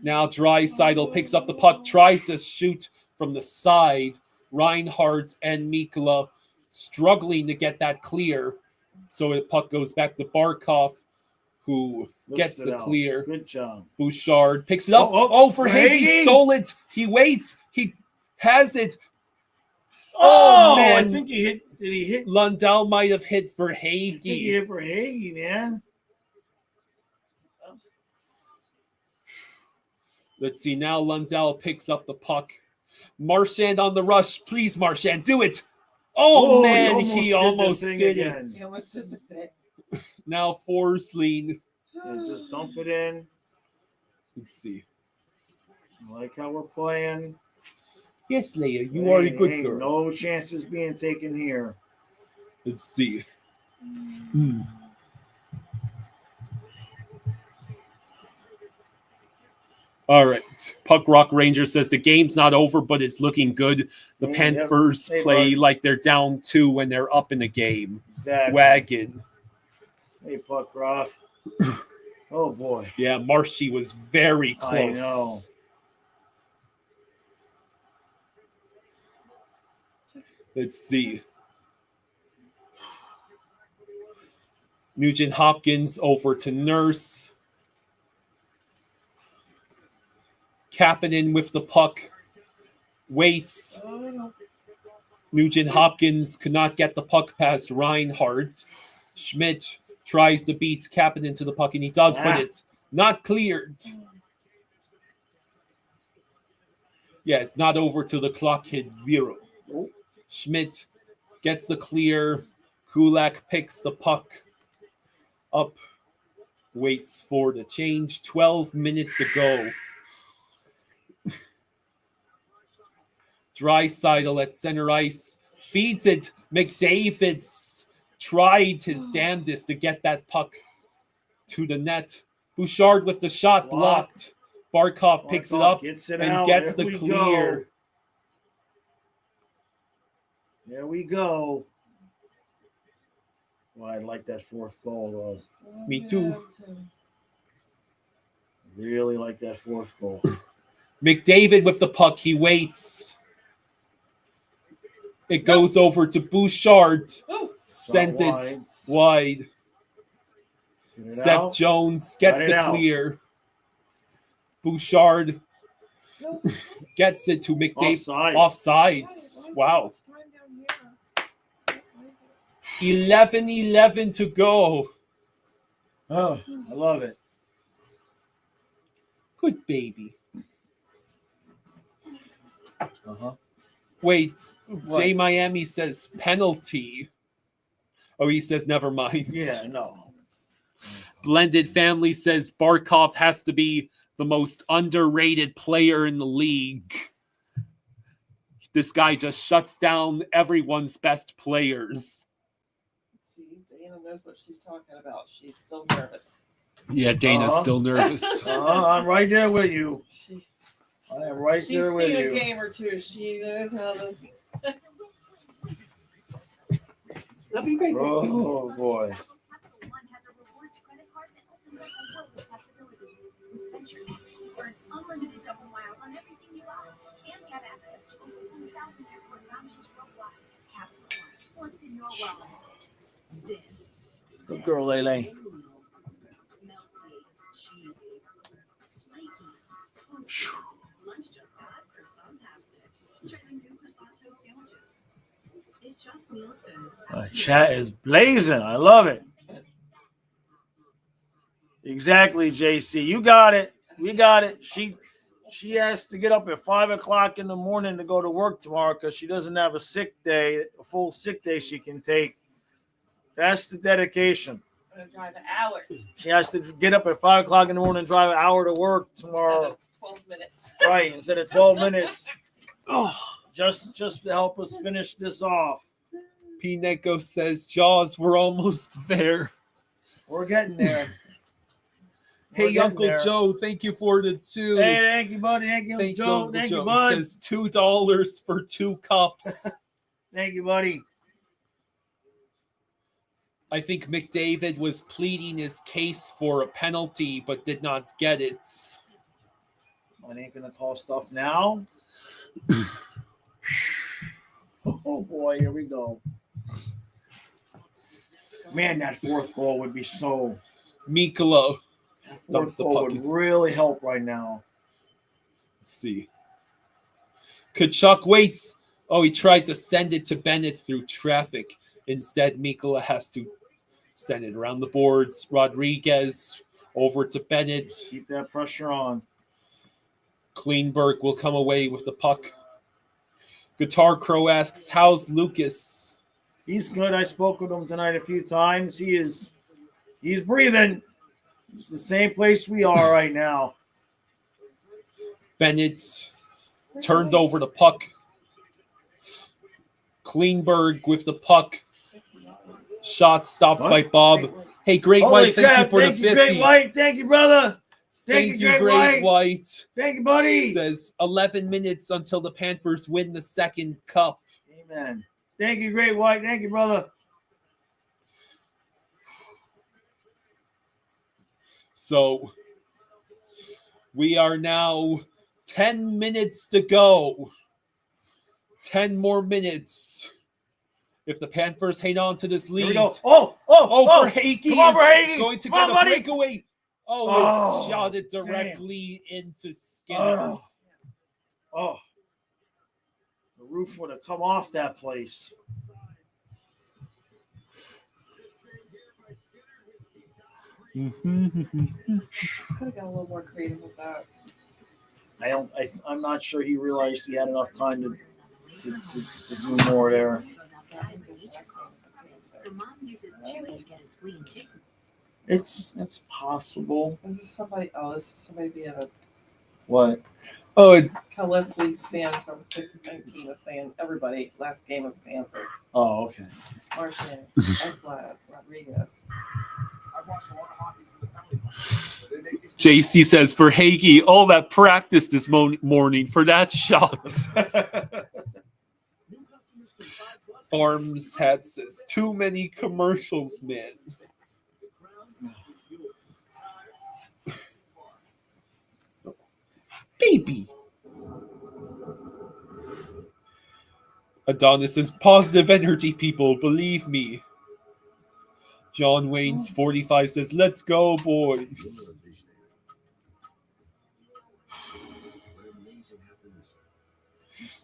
Now Draisaitl picks up the puck, tries to shoot from the side. Reinhardt and Mikla struggling to get that clear. So the puck goes back to Barkov, who gets the clear. Good job. Bouchard picks it up. For Hagee. He stole it. He waits. He has it. Oh, man. I think he hit. Did he hit? Lundell might have hit for Hagee. I think he hit for Hagee, man. Let's see. Now Lundell picks up the puck. Marchand on the rush. Please, Marchand, do it. Oh, man. He almost did it. Now Forsling. And just dump it in. Let's see. I like how we're playing. Yes, Leia, you are a good girl. No chances being taken here. Let's see. All right. Puck Rock Ranger says the game's not over, but it's looking good. The Panthers play like they're down 2 when they're up in the game. Exactly. Wagon. Hey, Puck Rock. Oh, boy. Yeah, Marshy was very close. I know. Let's see. Nugent Hopkins over to Nurse. Kapanen with the puck. Waits. Nugent Hopkins could not get the puck past Reinhardt. Schmidt tries to beat Kapanen to the puck, and he does, but it's not cleared. Yeah, it's not over till the clock hits 0. Schmidt gets the clear. Kulak picks the puck up. Waits for the change. 12 minutes to go. Draisaitl at center ice. Feeds it. McDavid's tried his damnedest to get that puck to the net. Bouchard with the shot blocked. Barkov picks it up and gets the clear. There we go. Well, I like that 4th goal, though. Me too. Really like that 4th goal. McDavid with the puck. He waits. It goes over to Bouchard. Sends it wide. Seth Jones gets the clear. Bouchard gets it to McDavid. Offsides. Wow. 11-11 to go. Oh, I love it. Good baby. Wait, Jay Miami says penalty. Oh, he says never mind. Yeah, no. Blended Family says Barkov has to be the most underrated player in the league. This guy just shuts down everyone's best players. See, Dana knows what she's talking about. She's still nervous. Yeah, Dana's still nervous. I'm right there with you. I am right there with you. She's seen a game or two. She knows how this. Oh, boy. Unlimited double miles on everything you love, and get access to over 1,000 airport lounges worldwide. Capital One, once in your wallet. This. Good girl, Lele. Melty, cheesy, flaky, toasty. Lunch just got croissant-tastic. Try the new croissant toast sandwiches. It's just feels good. Chat is blazing. I love it. Exactly, JC. You got it. We got it. She has to get up at 5 o'clock in the morning to go to work tomorrow because she doesn't have a sick day, a full sick day she can take. That's the dedication. I'm gonna drive an hour. She has to get up at 5 o'clock in the morning and drive an hour to work tomorrow. 12 minutes. Right, instead of 12 minutes. Oh, just to help us finish this off. Pineko says, Jaws, we're almost there. We're getting there. Hey, We're getting Uncle there. Joe, thank you for the 2. Hey, thank you, buddy. Thank you, Thank Joe. Uncle Thank Joe. you, bud. Says $2 for 2 cups. Thank you, buddy. I think McDavid was pleading his case for a penalty, but did not get it. I ain't gonna call stuff now. Oh boy, here we go. Man, that fourth goal would be so. Mikolo. That Dumps fourth the goal puck would in. really help right now. Let's see. Kachuk waits. Oh, he tried to send it to Bennett through traffic. Instead, Mikula has to send it around the boards. Rodriguez over to Bennett. Keep that pressure on. Kleinberg will come away with the puck. Guitar Crow asks, how's Lucas? He's good. I spoke with him tonight a few times. He's breathing. It's the same place we are right now. Bennett turns over the puck. Kleinberg with the puck. Shot stopped What? by Bob. Hey, Great Holy White, thank crap. you for Thank the you, 50. Great White. Thank you, brother. Thank you, Great White. Thank you, buddy. Says 11 minutes until the Panthers win the second cup. Amen. Thank you, Great White. Thank you, brother. So we are now 10 minutes to go. 10 more minutes. If the Panthers hang on to this Here we lead. go. Oh, Oh, Verhaeghe come on, is Verhaeghe. going to Come get on, a buddy. breakaway. Oh, Oh, it shot it damn. directly into Skinner. Oh. The roof would have come off that place. Could have got a little more creative with that. I'm not sure he realized he had enough time to do more there. So mom uses Chewy to get his flea too. It's possible. This is somebody being a What? Oh, Califley's fan from 619 is saying everybody last game was Panther. Oh, okay. Martian, Ekblad, Rodriguez. JC says Verhaeghe, all that practice this morning for that shot. Farms hat says too many commercials, man. Baby. Adonis says positive energy, people, believe me. John Wayne's 45 says, let's go, boys.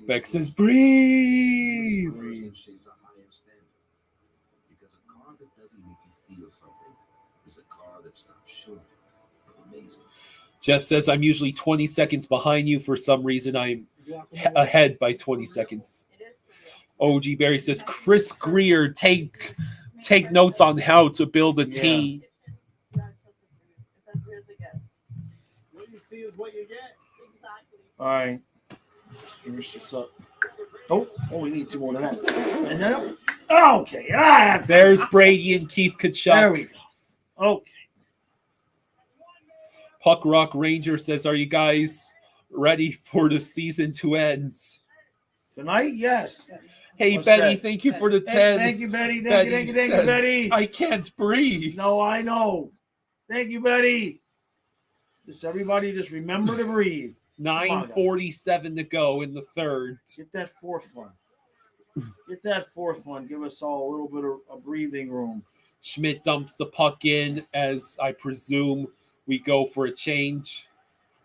Beck says, breathe. Because a car that doesn't make you feel something is a car that stops short of amazing. Jeff says, I'm usually 20 seconds behind you. For some reason, I'm ahead by 20 seconds. OG Barry says, Chris Greer, take notes on how to build a team. What you see is what you get. All right. Let's finish this up. Oh, we need 2 more than that. And then, okay. There's Brady and Keith Kachuk. There we go. Okay. Puck Rock Ranger says, are you guys ready for the season to end? Tonight, yes. Hey, What's Betty, that? thank you for the 10. Thank you, Betty. Betty Thank you, says, Betty. I can't breathe. No, I know. Thank you, Betty. Just everybody, just remember to breathe. 9:47 to go in the third. Get that fourth one. Get that fourth one. Give us all a little bit of a breathing room. Schmidt dumps the puck in as I presume we go for a change.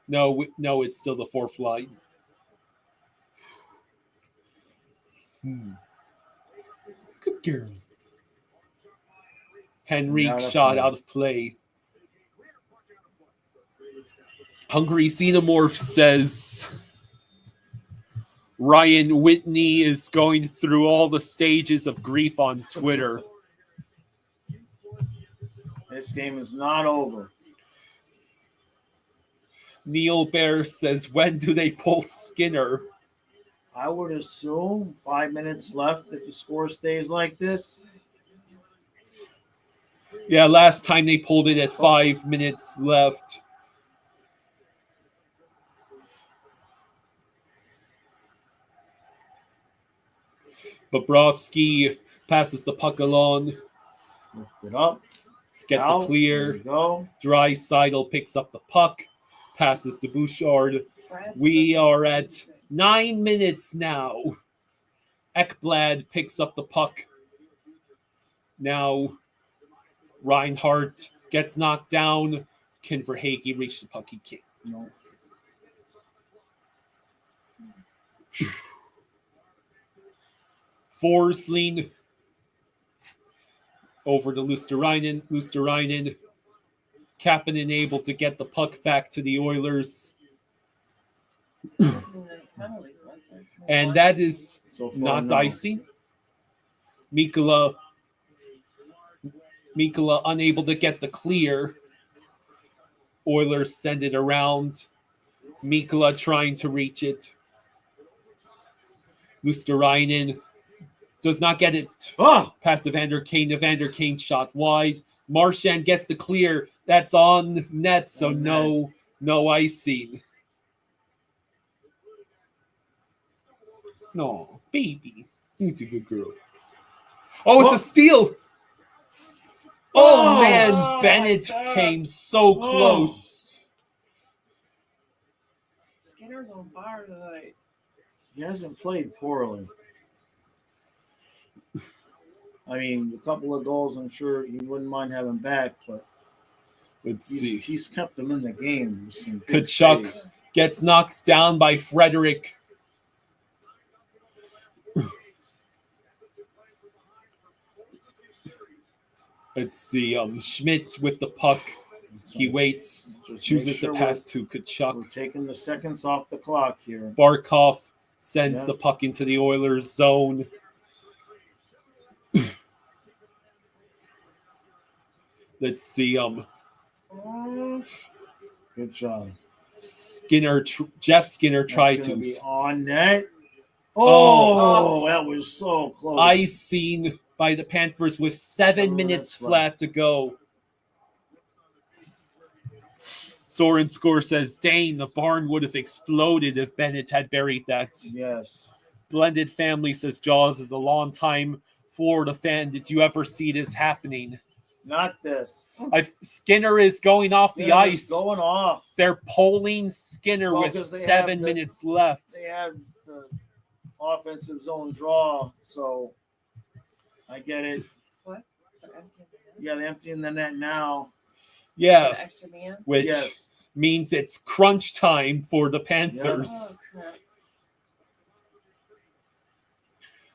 No, it's still the fourth line. Girl. Henrique Out of shot play. out of play. Hungry Xenomorph says Ryan Whitney is going through all the stages of grief on Twitter. This game is not over. Neil Bear says, when do they pull Skinner? I would assume 5 minutes left if the score stays like this. Yeah, last time they pulled it at 5 minutes left. Bobrovsky passes the puck along. Lift it up. Get Out. the There clear. we go. Draisaitl picks up the puck. Passes to Bouchard. We are at 9 minutes now. Ekblad picks up the puck. Now Reinhardt gets knocked down. Can Verhaeghe reach the puck? He can't. No. Forsling over to Luosterainen. Luosterainen, Kapanen able to get the puck back to the Oilers. And that is So far, not no. dicey. Mikkola unable to get the clear. Oilers send it around. Mikkola trying to reach it. Luosterainen does not get it past Evander Kane. Evander Kane shot wide. Marchand gets the clear. That's on net, so no icing. No, baby. You're a good girl. Oh, it's a steal. Oh, man. Oh, Bennett my God. came so close. Skinner's on fire tonight. He hasn't played poorly. I mean, a couple of goals, I'm sure he wouldn't mind having back, but Let's see. he's kept them in the game. with some big Kachuk saves. gets knocked down by Frederick. Let's see. Schmitz with the puck. He waits, Just chooses make sure to pass to We're Kachuk. taking the seconds off the clock here. Barkov sends Yeah. the puck into the Oilers zone. Let's see. Good job. Jeff Skinner tried That's gonna to. be on net. Oh. Oh, that was so close. Icing by the Panthers with 7 minutes flat to go. Soren Score says, dang, the barn would have exploded if Bennett had buried that. Yes. Blended Family says, Jaws is a long-time Florida fan. Did you ever see this happening? Not this. Skinner is going off the Skinner's ice. Going off. They're polling Skinner Well, with 'cause they 7 have the- minutes left. They have the offensive zone draw, so I get it. What? Yeah, they're emptying the net now. Yeah, Extra man? which Yes. means it's crunch time for the Panthers. Oh, crap.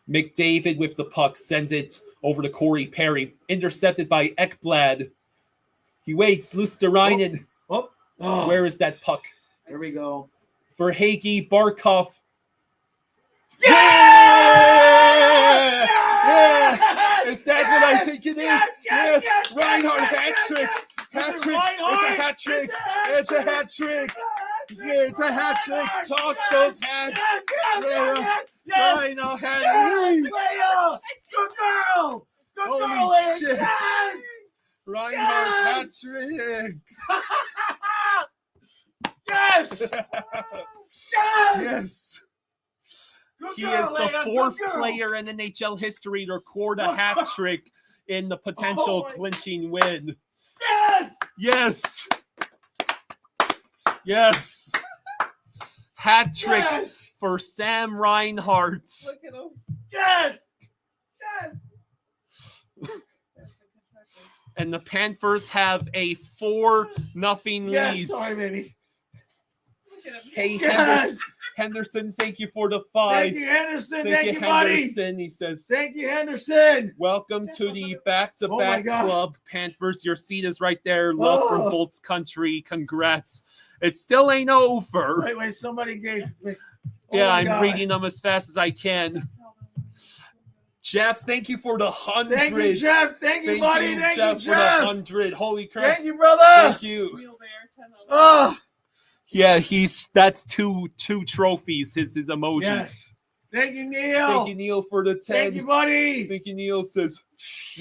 McDavid with the puck sends it over to Corey Perry. Intercepted by Ekblad. He waits. Luosterainen. Oh, Where is that puck? There we go. Verhaeghe, Barkov. Yeah! Yeah! Is that what I think it is? Yes! Reinhardt hat trick! Hat trick! It's a hat trick! It's a hat trick! Yeah, it's a hat trick! Toss those hats! Yeah! Reinhardt hat trick! Leia! Good girl! Good girl, Holy Leia! shit! Yes! Reinhardt hat Yes! trick! Yes! Yes! Yes! Good He girl, is the Leia, good fourth girl. player in NHL history to record a hat trick in the potential Oh my- clinching win. Yes! Yes! Yes! Hat trick Yes! for Sam Reinhardt. Look at him. Yes! Yes! And the Panthers have a 4-0 Yes! lead. Sorry, baby. Look at him. Hey, Yes! Henderson, thank you for the 5. Thank you, Henderson. Thank you, buddy. Henderson. He says, Thank you, Henderson. welcome to the back-to-back Oh my God. club. Panthers, your seat is right there. Love from Oh. Bolts Country. Congrats. It still ain't over. Wait, somebody gave me. Yeah, my I'm God. reading them as fast as I can. Jeff, thank you for the 100. Thank you, Jeff. Thank you, buddy. Thank you, Jeff, for the Jeff. 100. Holy crap. Thank you, brother. Thank you. Wheel bear, 10 of them. Oh, Yeah, that's two trophies, his emojis. yes. Thank you, Neil. Thank you, Neil, for the 10. Thank you, buddy. Thank you, Neil says,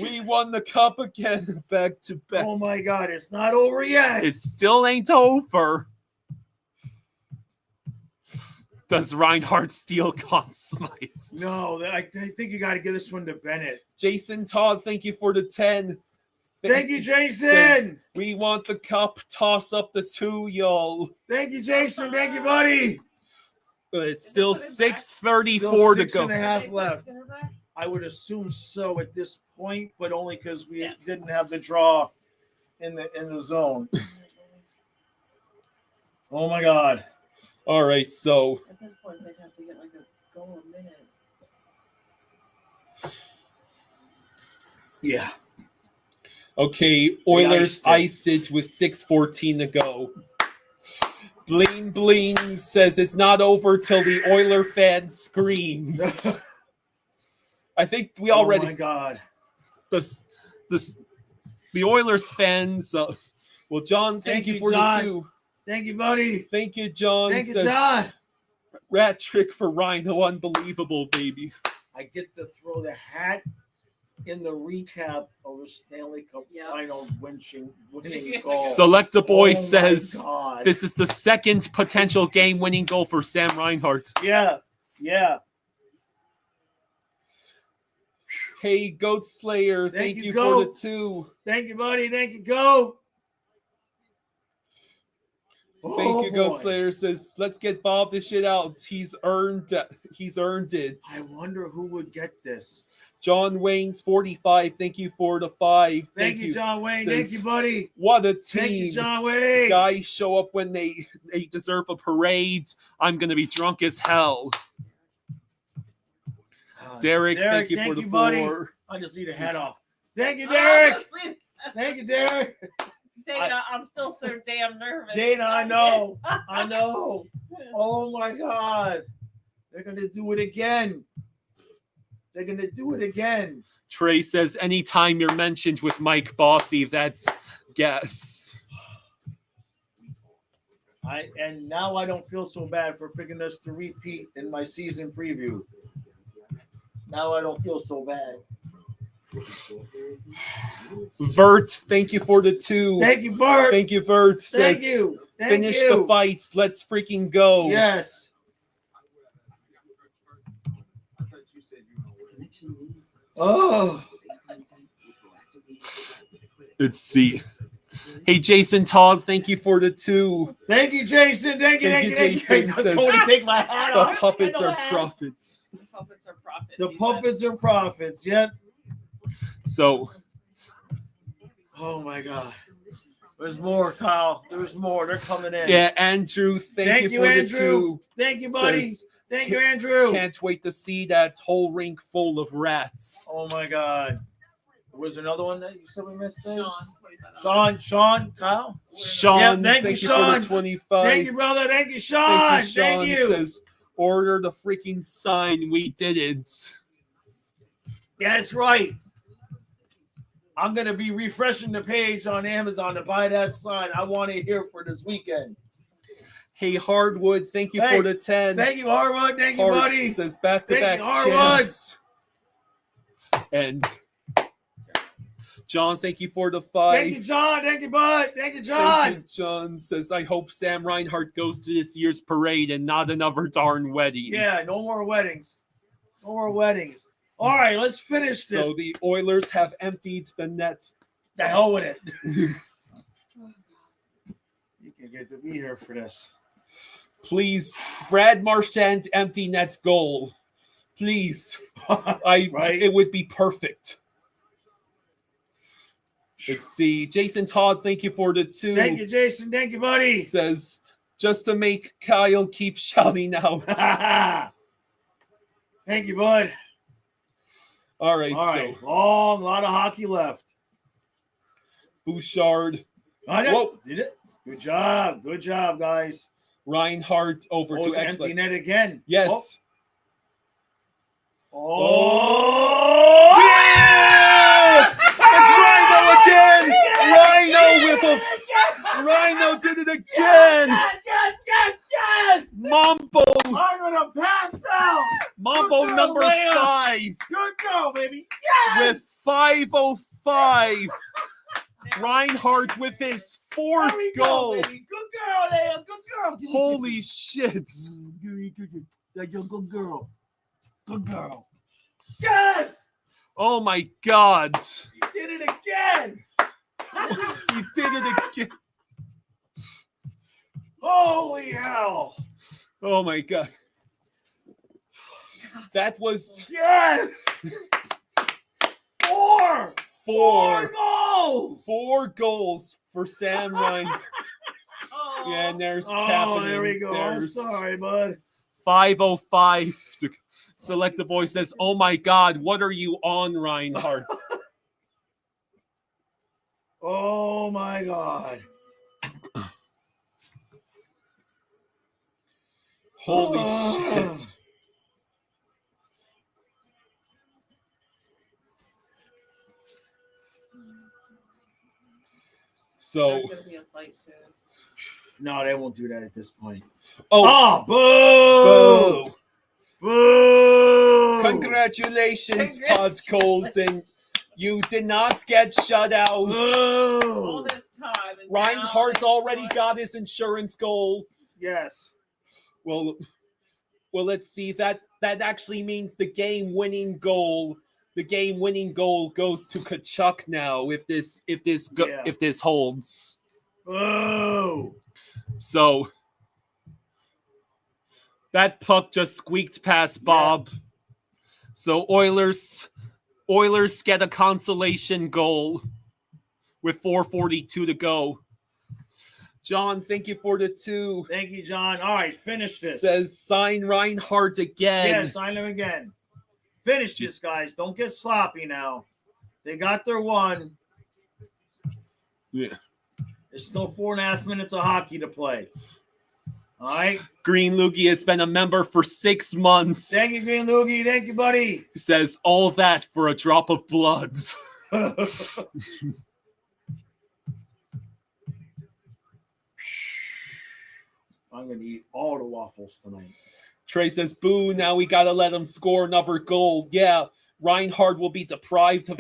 we won the cup again, back to back. Oh my God, it's not over yet. It still ain't over. Does Reinhardt steal Conn Smythe? No, I think you got to give this one to Bennett. Jason Todd, thank you for the 10. Thank you, Says, Jason. we want the cup. Toss up the 2, y'all. Thank you, Jason. Thank you, buddy. It's still Still 6:34 to 6.5 go. left. I would assume so at this point, but only because we didn't have the draw in the zone. Oh my God. All right, so At this point, they'd have to get like a goal a minute. Yeah. okay, Oilers iced ice it with 6:14 to go. Bling Bling says it's not over till the Oiler fan screams. I think we already. Oh my God. The Oilers fans. Well, John, thank you for John. the 2. Thank you, buddy. Thank you, John. Thank you, says, John. Rat trick for Rhino, unbelievable, baby. I get to throw the hat in the recap of a Stanley Cup Yeah. final winning goal. Select the Boy Oh my says God. this is the second potential game-winning goal for Sam Reinhart. Yeah. Yeah. Hey, Goat Slayer, Thank thank you, you Goat. for the 2. Thank you, buddy. Thank you, go. Thank you, Goat boy. Slayer says, let's get Bob this shit out. He's earned it. I wonder who would get this. John Wayne's 45. Thank you for the 5. Thank you, John Wayne. Says, Thank you, buddy. What a team. Thank you, John Wayne. Guys show up when they deserve a parade. I'm going to be drunk as hell. Derek, thank you for the 4. buddy. I just need a head off. Thank you, Derek. Thank you, Derek. Dana, I'm still so damn nervous. Dana, I know. I know. Oh my God. They're going to do it again. They're going to do it again. Trey says, anytime you're mentioned with Mike Bossy, that's guess. And now I don't feel so bad for picking us to repeat in my season preview. Now I don't feel so bad. Vert, thank you for the 2. Thank you, Bart. Thank you, Vert. Thank Says, you. Thank finish you. the fights. Let's freaking go. Yes. Oh. Let's see. Hey, Jason Todd, thank you for the 2. Thank you, Jason. Thank you, Thank you, thank you. Jason. Thank you. Says, Cody, take my hat the off. puppets are prophets. The puppets are profits. The he said. puppets are profits. Yep. So, Oh my God. There's more, Kyle. There's more. They're coming in. yeah, Andrew, thank you for Andrew. the 2. Thank you, buddy. Says, Thank you, Andrew. Can't wait to see that whole rink full of rats. Oh my God. Was there another one that you said we missed? Dave? Sean, $25. Sean, Kyle. Sean, Yeah, thank thank you, you for Sean. the 25. Thank you, brother. Thank you, Sean. Thank you, Sean. Thank you. Says, order the freaking sign. We did it. That's right. I'm going to be refreshing the page on Amazon to buy that sign. I want it here for this weekend. Hey, Hardwood, thank you Hey, for the 10. Thank you, Harwood. Thank you, Hard buddy. says back-to-back Thank you, Harwood. chance. And John, thank you for the 5. Thank you, John. Thank you, bud. Thank you, John. Thank you, John says, I hope Sam Reinhart goes to this year's parade and not another darn wedding. Yeah, no more weddings. No more weddings. All right, let's finish this. So the Oilers have emptied the net. The hell with it. You can get to be here for this. Please, Brad Marchand empty net goal. Please. Right. It would be perfect. Let's see. Jason Todd, thank you for the 2. Thank you, Jason. Thank you, buddy. Says, just to make Kyle keep shouting out. Thank you, bud. All right, All right, so long, lot of hockey left. Bouchard, Whoa, did it? Good job, guys. Reinhardt over to It's an empty Ekblad. net again. Yes. Oh, Yeah! It's Rhino again! Rhino did it again! Yes! Mambo! I'm gonna pass out. Mambo Good girl, number Leia. 5 Good girl, baby. with 5:05. Reinhardt with his 4th There we goal. go, baby. Good girl, Leia. Good girl. Give me Holy kisses. shit. Good girl. Good girl. Yes! Oh my god. You did it again. You did it again. Holy hell. Oh my god. That was Yes! Four 4 goals! 4 goals for Sam Reinhardt. Oh. Yeah, and there's Oh, Kapanen. there we go. I'm There's sorry, bud. 5:05. Select the voice says, "Oh my God, what are you on, Reinhardt?" Oh my God. Holy Oh. shit! So, There's gonna be a fight soon. No, they won't do that at this point. oh, Boo! boo! Boo! Congratulations, Pod Colson. You did not get shut out. All Boo! this time. And Reinhardt's now already it's got his insurance goal. Yes. Well, let's see. That actually means the game-winning goal. The game-winning goal goes to Kachuk now. If this holds, Boo! so that puck just squeaked past Bob. So Oilers get a consolation goal with 4:42 to go. John, thank you for the 2. Thank you, John. All right, finish this. Says sign Reinhardt again. Yeah, sign them again. Finish this, guys. Don't get sloppy now. They got their one. Yeah. There's still 4.5 minutes of hockey to play. All right. Green Loogie has been a member for 6 months. Thank you, Green Loogie. Thank you, buddy. Says all that for a drop of blood. I'm going to eat all the waffles tonight. Trey says, boo, now we got to let him score another goal. Yeah, Reinhardt will be deprived of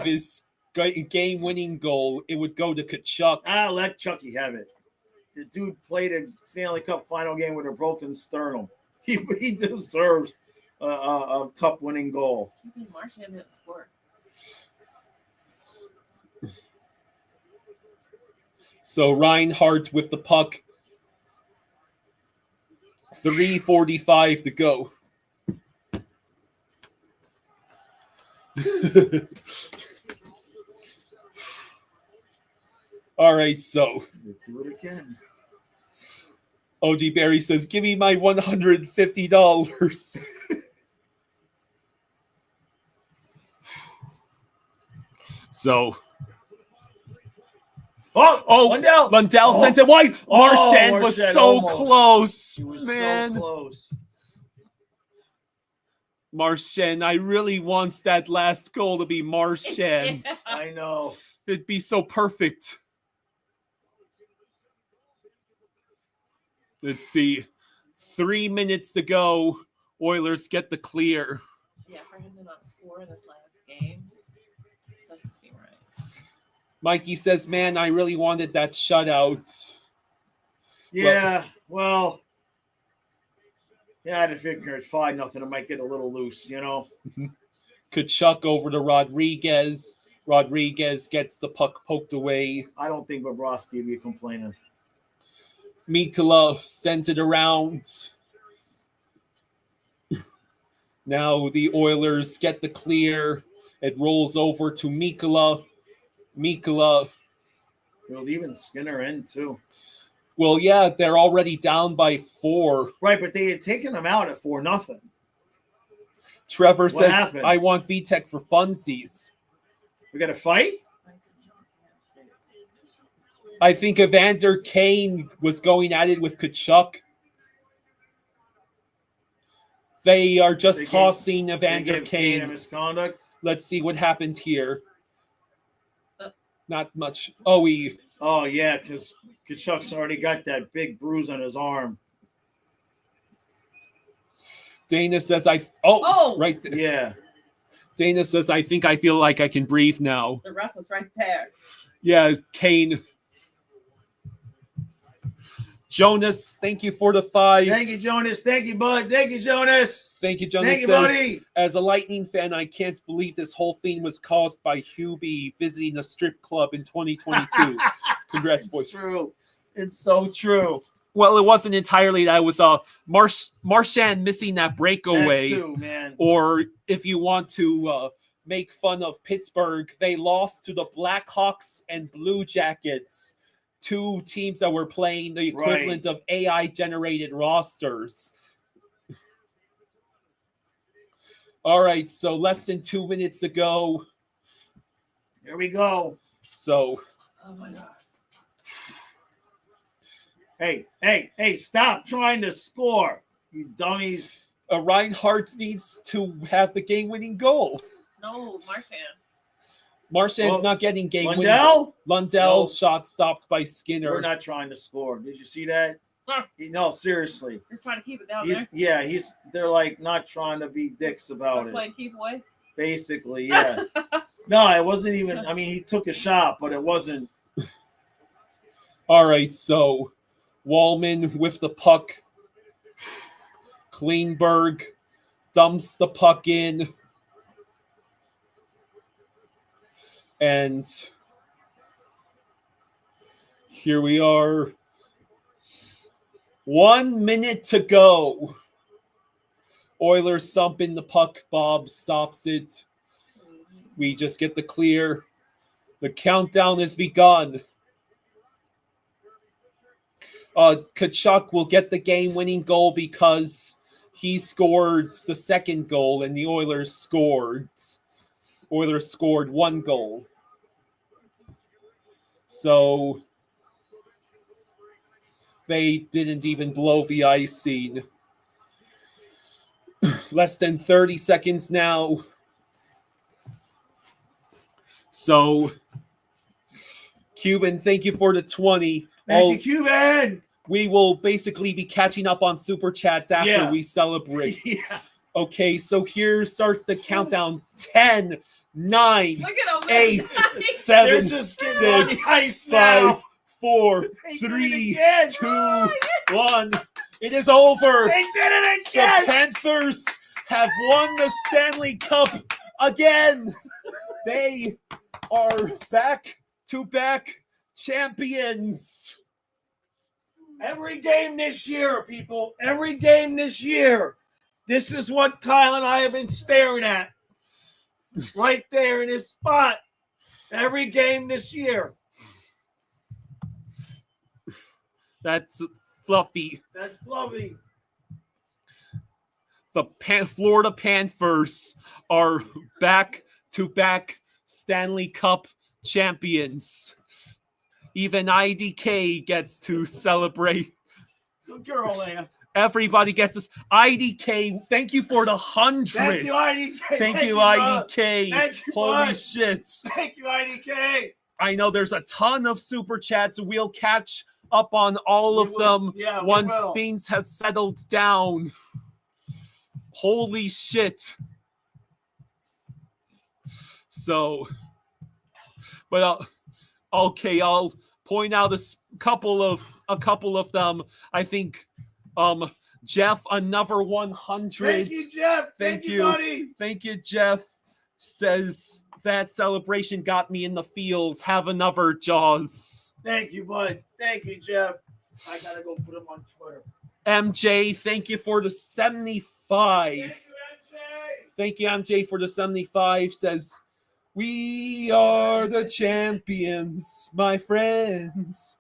his game-winning goal. It would go to Kachuk. Let Chucky have it. The dude played a Stanley Cup final game with a broken sternum. He deserves a cup-winning goal. TP Marchand didn't score. So Reinhardt with the puck. 3:45 to go. All right, so Let's do it again. OG Barry says, give me my $150. So, Lundell sent it wide. Marchand was Marchand so almost. close, He was man. so close. Marchand, I really want that last goal to be Marchand. I know. It'd be so perfect. Let's see. 3 minutes to go. Oilers get the clear. Yeah, for him to not score in this last game just doesn't seem right. Mikey says, man, I really wanted that shutout. Yeah, well, yeah, I had to figure it's 5-0. It might get a little loose, you know. Kachuk over to Rodriguez. Rodriguez gets the puck poked away. I don't think Bobrovsky would be complaining. Mikula sends it around. Now the Oilers get the clear. It rolls over to Mikula. Mikula. They're leaving Skinner in, too. Well, yeah, they're already down by 4. Right, but they had taken them out at 4-0. Trevor What says, happened? I want VTech for funsies. We got to fight? I think Evander Kane was going at it with Kachuk. They are just tossing Evander Kane. A misconduct. Let's see what happened here. Not much. Oh, yeah, because Kachuk's already got that big bruise on his arm. Dana says, right there. Yeah. Dana says, I think I feel like I can breathe now. The ref was right there. Yeah, Kane. Jonas, thank you for the 5. Thank you, Jonas. Thank you, bud. Thank you, Jonas. Thank you, Jonas. Thank you, says, buddy. As a Lightning fan, I can't believe this whole thing was caused by Hubie visiting a strip club in 2022. Congrats, boys. True. It's so true. Well, it wasn't entirely that. It was Marchand missing that breakaway. That too, man. Or if you want to make fun of Pittsburgh, they lost to the Blackhawks and Blue Jackets, 2 teams that were playing the equivalent of AI-generated rosters. All right, so less than 2 minutes to go. Here we go. So, oh my God. Hey, stop trying to score, you dummies. Reinhardt needs to have the game-winning goal. No, Marchand's not getting game-winning. Lundell? Lundell shot stopped by Skinner. We're not trying to score. Did you see that? Huh. No, seriously. Just trying to keep it down there. Yeah, they're like not trying to be dicks about it. Playing keep away. Basically, yeah. No, it wasn't even. I mean, he took a shot, but it wasn't. All right, so Wallman with the puck. Klingberg dumps the puck in. And here we are. 1 minute to go. Oilers dumping the puck. Bob stops it. We just get the clear. The countdown has begun. Kachuk will get the game-winning goal because he scored the second goal and the Oilers scored. Oilers scored 1 goal. So they didn't even blow the icing. Less than 30 seconds now. So, Cuban, thank you for the 20. Thank you, Cuban. We will basically be catching up on Super Chats after we celebrate. Yeah. Okay, so here starts the countdown. 10, 9, 8, 7, 6, 5, 4, 3, 2, 1. It is over. They did it again. The Panthers have won the Stanley Cup again. They are back-to-back champions. Every game this year, people. Every game this year. This is what Kyle and I have been staring at. Right there in his spot. Every game this year. That's fluffy. That's fluffy. The Florida Panthers are back-to-back Stanley Cup champions. Even IDK gets to celebrate. Good girl, Leia. Everybody gets this. IDK, thank you for the 100. Thank you, IDK. Thank you, IDK. Thank you, Holy bud. shit. Thank you, IDK. I know there's a ton of super chats. We'll catch up on all of them once things have settled down. Holy shit. So, but okay, I'll point out a couple of them. I think Jeff, another 100. Thank you, Jeff. Thank you, buddy. Thank you, Jeff. Says that celebration got me in the feels. Have another, Jaws. Thank you, bud. Thank you, Jeff. I gotta go put him on Twitter. MJ, thank you for the 75. Thank you, MJ, for the 75. Says, we are the champions, my friends.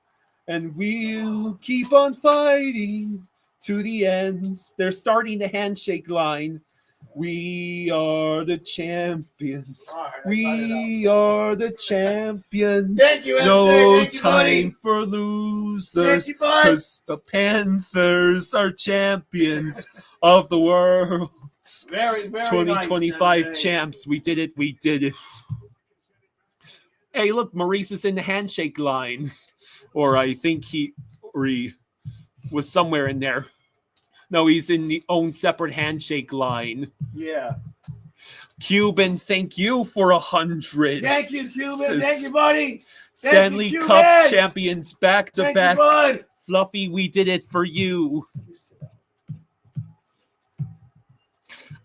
And we'll keep on fighting to the ends. They're starting the handshake line. We are the champions. All right, We are the champions. Thank you, MJ. No Thank you, time buddy. for losers. Thank you, bud. Because the Panthers are champions of the world. Very, very 2025 nice, MJ. champs. We did it. We did it. Hey, look, Maurice is in the handshake line. Or I think he was somewhere in there. No, he's in the own separate handshake line. Yeah. Cuban, thank you for 100. Thank you, Cuban. Says Thank you, buddy. Stanley Thank you, Cup Cuban. champions back to Thank back. you, bud. Fluffy, we did it for you.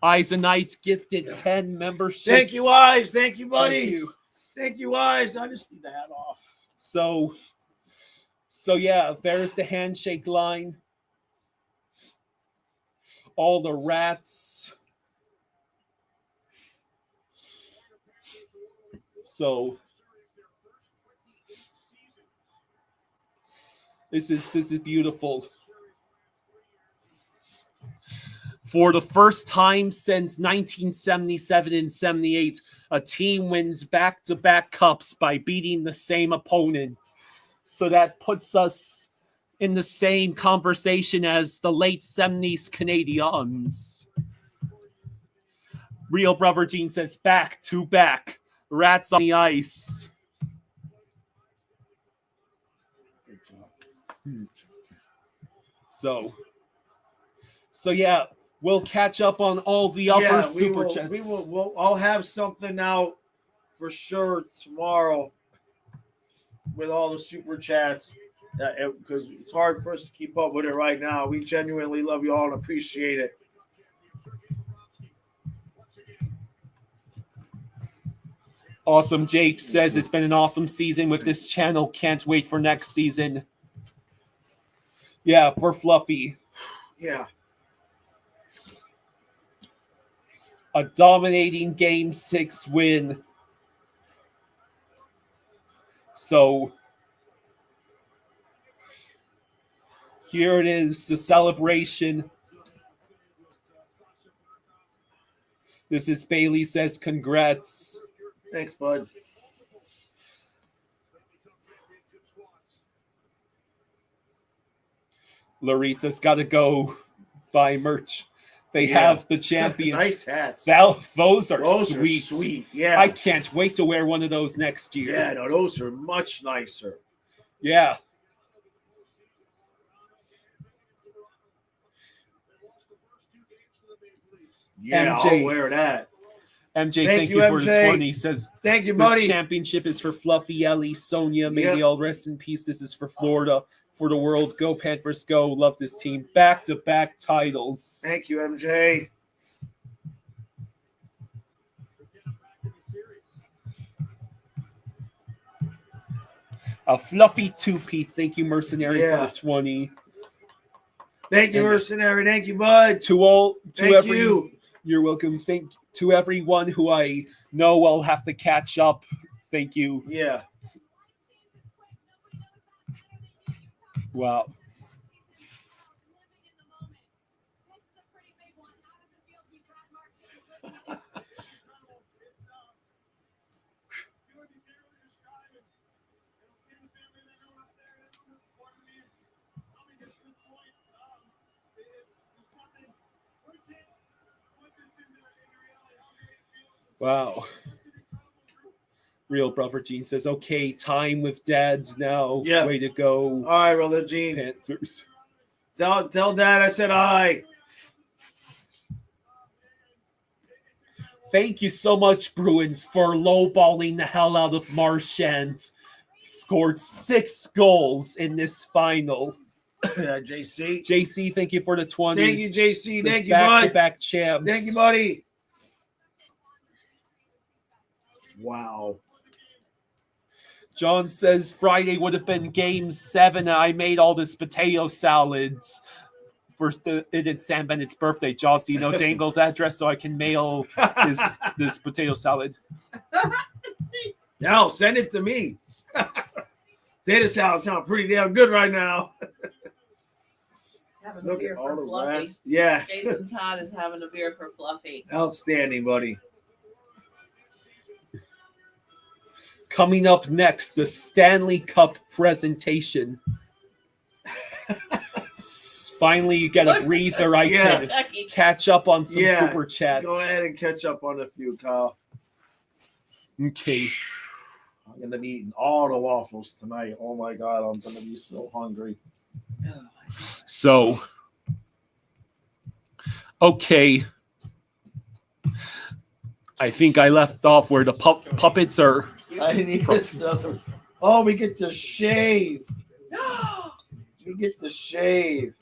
Eyes and Knights gifted 10 memberships. Thank you, Eyes. Thank you, buddy. Thank you. Thank you, Eyes. I just need the hat off. So yeah, there's the handshake line. All the rats. So this is beautiful. For the first time since 1977 and 78, a team wins back-to-back cups by beating the same opponent. So that puts us in the same conversation as the late 70s Canadiens. Real Brother Gene says back-to-back. Rats on the ice. So yeah, we'll catch up on all the other super chats. I'll have something out for sure tomorrow with all the super chats because it's hard for us to keep up with it right now. We genuinely love you all and appreciate it. Awesome. Jake says it's been an awesome season with this channel. Can't wait for next season. Yeah, for Fluffy. Yeah. A dominating Game 6 win. So here it is, the celebration. This is Bailey says congrats. Thanks, bud. Laritza's got to go buy merch. They have the champion. Nice hats. Those are Those sweet. are sweet. Yeah. I can't wait to wear one of those next year. Yeah, no, those are much nicer. Yeah. Yeah, MJ. I'll wear that. MJ, Thank thank you, you for the MJ. 20. Says Thank you, buddy. this championship is for Fluffy, Ellie, Sonia. May Yep. they all rest in peace. This is for Florida, for the world. Go Panthers, go. Love this team. Back-to-back titles. Thank you, MJ. A Fluffy 2-Pete. Thank you, Mercenary, Yeah. for the 20. Thank you, And- Mercenary. Thank you, bud. Thank you. You're welcome. Thank to everyone who I know I'll have to catch up. Thank you. Yeah. Wow. Wow. Real Brother Gene says, okay, time with dads now. Yeah. Way to go, All right, brother Gene. Panthers. Tell Dad I said hi. Thank you so much, Bruins, for lowballing the hell out of Marchand. Scored 6 goals in this final. JC. JC, thank you for the 20. Thank you, JC. Says Thank you, bud. back-to-back champs. Thank you, buddy. Wow. John says Friday would have been game 7. I made all this potato salads. First, it is Sam Bennett's birthday. Jaws, do you know Dangle's address so I can mail this potato salad? No, send it to me. Potato salad sounds pretty damn good right now. Having a Look beer at all for the Fluffy. rats. Yeah. Jason Todd is having a beer for Fluffy. Outstanding, buddy. Coming up next, the Stanley Cup presentation. Finally, you get a breather. I Yeah. can catch up on some Yeah. super chats. Go ahead and catch up on a few, Kyle. Okay. I'm going to be eating all the waffles tonight. Oh, my God. I'm going to be so hungry. So, okay. I think I left off where the puppets are. I need some. Oh, we get to shave. We get to shave.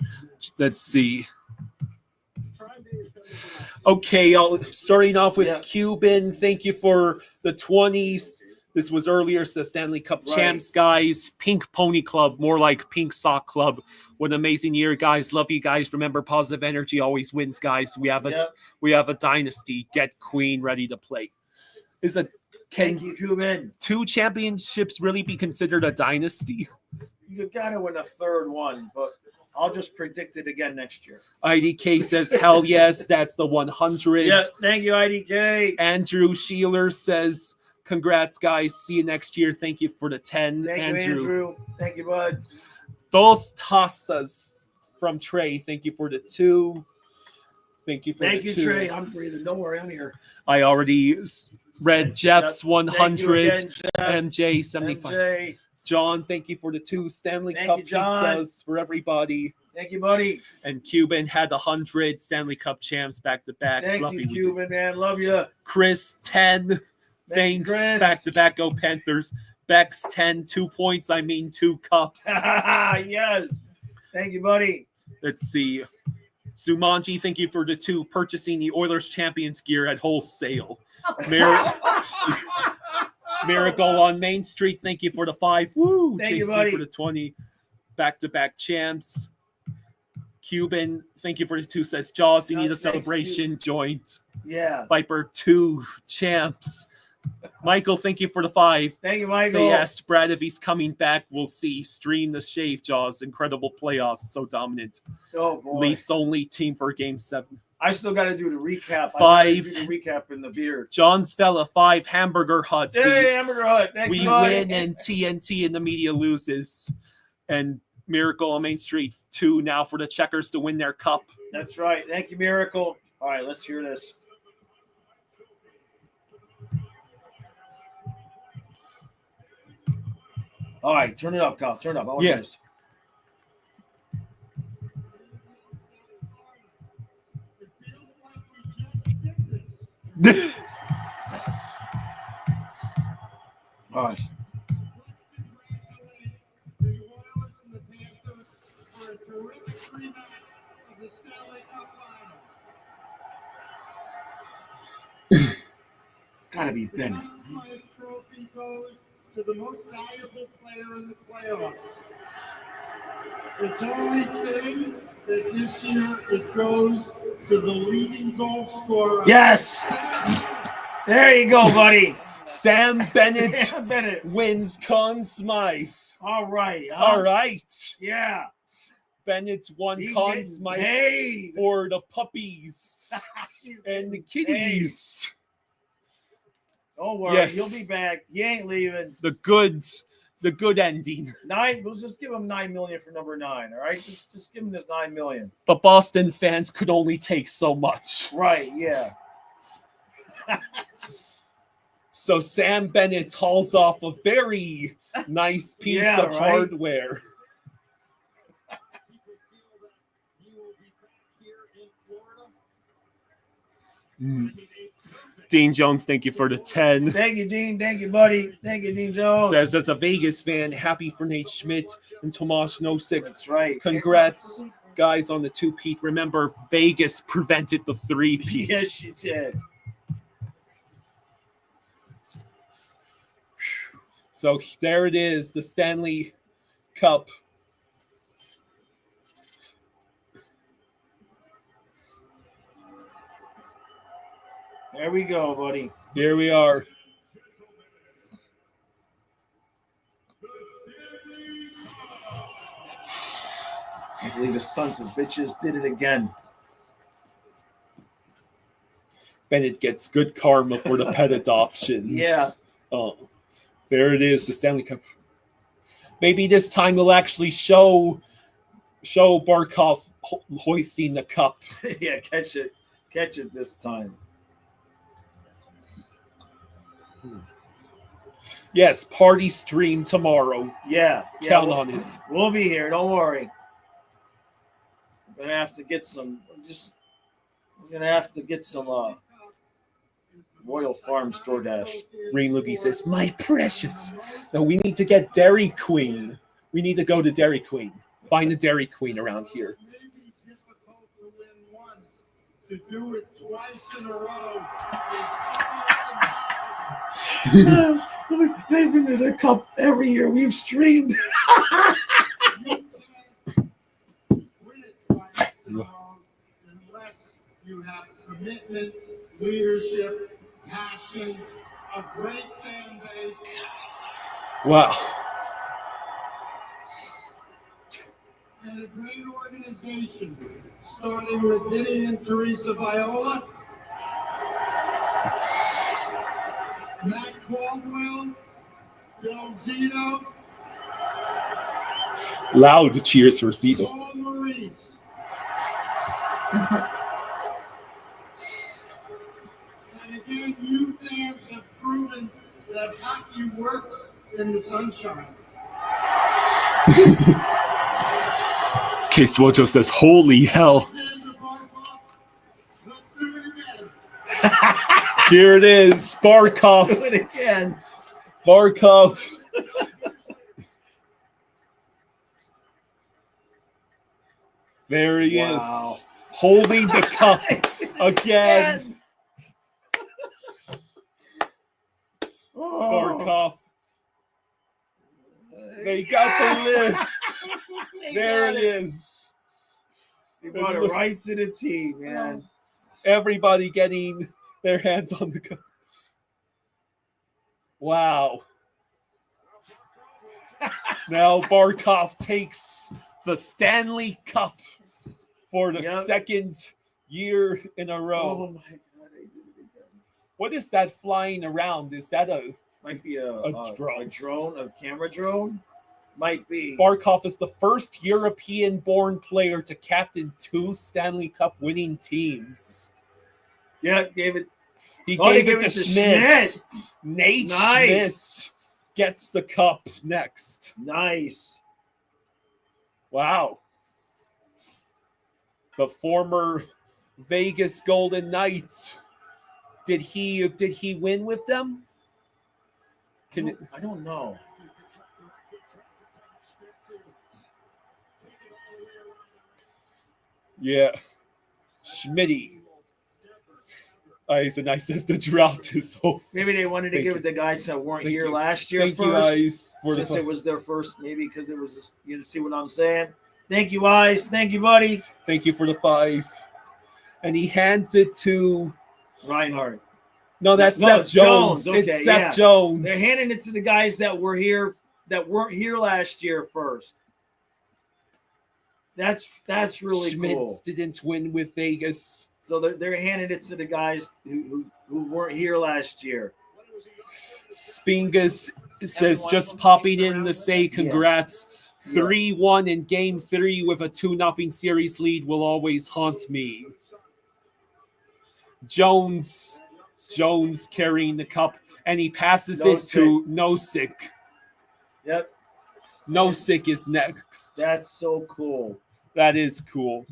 Let's see. Okay, starting off with Cuban. Thank you for the 20s. This was earlier, so Stanley Cup champs, guys. Pink Pony Club, more like Pink Sock Club. What an amazing year, guys. Love you guys. Remember, positive energy always wins, guys. We have a dynasty. Get Queen ready to play. Can Thank you, Cuban. 2 championships really be considered a dynasty? You got to win a third one, but I'll just predict it again next year. IDK says, hell yes, that's the 100. Yeah, thank you, IDK. Andrew Sheeler says, congrats, guys. See you next year. Thank you for the 10. Thank you, Andrew. Thank you, bud. Dos Tasas from Trey. Thank you for the 2. Thank you for Thank the you, 2. Trey. I'm breathing. Don't worry, I'm here. I already read Jeff's 100. Thank you again, Jeff. MJ 75. MJ. John, thank you for the 2 Stanley Thank Cup you, John. pizzas for everybody. Thank you, buddy. And Cuban had 100 Stanley Cup champs back to back. Thank Fluffy you, Cuban, man. Love you. Chris 10. Thanks. Chris. Back to back. Go Panthers. Bex 10. 2 points. I mean 2 cups. Yes. Thank you, buddy. Let's see. Zumanji, thank you for the 2 purchasing the Oilers champions gear at wholesale. Miracle on Main Street, thank you for the 5. Woo! Thank you, JC buddy. for the 20. Back-to-back champs. Cuban, thank you for the 2. Says Jaws, you need a celebration joint. Yeah. Viper 2 champs. Michael, thank you for the 5. Thank you, Michael. They asked Brad if he's coming back. We'll see. Stream the shave, Jaws. Incredible playoffs. So dominant. Oh, boy. Leafs only team for Game 7. I still got to do the recap. 5. I gotta do the recap in the beard. John's fella 5. Hamburger Hut. Hey, Hamburger Hut. Thank We you, buddy. win and TNT and the media loses. And Miracle on Main Street 2 now for the Checkers to win their cup. That's right. Thank you, Miracle. All right, let's hear this. All right, turn it up, Kyle. Turn it up. I want to hear this. All right. It's got to be Bennett. Trophy goes to the most valuable player in the playoffs. It's only fitting that this year it goes to the leading goal scorer. Yes. There you go, buddy. Sam Bennett, Sam Bennett wins Conn Smythe. All right. All right. Yeah. Bennett won Conn Smythe paid. for the puppies and the kitties. Don't worry, Yes. he'll be back. He ain't leaving. The good ending. Let's just give him $9 million for number 9. All right, just give him this $9 million. The Boston fans could only take so much. Right? Yeah. So Sam Bennett hauls off a very nice piece Yeah, of right? hardware. Dean Jones, thank you for the 10. Thank you, Dean. Thank you, buddy. Thank you, Dean Jones. Says, as a Vegas fan, happy for Nate Schmidt and Tomas Nosek. That's right. Congrats, guys, on the 2-peat. Remember, Vegas prevented the 3-peat. Yes, you did. So there it is, the Stanley Cup. There we go, buddy. Here we are. sons of bitches did it again. Bennett gets good karma for the pet adoptions. Yeah. Oh, there it is, the Stanley Cup. Maybe this time we'll actually show Barkov hoisting the cup. Yeah, catch it this time. Yes, party stream tomorrow. Yeah, Count on it. We'll be here. Don't worry. We're gonna have to get some. Royal Farms DoorDash. Green Loogie says, "My precious." No, we need to get Dairy Queen. We need to go to Dairy Queen. Find a Dairy Queen around here. Maybe difficult to win once. To do it twice in a row. They've been in the cup every year we've streamed. Win it twice in a row unless you have commitment, leadership, passion, a great fan base. Wow. And a great organization, starting with Vinny and Teresa Viola, Matt Caldwell, Bill Zito, Loud cheers for Zito. Paul Maurice. And again, you fans have proven that hockey works in the sunshine. Case Wojo says, "Holy hell." Alexander Barkov, let's do it again. Here it is. Barkov. Do it again. Barkov. There he Wow. is. Holding the cup again. Barkov. They got the lift. There it is. They brought it right to the team, man. Everybody getting their hands on the cup. Wow. Now Barkov takes the Stanley Cup for the second year in a row. Oh my God! They did it again. What is that flying around? Is that Might be a drone. a camera drone. Might be. Barkov is the first European-born player to captain 2 Stanley Cup winning teams. Yeah, gave it. He Oh, gave they it to gave Schmidt. Nate Nice. Schmidt gets the cup next. Nice. Wow. The former Vegas Golden Knights. Did he win with them? I don't know. Yeah. Schmitty. He's the nicest to drought his whole. Maybe they wanted to give it to guys that weren't here last year Thank first. you guys for Since it was their first, maybe because it was just, you see what I'm saying? Thank you, Ice. Thank you, buddy. Thank you for the 5. And he hands it to Reinhardt. No, that's Seth Jones. Okay, it's Seth Jones. They're handing it to the guys that were here that weren't here last year first. That's really Schmidt cool. didn't win with Vegas. So they're handing it to the guys who weren't here last year. Spingus says just popping in to say congrats. 3-1 in Game 3 with a 2-0 series lead will always haunt me. Jones carrying the cup, and he passes it to Nosek. Yep. Nosek is next. That's so cool. That is cool.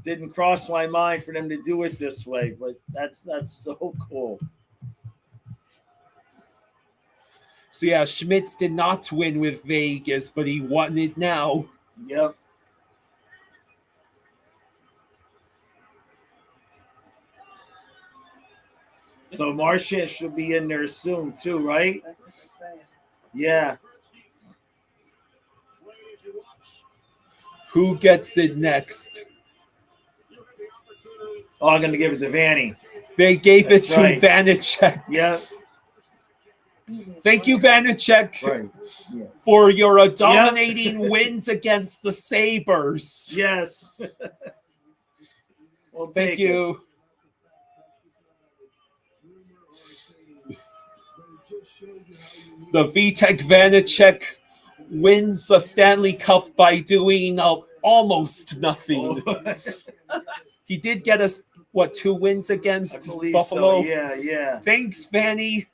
Didn't cross my mind for them to do it this way, but that's so cool. So yeah, Schmitz did not win with Vegas, but he won it now. Yep. So Marchand should be in there soon too, right? That's what they're saying. Yeah. Who gets it next? Oh, I'm going to give it to Vanny. They gave That's it to right. Vanacek. Yep. Thank you, Vanacek, Right. Yeah. for your dominating wins against the Sabres. Yes. Well, Thank you. The Vitek Vanacek wins the Stanley Cup by doing almost nothing. He did get us, 2 wins against I believe Buffalo? So. Yeah. Thanks, Vanny.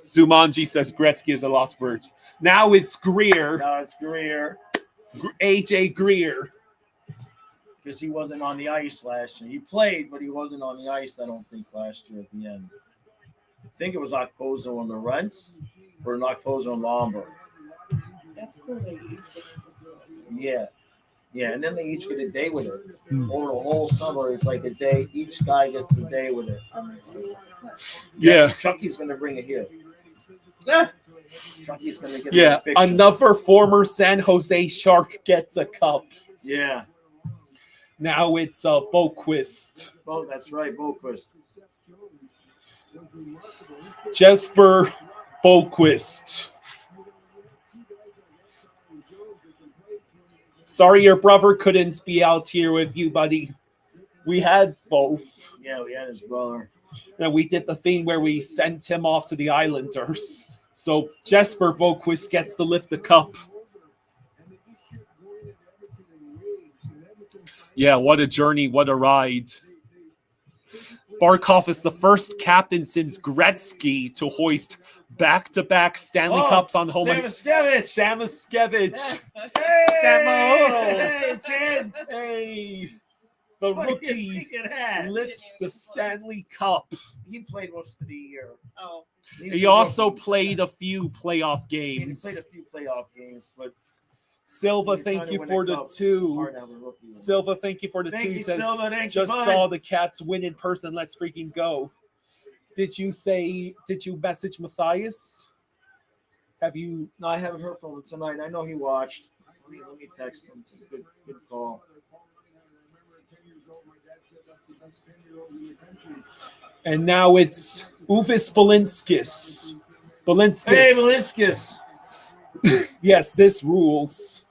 Zumanji says Gretzky is a lost word. Now it's Greer. Now it's Greer. AJ Greer. Because he wasn't on the ice last year. He played, but he wasn't on the ice, I don't think, last year at the end. I think it was Okposo on the Rents or Okposo on Lombard. That's cool. They each get Yeah, and then they each get a day with it. Over the whole summer, it's like a day. Each guy gets a day with it. Yeah. Chucky's going to bring it here. Yeah. Chucky's going to get Yeah, a picture. another former San Jose Shark gets a cup. Yeah. Now it's Boquist. Oh, that's right, Boquist. Jesper Boquist. Sorry your brother couldn't be out here with you, buddy. We had both. Yeah, we had his brother. And we did the thing where we sent him off to the Islanders. So Jesper Boquist gets to lift the cup. Yeah, what a journey, what a ride. Barkov is the first captain since Gretzky to hoist back-to-back Stanley Cups on home ice. Samoskevich. Hey, Samo. kid. Hey, the What do you rookie think of that? lifts the Stanley Cup. He played most of the year. Oh. He also played a few playoff He games. played a few playoff games, but Silva, when you're thank trying to you win for a the cup, it's 2. hard to have a rookie win. Silva, thank you for the Thank 2. you, Says, Silva. Thank you, just bud. saw the Cats win in person. Let's freaking go. Did you message Matthias? Have you? No, I haven't heard from him tonight. I know he watched. Let me text him. It's a good call. And now it's Uvis Balinskis. Hey, Meliscus. Yes, this rules.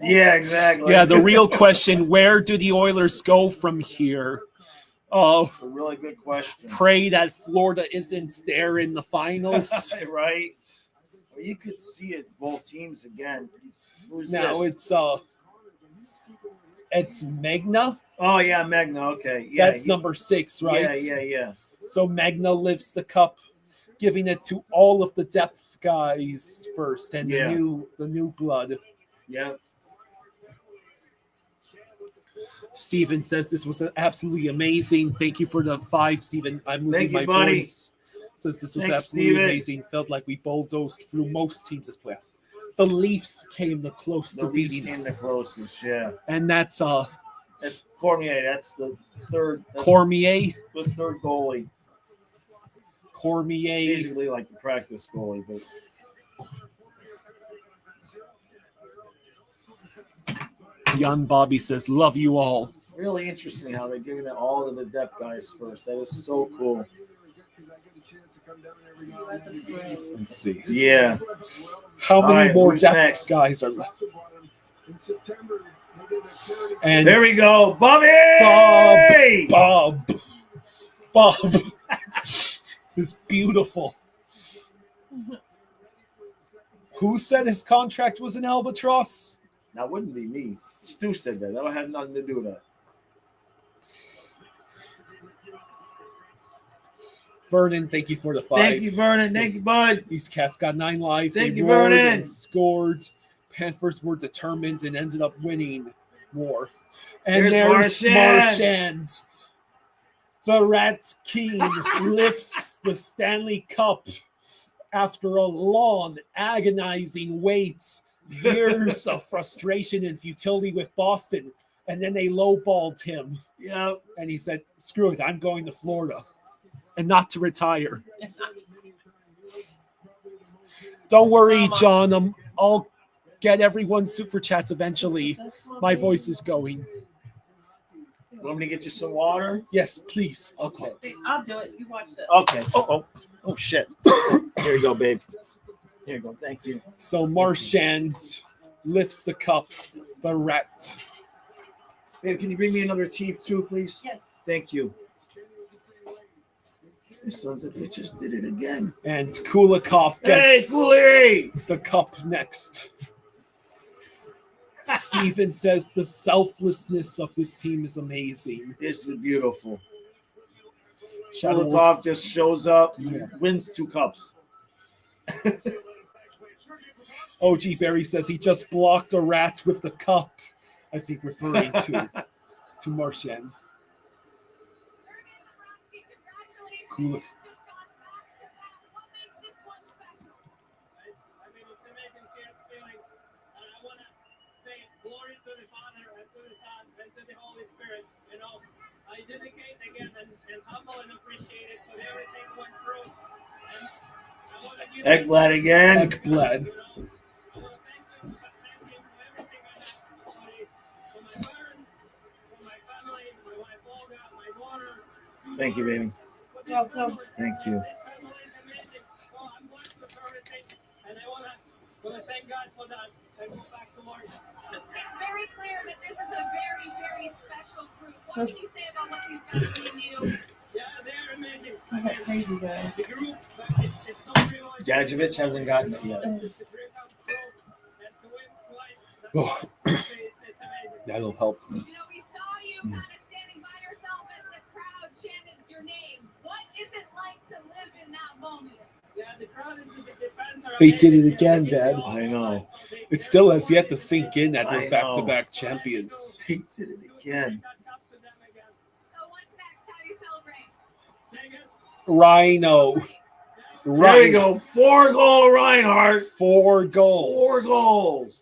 Yeah, exactly. Yeah, the real question, where do the Oilers go from here? It's a really good question. Pray that Florida isn't there in the finals. Right? Well, you could see it, both teams again. Who's Now this? it's Magna. Oh, yeah, Magna. Okay. Yeah, That's number 6, right? Yeah. So Magna lifts the cup, giving it to all of the depth guys first and the new blood. Yeah. Steven says this was absolutely amazing. Thank you for the 5, Steven. I'm losing my voice. Says this was Thanks, absolutely Steven. amazing. Felt like we bulldozed through most teams this playoffs. The Leafs came the close to beating came us. the closest, yeah. And that's That's Cormier. That's the third. That's Cormier. the third goalie. Cormier. Basically like the practice goalie, but Young Bobby says, love you all. really interesting how they're giving it all to the depth guys first. That is so cool. Let's see. Yeah. How many right, more who's depth next? guys are left? And There we go. Bobby! Bob is beautiful. Who said his contract was an albatross? That wouldn't be me. Stu said that. That had nothing to do with that. Vernon, thank you for the 5. Thank you, Vernon. Thank you, bud. These cats got 9 lives. Thank They you, roared Vernon. and scored. Panthers were determined and ended up winning more. And There's there's Marchand. The Rats King lifts the Stanley Cup after a long, agonizing wait, years of frustration and futility with Boston. And then they lowballed him. Yeah. And he said, screw it, I'm going to Florida. And not to retire. Don't worry, John. Get everyone super chats eventually. My voice is going. You want me to get you some water? Yes, please. Okay. Hey, I'll do it. You watch this. Okay. Oh, shit. Here you go, babe. Here you go. Thank you. So Marchand lifts the cup. The rat. Babe, can you bring me another tea too, please? Yes. Thank you. These sons of bitches did it again. And Kulikov Hey, gets Coolie! the cup next. Steven says the selflessness of this team is amazing. This is beautiful. Shadow Kulikov Wolves- just shows up, Yeah. wins 2 cups. OG Barry says he just blocked a rat with the cup. I think referring to Marchand. Cool. It's amazing feeling. And I want to say glory to the Father and to the Son and to the Holy Spirit. You know, I dedicate again and humble and appreciate it for everything we went through. And I want to give Ekblad again. Ekblad. you know, I want to thank him for everything I have, for my parents, for my family, my wife Olga, my daughter. Thank you, baby. Welcome. Thank you. This family is amazing. So I'm blessed with everything, and I want to thank God for that and go back to work. It's very clear that this is a very, very special group. What can you say about what these guys mean to you? Yeah, they're amazing. Who's that crazy guy? The group, it's so real. Gadjevich hasn't gotten it yet. It's a great house group, and to win twice, it's amazing. That'll help. You know, we saw you kind of standing by yourself as the crowd chanted your name. What is it like to live in that moment? Yeah, the crowd is the fans are They did it amazing. again, They give Dad. you all I know. they It still has yet to sink in that I we're know. back-to-back champions. He did it again. So what's next? How do you celebrate? Say again. Rhino. There you Right. go. 4-goal Reinhardt. 4 goals. 4 goals.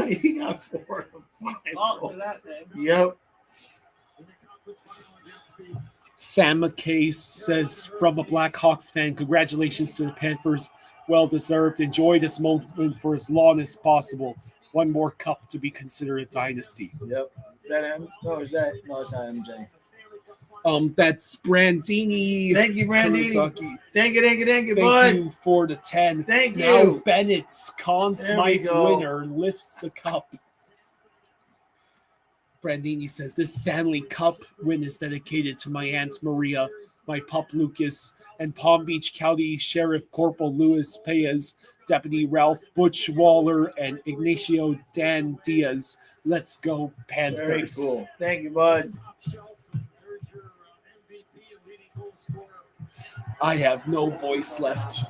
He got 4 of 5. Oh, for that thing. Yep. Sam McKay says from a Blackhawks fan, congratulations to the Panthers. Well deserved. Enjoy this moment for as long as possible. One more cup to be considered a dynasty. Yep. Is that him? No, is that? No, it's not MJ. That's Brandini. Thank you, Brandini. Kurosaki. Thank you, Thank bud. you for the 10. Thank Now you. Bennett's Conn There we Smythe go. winner lifts the cup. Brandini says this Stanley Cup win is dedicated to my Aunt Maria, my pup Lucas, and Palm Beach County Sheriff Corporal Luis Paez, Deputy Ralph Butch Waller, and Ignacio Dan Diaz. Let's go, Very Panthers. cool. Thank you, bud. I have no voice left.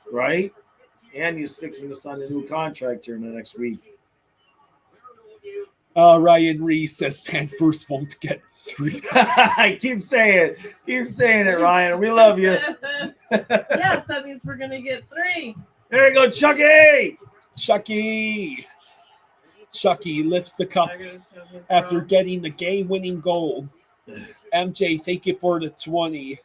Right? And he's fixing to sign a new contract here in the next week. Ryan Reese says Panthers won't get 3. I keep saying it, Ryan. We love you. Yes, that means we're gonna get 3. There you go, Chucky. Chucky lifts the cup after getting the game-winning goal. MJ, thank you for the 20.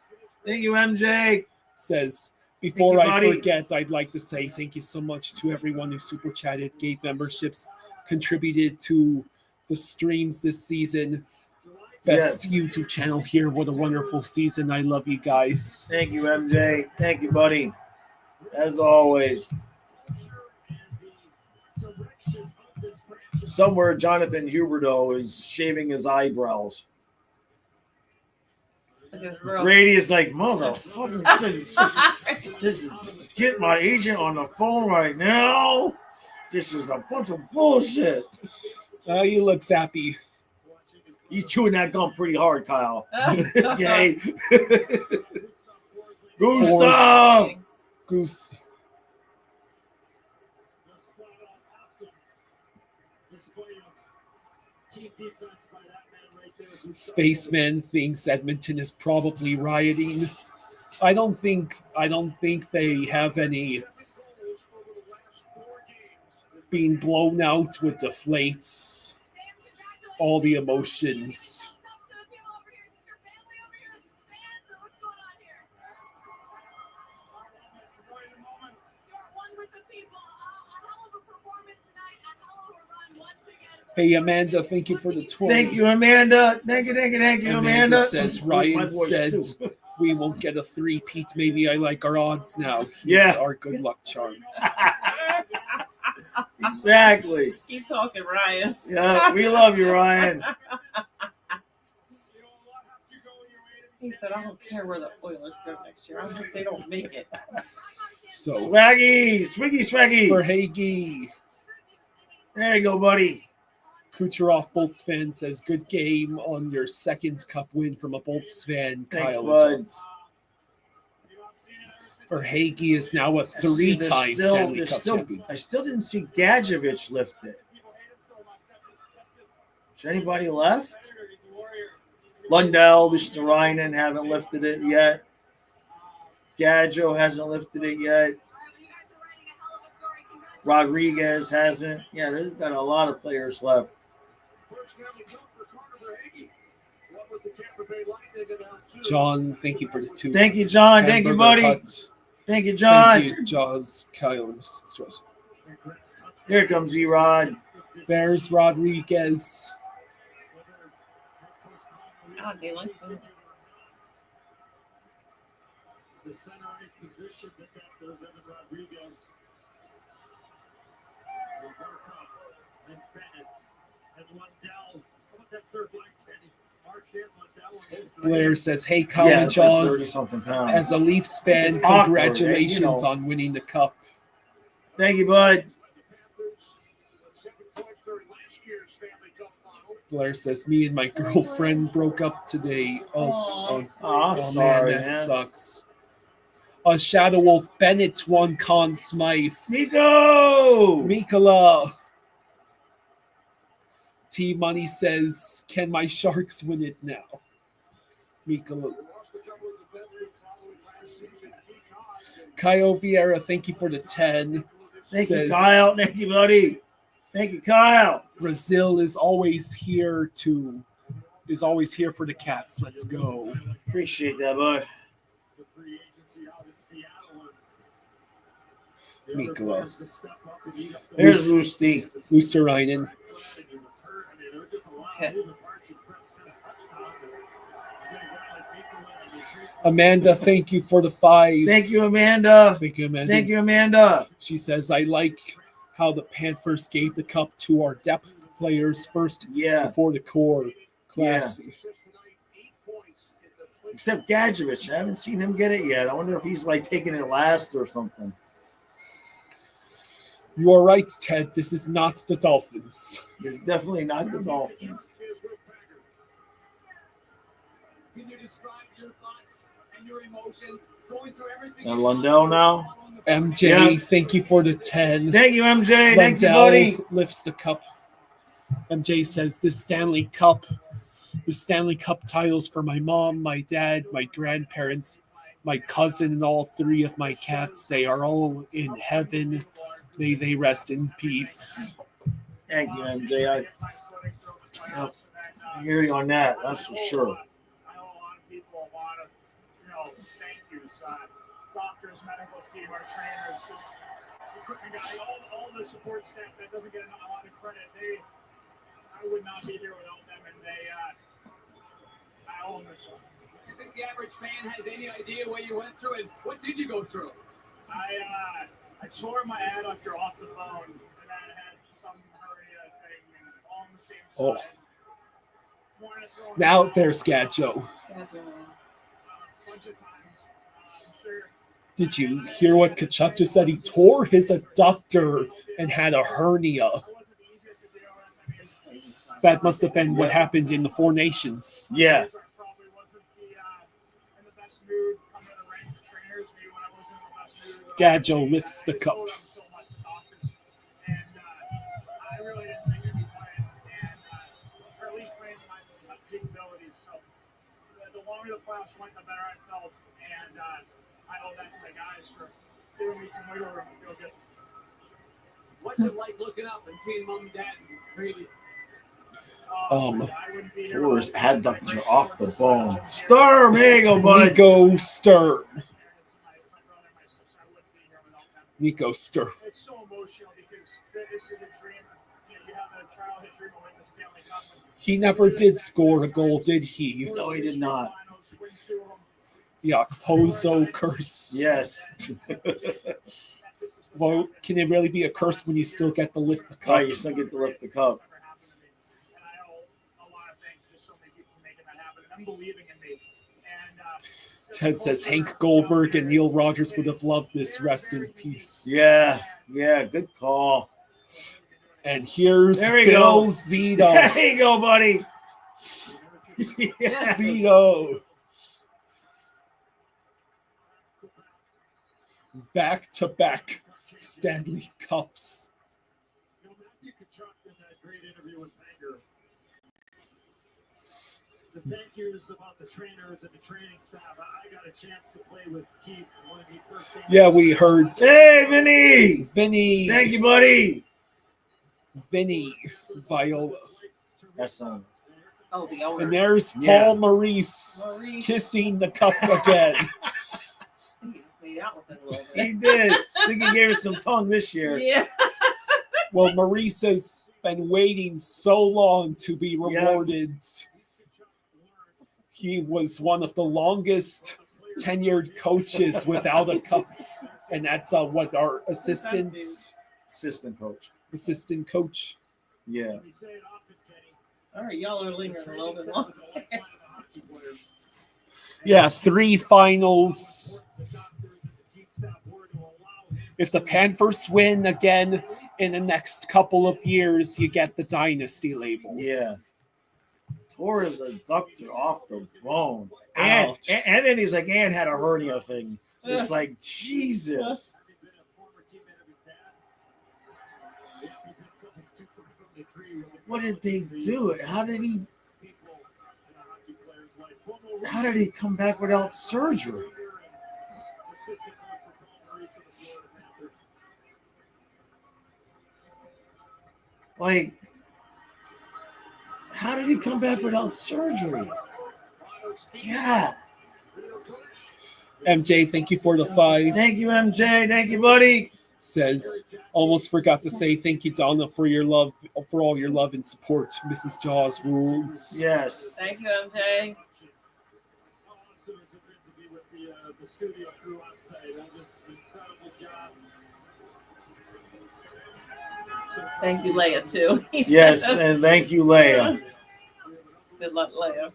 Thank you, MJ. Says, before Thank you, I buddy. forget, I'd like to say thank you so much to everyone who super chatted, gave memberships, contributed to the streams this season. Best YouTube channel here. What a wonderful season. I love you guys. Thank you, MJ. Thank you, buddy. As always. Somewhere Jonathan Huberdeau is shaving his eyebrows. Grady is like, motherfucker, just get my agent on the phone right now. This is a bunch of bullshit. He looks happy. He's chewing that gum pretty hard, Kyle. Okay. Gustav. Goose. Spaceman thinks Edmonton is probably rioting. I don't think they have any being blown out with deflates. All the emotions. Hey, Amanda, thank you for the 20. Thank you, Amanda. Thank you, Amanda. Says, My Ryan voice, said, too. we won't get a three-peat. Maybe I like our odds now. He's Yeah. our good luck charm. Exactly. Keep talking, Ryan. Yeah, we love you, Ryan. He said, I don't care where the Oilers go next year. I hope they don't make it. So, Swaggy. for Hagee, There you go, buddy. Kucherov Bolts fan says, good game on your second cup win from a Bolts fan. Thanks, Kyle bud. Jones. For Hagee is now a I see three-time Stanley Cup champion. I still didn't see Gadjevich lift it. Is anybody left? Lundell, Luosterainen haven't lifted it yet. Gadjo hasn't lifted it yet. Rodriguez hasn't. Yeah, there's got a lot of players left. John, thank you for the 2. Thank you, John. Thank you, buddy. Hut. Thank you, John. Thank you, Jaws, Kyle. Here comes E-Rod. There's Rodriguez. God, they like them. The center ice position that goes Evan Rodriguez. Barkov and Bennett and Lundell. How about that third line, Kenny? Marchand, Lundell. Blair says, hey, Kyle Yeah, and it's like Jaws. 30-something pounds. As a Leafs fan, It's awkward, congratulations you know. on winning the cup. Thank you, bud. Blair says, me and my girlfriend broke up today. Oh Sorry, man, that man. sucks. Shadow Wolf Bennett won Conn Smythe. Nico! Mikola. T Money says, can my Sharks win it now? Mikola. Kyle Vieira, thank you for the 10. Thank you, Says, Kyle. Thank you, buddy. Thank you, Kyle. Brazil is always here for the Cats. Let's go. Appreciate that, bud. Mikola. There's Lusty. Luosterainen. Amanda, thank you for the 5. Thank you, Amanda. Thank you, Amanda. Thank you, Amanda. She says, I like how the Panthers gave the cup to our depth players first Yeah. before the core. Classy. Except Gadjevich. I haven't seen him get it yet. I wonder if he's like taking it last or something. You are right, Ted. This is not the Dolphins. It's definitely not the Dolphins. Can you describe your thoughts and your emotions going through everything? And Lundell now. MJ, Yeah. thank you for the 10. Thank you, MJ. Thank you, Lundell buddy. lifts the cup. MJ says, the Stanley Cup titles for my mom, my dad, my grandparents, my cousin, and all 3 of my cats. They are all in heaven. May they rest in peace. Thank you, MJ. I hear you on that. That's for sure. I know a lot of people want to, thank you, doctors, medical team, our trainers, just equipment guy, all the support staff that doesn't get a lot of credit. I would not be here without them, and I owe them this one. Do you think the average fan has any idea what you went through, and what did you go through? I tore my adductor off the bone, and I had some hernia thing, and all on the same side. Now there's Gadjo. Gotcha. Bunch of times. I'm sure. Did you hear what Kachuk just said? He tore his adductor and had a hernia. That must have been what happened in the Four Nations. Yeah. Probably wasn't in the best mood coming to the rank. The trainers knew when I wasn't in the best mood. Gadjo lifts the cup. I told them so much, the doctors, and I really didn't think it'd be playing, or at least playing my capabilities. So the longer the playoffs went, the better I felt, and I owe that to the guys for giving me some wiggle room to feel good. What's it like looking up and seeing mom and dad and baby? Tours adductor off the bone. Sturm, here you go, bud. Nico Sturm. Nico Sturm. It's so emotional because this is a dream. You have a He never did score a goal, did he? No, he did not. Yeah, Pozo curse. Yes. Well, can it really be a curse when you still get to lift the Oh, cup? you still get to lift the cup. Ted says Hank Goldberg and Neil Rogers would have loved this. Rest in peace. Yeah, good call. And here's There we Bill go. Zito. There you go, buddy. Yeah. Zito. Back-to-back Stanley Cups. The thank yous about the trainers and the training staff. I got a chance to play with Keith when he first came. Yeah, we heard Hey, Vinny. Vinny. Thank you, buddy. Vinny Viola. That's not. Oh, the owner. And there's Paul Yeah. Maurice Maurice. kissing the cup again. He just made out with it a little He bit. did. I think he gave it some tongue this year. Yeah. Well, Maurice has been waiting so long to be Yeah. rewarded. He was one of the longest tenured coaches without a cup. And that's what our assistant Assistant coach. Yeah. All right, y'all are lingering a little bit longer. Yeah, 3 finals. If the Panthers win again in the next couple of years, you get the dynasty label. Yeah. Tore his adductor off the bone. And Ouch. then he's like, and had a hernia thing. It's like, Jesus. What did they do? How did he come back without surgery? Like, how did he come back without surgery? Yeah. MJ, thank you for the 5. Thank you, MJ. Thank you, buddy. Says, almost forgot to say thank you, Donna, for your love, for all your love and support. Mrs. Jaws rules. Yes. Thank you, MJ. The studio crew on site. Just incredible job. Thank you, Leia, too. He Yes, said. and thank you, Leia. Good luck, Leia.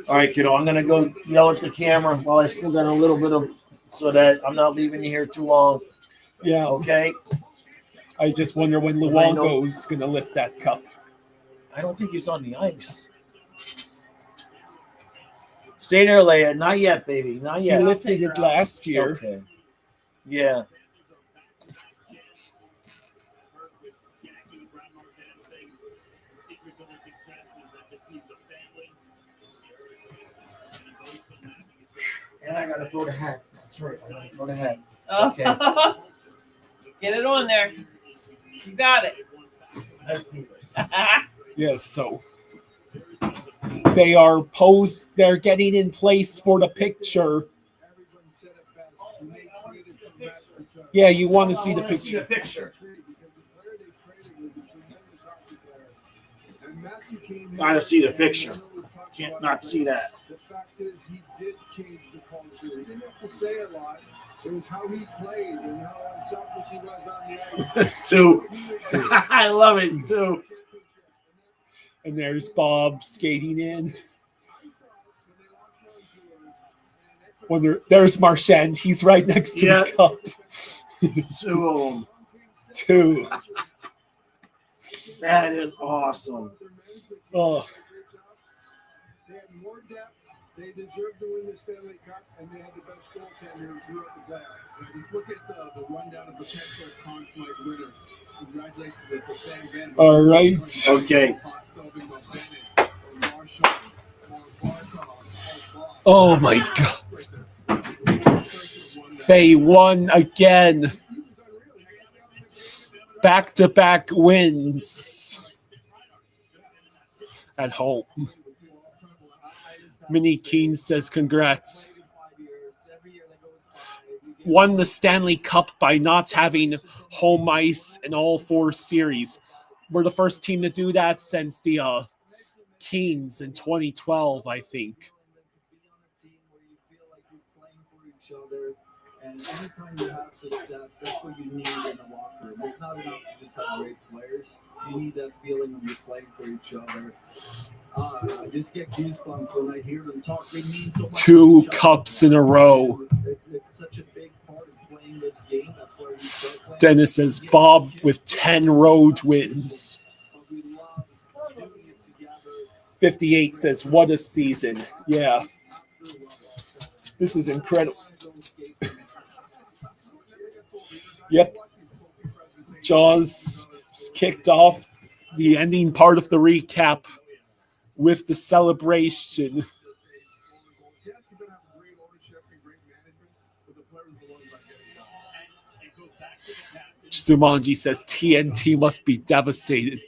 All right, kiddo, I'm gonna go yell at the camera while I still got a little bit of, so that I'm not leaving you here too long. Yeah, Okay. I just wonder when Luongo's going to lift that cup. I don't think he's on the ice. Stay there, Leia. Not yet, baby. Not He yet. lifted it last year. Okay. Yeah. And I gotta throw the hat. That's right. I gotta throw the hat. Okay. Get it on there. You got it. Let's do this. Yes, so they are posed, they're getting in place for the picture. Yeah, you want to see the picture. picture. Gotta see the picture. Can't not see that. The fact is, he did change the culture. He didn't have to say a lot. It was how he played and how unselfish he was on the ice. Two. I love it too. And there's Bob skating in. There's Marchand. He's right next to the cup. Two of them. 2. That is awesome. Oh, They had more depth. They deserved to win the Stanley Cup, and they had the best goaltender throughout the playoffs. Just look at the rundown of potential Conn Smythe winners. Congratulations to Sam Bennett. all right. Okay. Oh my God. They won again. Back-to-back wins at home. Minnie Keene says congrats. won the Stanley Cup by not having home ice in all 4 series. We're the first team to do that since the Kings in 2012, I think. And anytime you have success, that's what you need in the locker room. It's not enough to just have great players. You need that feeling when you're playing for each other. I just get goosebumps when I hear them talk. They mean so much. 2 cups in a row. It's such a big part of playing this game. That's why we start playing. Dennis says Bob with 10 road wins. 58 says, what a season. Yeah. This is incredible. Yep. Jaws kicked off the ending part of the recap with the celebration. Sumanji says TNT must be devastated.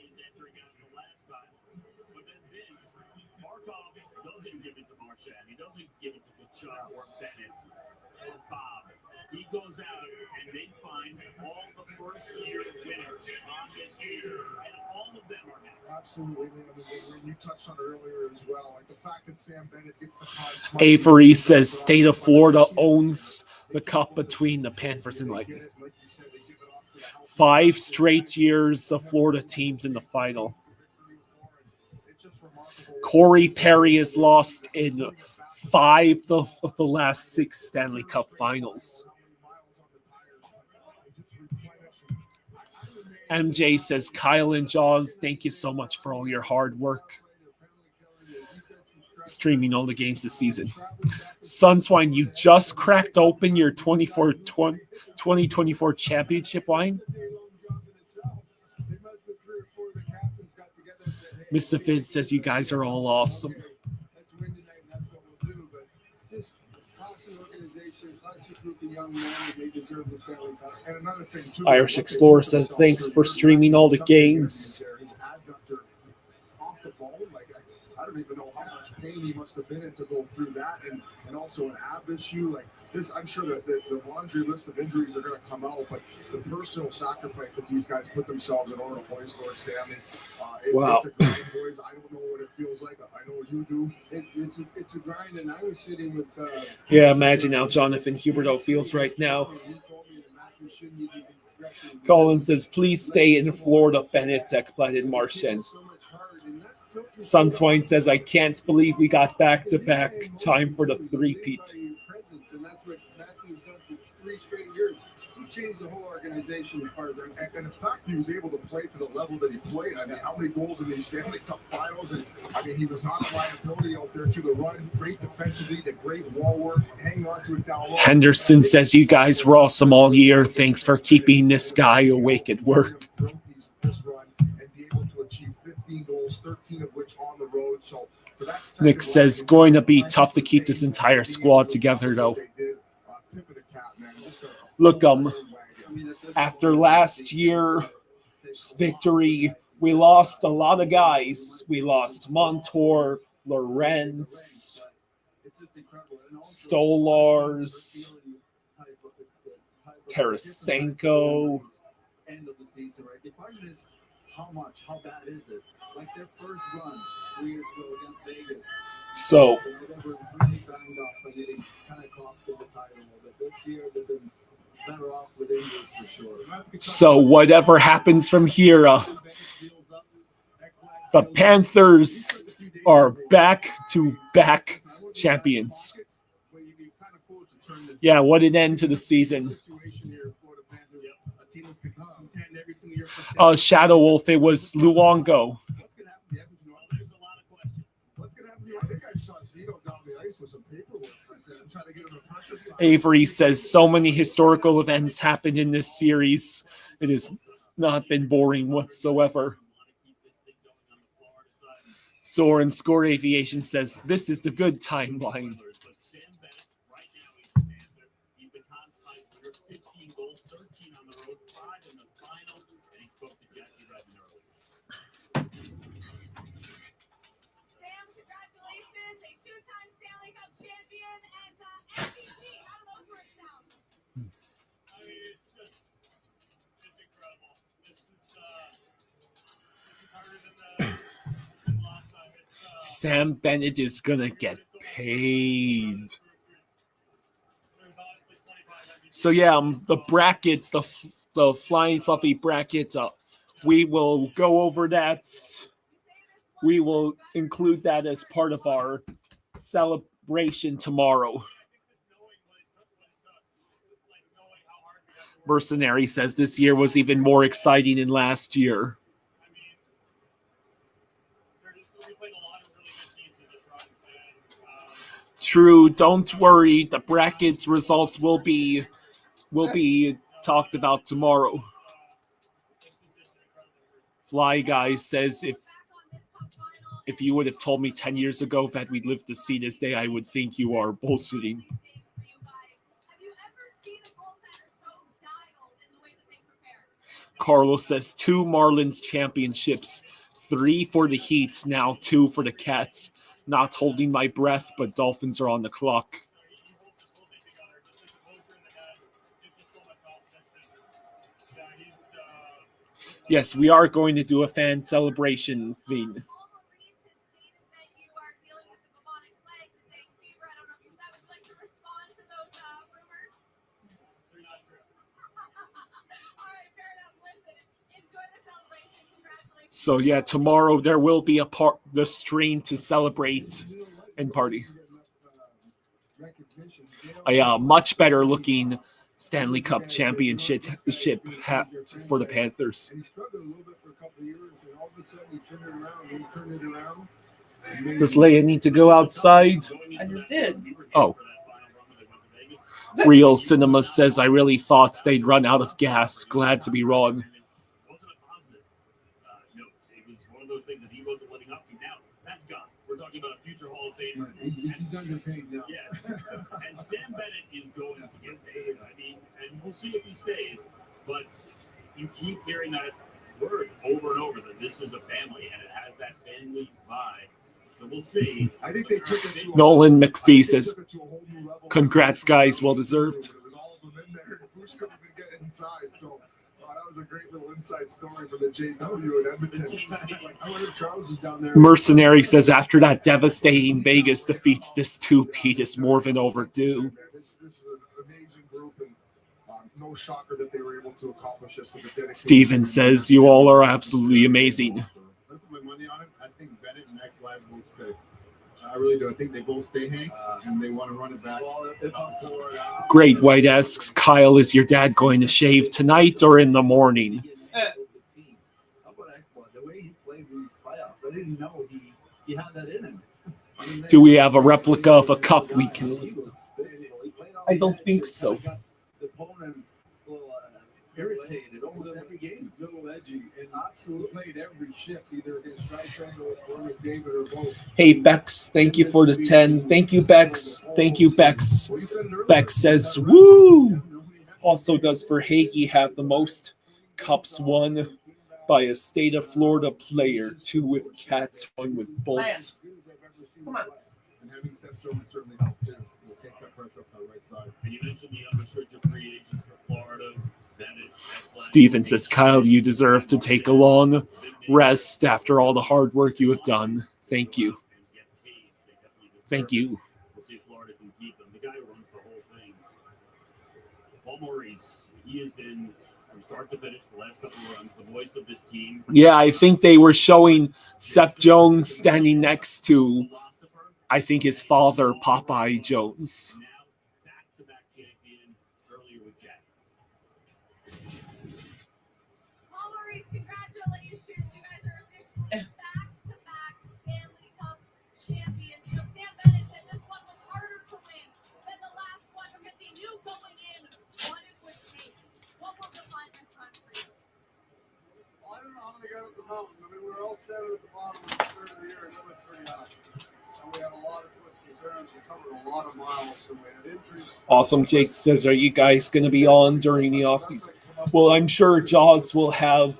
He goes out and they find all the first-year winners on this year, and all of them are happy. Absolutely, man. You touched on it earlier as well. Like the fact that Sam Bennett gets the card. Avery says State of Florida owns the cup between the Panthers and Lightning. 5 straight years of Florida teams in the final. Corey Perry has lost in 5 of the last 6 Stanley Cup finals. MJ says, Kyle and Jaws, thank you so much for all your hard work streaming all the games this season. Sunswine, you just cracked open your 2024 championship wine? Mr. Fid says you guys are all awesome. Irish Explorer says thanks for streaming all the games. I don't even know how much pain he must have been in to go through that, and also an ab issue like this. I'm sure that the laundry list of injuries are going to come out, but the personal sacrifice that these guys put themselves in order to hoist Lord Stanley, Wow. It's a grind, boys. I don't know what it feels like. I know you do. It's a grind, and I was sitting with. Yeah, imagine how Jonathan Huberdeau feels right now. Colin says, please stay in Florida, Bennett, Ekblad, and Marchand. Sunswine says, I can't believe we got back-to-back. Time for the three-peat. And that's what Matthew's done for 3 straight years. He changed the whole organization as far as and the fact he was able to play to the level that he played. I mean, how many goals in these Stanley Cup finals? And I mean, he was not a liability out there to the run. Great defensively, the great wall work, hanging on to it down low. Henderson says, you guys were awesome all year. Thanks for keeping this guy awake at work. This run and be able to achieve 15 goals, 13 of which on the road. So Nick says, going to be tough to keep this entire squad together, though. Look, after last year's victory, we lost a lot of guys. We lost Montour, Lorenz, Stolars, Tarasenko. End of the season, right? The question is, how bad is it? Like their first run 3 years ago against Vegas. So, They were really banged up, and it kind of cost them the title. But this year, they've been better off with injuries for sure. So whatever happens from here, the Panthers are back-to-back champions. Yeah, what an end to the season. Shadow Wolf, it was Luongo. Avery says so many historical events happened in this series. It has not been boring whatsoever. Soren Score Aviation says this is the good timeline. Sam Bennett is gonna get paid. So yeah, the brackets, the flying fluffy brackets. We will go over that. We will include that as part of our celebration tomorrow. Mercenary says this year was even more exciting than last year. True, don't worry. The brackets results will be talked about tomorrow. Fly Guy says if you would have told me 10 years ago that we'd live to see this day, I would think you are bullshitting. Carlos says 2 Marlins championships, 3 for the Heats, now 2 for the Cats. Not holding my breath, but Dolphins are on the clock. Yes, we are going to do a fan celebration thing. So yeah, tomorrow there will be the stream to celebrate and party. A much better looking Stanley Cup championship hat for the Panthers. And he struggled a little bit for a couple of years, and all of a sudden he turned it around. Does Leia need to go outside? I just did. Oh. Real Cinema says, I really thought they'd run out of gas. Glad to be wrong. We're talking about a future Hall of Famer. He's underpaid now. Yes. And Sam Bennett is going to get paid. I mean, and we'll see if he stays. But you keep hearing that word over and over that this is a family and it has that family vibe. So we'll see. I think they took it to Nolan McPhee says, congrats, guys. Well deserved. There was all of them in there. Bruce couldn't even get inside. So that was a great little inside story for the JW at Edmonton. I wonder if Charles is down there. Mercenary says, after that devastating Vegas defeats, this two-peat is more than overdue. This is an amazing group, and no shocker that they were able to accomplish this with the dedication. Steven says, you all are absolutely amazing. I put my money on it. I think Bennett and Ekblad will stay. I really do. I think they both stay, Hank, and they want to run it back. Great White asks, Kyle, is your dad going to shave tonight or in the morning? How about Ekblad? The way he played these playoffs, I didn't know he had that in him. I mean, Do we have a replica of a cup we can... I don't think so. The opponent irritated almost every game. A little edgy, and absolutely played every shift, either against Strasburg or with David or both. Hey, Bex, thank you for the 10. Thank you, Bex. Thank you, Bex. Bex says, woo! Also does for Hagee have the most cups won by a state of Florida player, 2 with Cats, 1 with Bolts. Come on. And having Seth Jones certainly helped too. It takes that pressure up the right side. And you mentioned the unrestricted free agents for Florida. Steven says, Kyle, you deserve to take a long rest after all the hard work you have done. Thank you. Thank you. We'll see if Florida can keep them. The guy who runs the whole thing, Paul Maurice, he has been from start to finish the last couple of runs the voice of this team. Yeah, I think they were showing Seth Jones standing next to, I think, his father, Popeye Jones. Congratulations, you guys are officially back-to-back Stanley Cup champions. You know, Sam Bennett said this one was harder to win than the last one because he knew going in what it would take. What will define this run for you? Well, I don't know how they got up the mountain. I mean, we were all standing at the bottom of the third of the year, and it looked pretty high. And we had a lot of twists and turns. We covered a lot of miles, and we had injuries. Awesome. Jake says, are you guys going to be on during the offseason? Well, I'm sure Jaws will have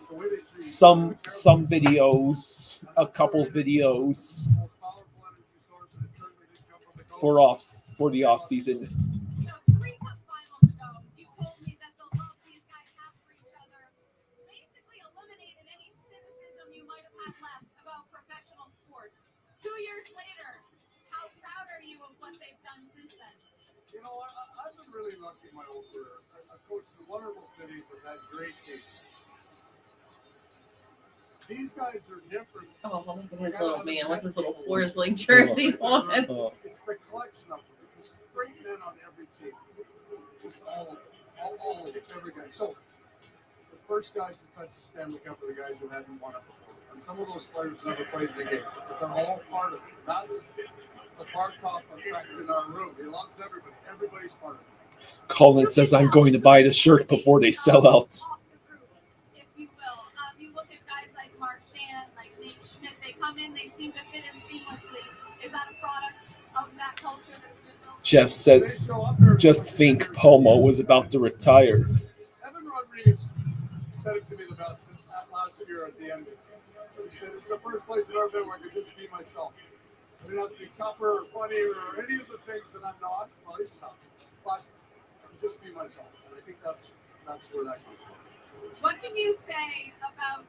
some videos, a couple videos for the off season. You know, 3 cup finals ago, you told me that the love these guys have for each other basically eliminated any cynicism you might have had left about professional sports. 2 years later, how proud are you of what they've done since then? You know, I've been really lucky in my whole career. I've coached in wonderful cities. I've had great teams. These guys are different. Oh, look at his little man with his little Forest Lake jersey on. It's the collection of them. There's great men on every team. It's just all every guy. So the first guys to touch the Stanley Cup are the guys who hadn't won it before. And some of those players never played the game, but they're all part of it. That's the Barkov effect in our room. He loves everybody. Everybody's part of it. Colin says I'm going to buy the shirt before they sell out. If you will, you look at guys like Marchand, like Nate Schmidt. They come in, they seem to fit in seamlessly. Is that a product of that culture that's been built? Jeff says, just think Pomo was about to retire. Evan Rodriguez said it to me the best last year at the end. He said, it's the first place I've ever been where I could just be myself. I didn't have to be tougher or funnier or any of the things that I'm not. Well, he's tough. But I could just be myself. And I think that's where that comes from. What can you say about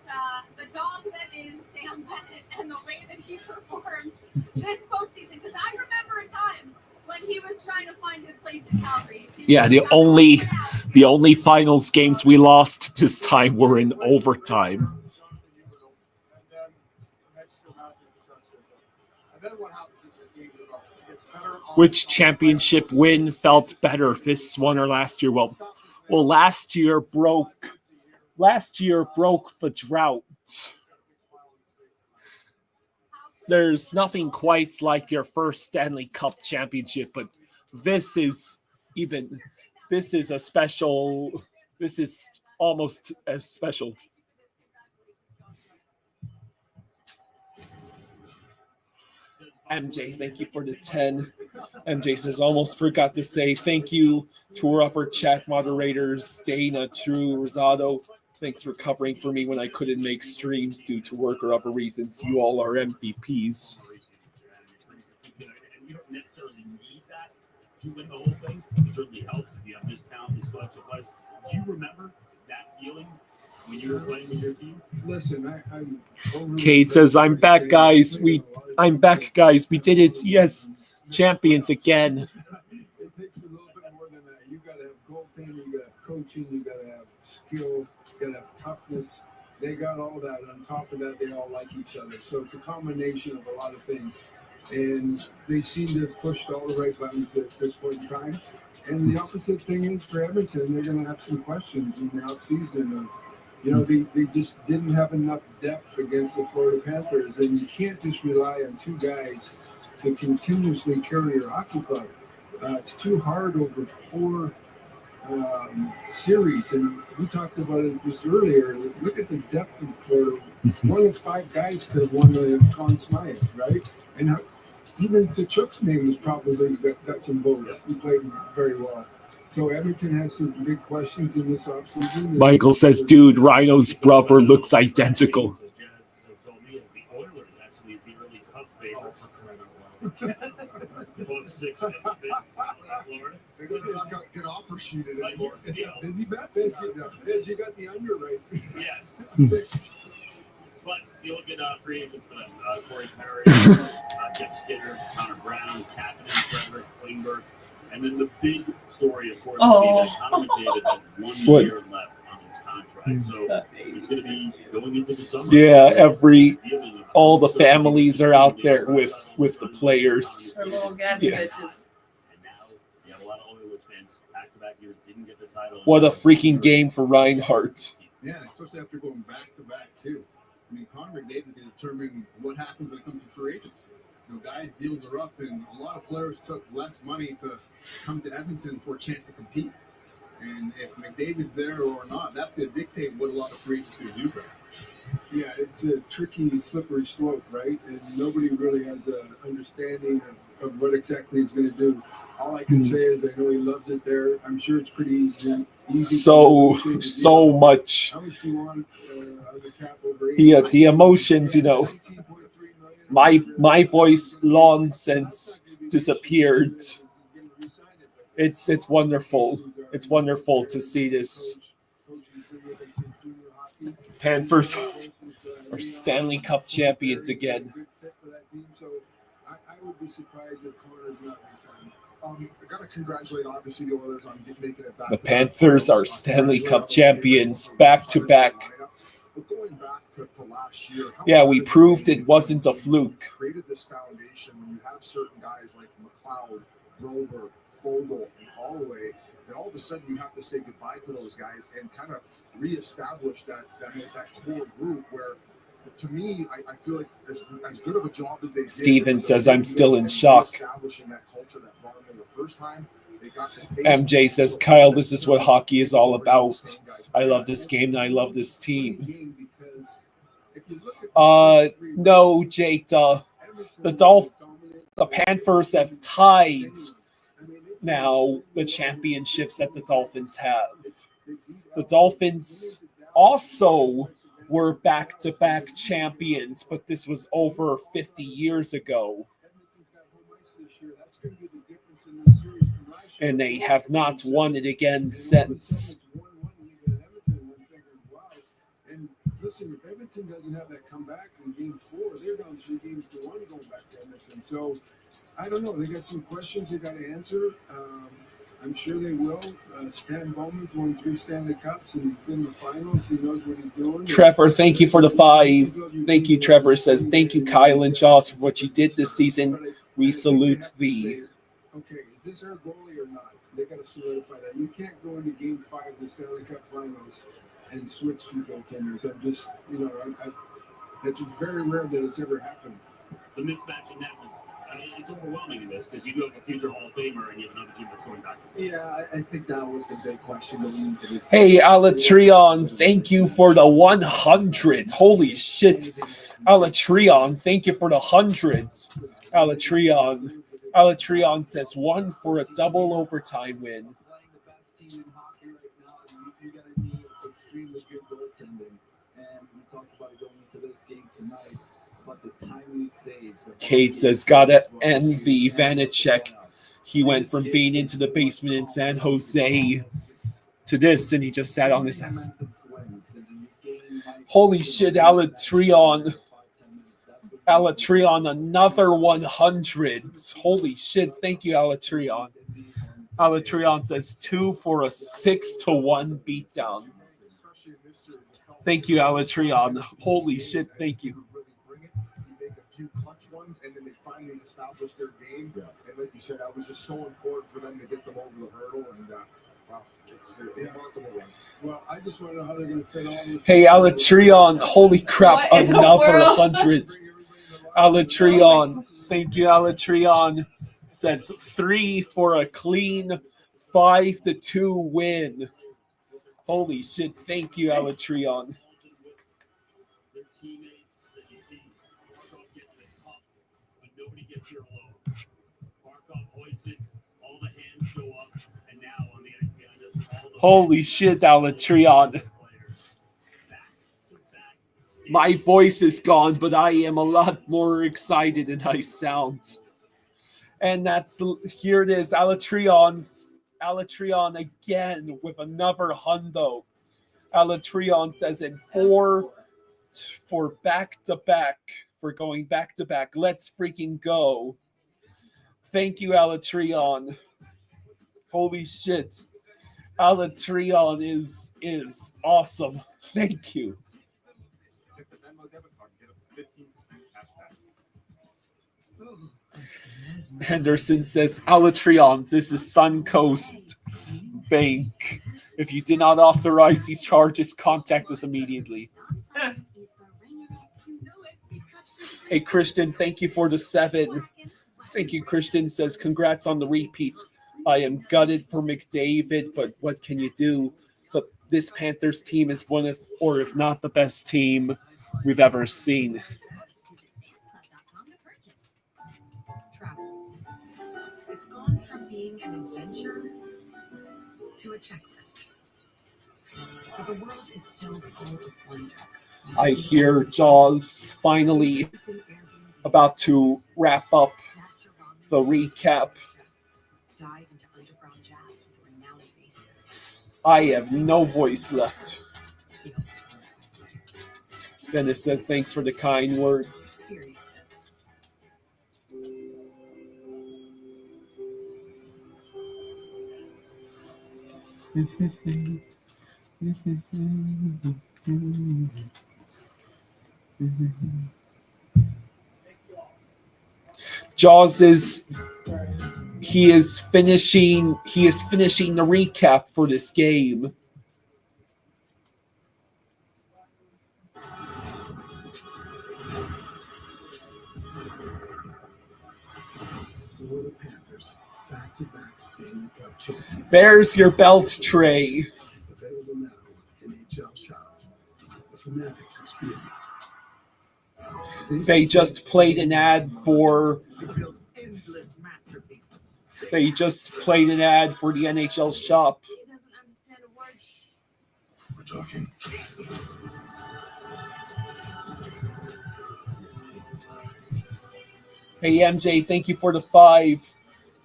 the dog that is Sam Bennett and the way that he performed this postseason? Because I remember a time when he was trying to find his place in Calgary. Yeah, the only finals games we lost this time were in overtime. Which championship win felt better, this one or last year? Well, last year broke the drought. There's nothing quite like your first Stanley Cup championship, but this is almost as special. MJ, thank you for the 10. MJ says, almost forgot to say thank you to our chat moderators, Dana, True, Rosado. Thanks for covering for me when I couldn't make streams due to work or other reasons. You all are MVPs. You don't necessarily need that to win the whole thing. It certainly helps if you have this talent, this collection of players. Do you remember that feeling when you were playing with your team? Listen, I'm Cade says, I'm back, guys. I'm back, guys. We did it. Yes. Champions again. It takes a little bit more than that. You got to have goaltending, you got to have coaching, you got to have skill, you got to have toughness. They got all that. On top of that, they all like each other. So it's a combination of a lot of things. And they seem to have pushed all the right buttons at this point in time. And the opposite thing is for Edmonton, they're going to have some questions in the offseason of, they just didn't have enough depth against the Florida Panthers. And you can't just rely on two guys to continuously carry your hockey club. It's too hard over 4 series. And we talked about it just earlier. Look at the depth of Florida. 1 of 5 guys could have won the Conn Smythe, right? And even Tkachuk's name was probably got some votes. He played very well. So Edmonton has some big questions in this offseason. Michael says, dude, Rhino's brother looks identical. The Oilers actually the early Cup favorites. Both 6 Florida. They got offer sheet in it. Is that busy bets? You got the under right. Yes. But you look at free agents for them. Corey Perry, Jeff Skinner, Connor Brown, Kapanen, Frederick Klingberg. And then the big story, of course, would be that Connor McDavid has 1 year left on his contract. So it's going to be going into the summer. Yeah, all the families are out there with the players. Our little gadget bitches. And now you have a lot of Oilers fans back-to-back years didn't get the title. What a freaking game for Reinhart. Yeah, especially after going back-to-back, too. I mean, Connor McDavid is going to determine what happens when it comes to free agency. Guys' deals are up, and a lot of players took less money to come to Edmonton for a chance to compete. And if McDavid's there or not, that's going to dictate what a lot of free agents are going to do, guys. Yeah, it's a tricky, slippery slope, right? And nobody really has an understanding of what exactly he's going to do. All I can say is I know he loves it there. I'm sure it's pretty easy. So much. How much do you want on the cap over? The emotions, My voice long since disappeared. It's wonderful. It's wonderful to see this. Panthers are Stanley Cup champions again. be surprised if Connor's not returning. I got to congratulate, obviously, the Oilers on making it back. The Panthers are Stanley Cup champions back-to-back. But going back to last year, Yeah, we proved it wasn't a fluke. Created this foundation when you have certain guys like McLeod, Rover, Fogle, and Holloway, then all of a sudden you have to say goodbye to those guys and kind of reestablish that core group where, to me, I feel like as good of a job as they did. Steven says, I'm still in shock. Establishing that culture that brought them in the first time. They got the taste. MJ says, Kyle, this is what hockey is all about. I love this game and I love this team. No, Jake, the Panthers have tied now the championships that the Dolphins have. The Dolphins also were back-to-back champions, but this was over 50 years ago. And they have not won it again since. And listen, if Edmonton doesn't have that comeback in game 4, they're down 3 games to 1 going back to Edmonton. So I don't know. They got some questions they got to answer. I'm sure they will. Stan Bowman's won 3 Stanley Cups and he's been in the finals. He knows what he's doing. Trevor, thank you for the 5. Thank you, Trevor says. Thank you, Kyle and Joss, for what you did this season. We salute thee. Okay, is this our goalie or not? They got to solidify that. You can't go into Game 5 of the Stanley Cup Finals and switch your goaltenders. I'm just, it's very rare that it's ever happened. The mismatch in that was, it's overwhelming in this because you do have a future Hall of Famer and you have another team that's going back. Yeah, I think that was a big question going into this. Hey, Alatrion, thank you for the 100. Holy shit. Alatrion, thank you for the 100. Alatrion says 1 for a double overtime win. Playing the best team in hockey right now, you got to be extremely good goaltending. And we talked about it going into this game tonight, but the timely saves. Kate says, gotta envy Vanacek. He went from being into the basement in San Jose to this, and he just sat on his ass. Holy shit, Alatrion, another 100. Holy shit, thank you, Alatrion. Alatrion says 2 for a 6-1 beatdown. Thank you, Alatrion. Holy shit, thank you. Few clutch ones, and then they finally established their game. And like you said, that was just so important for them to get them over the hurdle. And wow, it's a remarkable run. Well, I just want to know how they're going to fit all this. Hey, Alatrion, holy crap, another 100. Alatrion, thank you, Alatrion. Says 3 for a clean 5-2 win. Holy shit, thank you, Alatrion. Holy shit, Alatrion. My voice is gone, but I am a lot more excited than I sound. And here it is, Alatrion again with another hundo. Alatrion says in 4 for back-to-back, for going back-to-back. Let's freaking go. Thank you, Alatrion. Holy shit. Alatrion is awesome. Thank you. Henderson says, Alatrion, this is Suncoast Bank. If you did not authorize these charges, contact us immediately. Hey, Christian, thank you for the 7. Thank you, Christian says, congrats on the repeat. I am gutted for McDavid, but what can you do? But this Panthers team is one of, or if not the best team we've ever seen. It's gone from being an adventure to a checklist. But the world is still full of wonder. I hear Jaws finally about to wrap up the recap. Dive into underground jazz with renowned bassist. I have no voice left. Dennis says, thanks for the kind words. Jaws is finishing the recap for this game. Florida Panthers, back-to-back Stanley Cup champions. There's your belt tray. Available now in NHL Shop. The Fanatics experience. They just played an ad for the NHL Shop. He doesn't understand a word. We're talking. Hey MJ, thank you for the 5.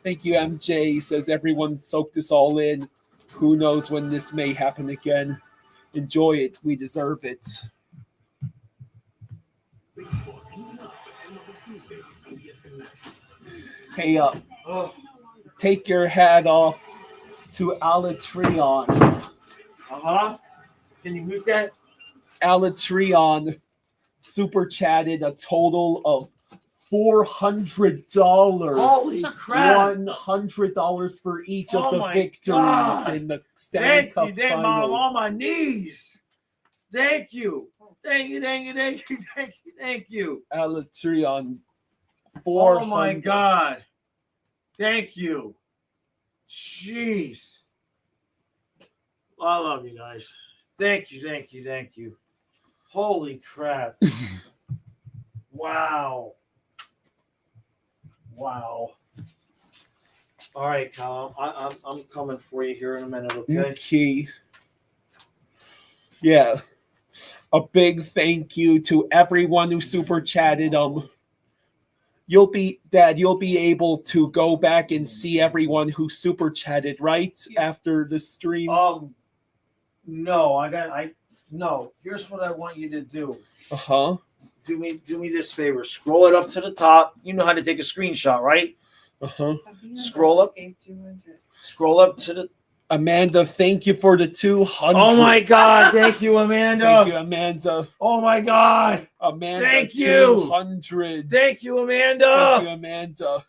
Thank you, MJ. Says everyone soak this all in. Who knows when this may happen again. Enjoy it. We deserve it. Hey, take your hat off to Alatrion. Can you mute that? Alatrion super chatted a total of $400. Holy crap. $100 for each Oh of the my victories God. in the Stanley Thank Cup you. Thank you. I'm final. on my knees. Thank you. Thank you. Thank you. Thank you. Thank you. Thank you. Alatrion, Oh my 400. God. Thank you. Jeez. I love you guys. Thank you. Thank you. Thank you. Holy crap. Wow. Wow. All right, Kyle. I'm coming for you here in a minute, okay? Okay. Yeah. A big thank you to everyone who super chatted. You'll be able to go back and see everyone who super chatted, right? After the stream. No, no. Here's what I want you to do. Uh-huh. Do me this favor. Scroll it up to the top. You know how to take a screenshot, right? Uh-huh. Scroll up. Scroll up to the Amanda, thank you for the 200. Oh my God. Thank you, Amanda. Thank you, Amanda. Oh my God. Amanda, Thank you. 200. Thank you, Amanda. Thank you, Amanda.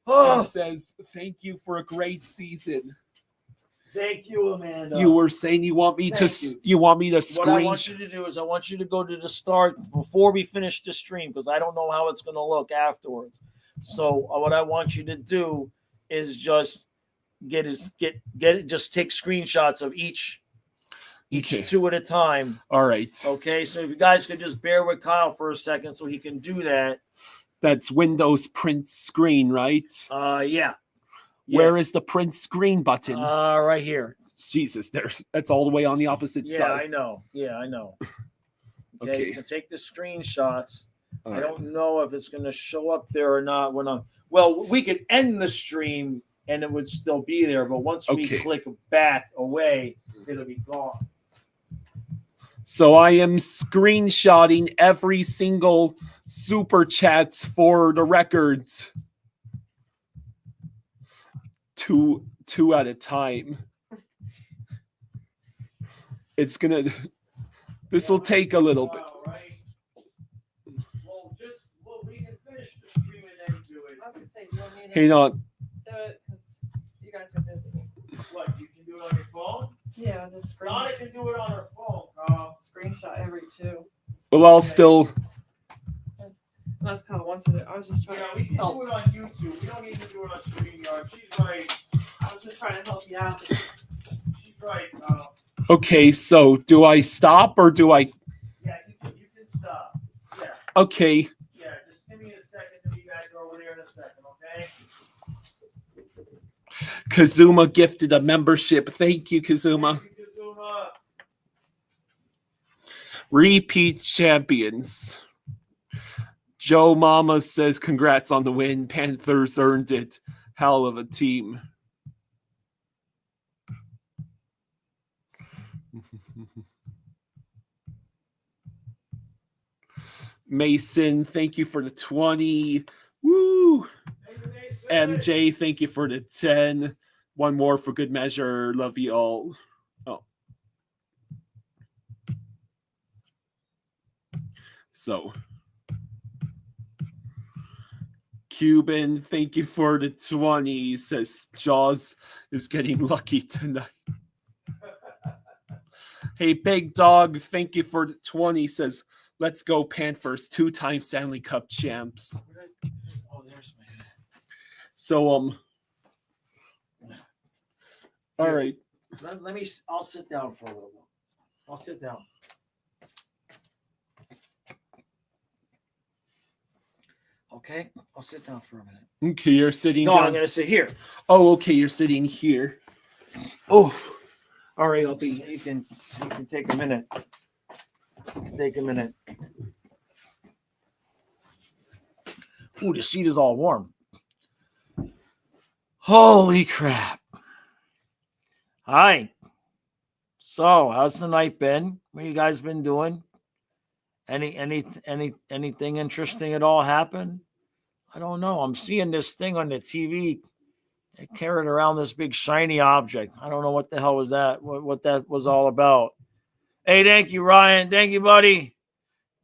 Oh, He says, thank you for a great season. thank you, Amanda. You were saying you want me to Thank you want me to What I want screen. you to do is I want you to go to the start before we finish the stream because I don't know how it's going to look afterwards. So what I want you to do is just get it. Just take screenshots of each Okay. 2 at a time. All right. Okay, so if you guys could just bear with Kyle for a second so he can do that. That's Windows print screen, right? Yeah. Where is the print screen button? Right here. Jesus, that's all the way on the opposite Yeah, side. I know. Yeah, I know. Okay, Okay. so take the screenshots. All I right. don't know if it's going to show up there or not. Well, we could end the stream and it would still be there, but once we Okay. click back away, it'll be gone. So I am screenshotting every single super chats for the records. Two at a time. This will take a little bit. Right? Well, we can finish the stream and then do it. I was gonna say, do you want me to Hang on. do it? Because you guys are busy. What, you can do it on your phone? Yeah, just Donna can do it on her phone. screenshot every 2. Well, I'll still. That's kind of wanted it. I was just trying Yeah, to we can help. do it on YouTube. We don't need to do it on StreamYard. She's right. I was just trying to help you out. She's right. Okay, so do I stop or do I? Yeah, you can stop. Yeah, Okay. yeah. Just give me a second to be back over there in a second, okay? Kazuma gifted a membership. Thank you, Kazuma. Thank you, Kazuma. Repeat champions. Joe Mama says, congrats on the win. Panthers earned it. Hell of a team. Mason, thank you for the 20. Woo! MJ, thank you for the 10. One more for good measure. Love you all. So, Cuban, thank you for the 20. Says Jaws is getting lucky tonight. Hey, Big Dog, thank you for the 20. Says, let's go Panthers, 2-time Stanley Cup champs. Oh, there's my. So, all right. Let me. I'll sit down for a little bit. I'll sit down. Okay, I'll sit down for a minute. Okay, you're sitting No, down. I'm gonna sit here. Oh, okay, you're sitting here. Oh, all right, You can take a minute. Take a minute. Ooh, the seat is all warm. Holy crap. Hi. So, how's the night been? What you guys been doing? Anything interesting at all happen? I don't know. I'm seeing this thing on the TV. They carried around this big shiny object. I don't know what the hell was that, what that was all about. Hey, thank you, Ryan. Thank you, buddy.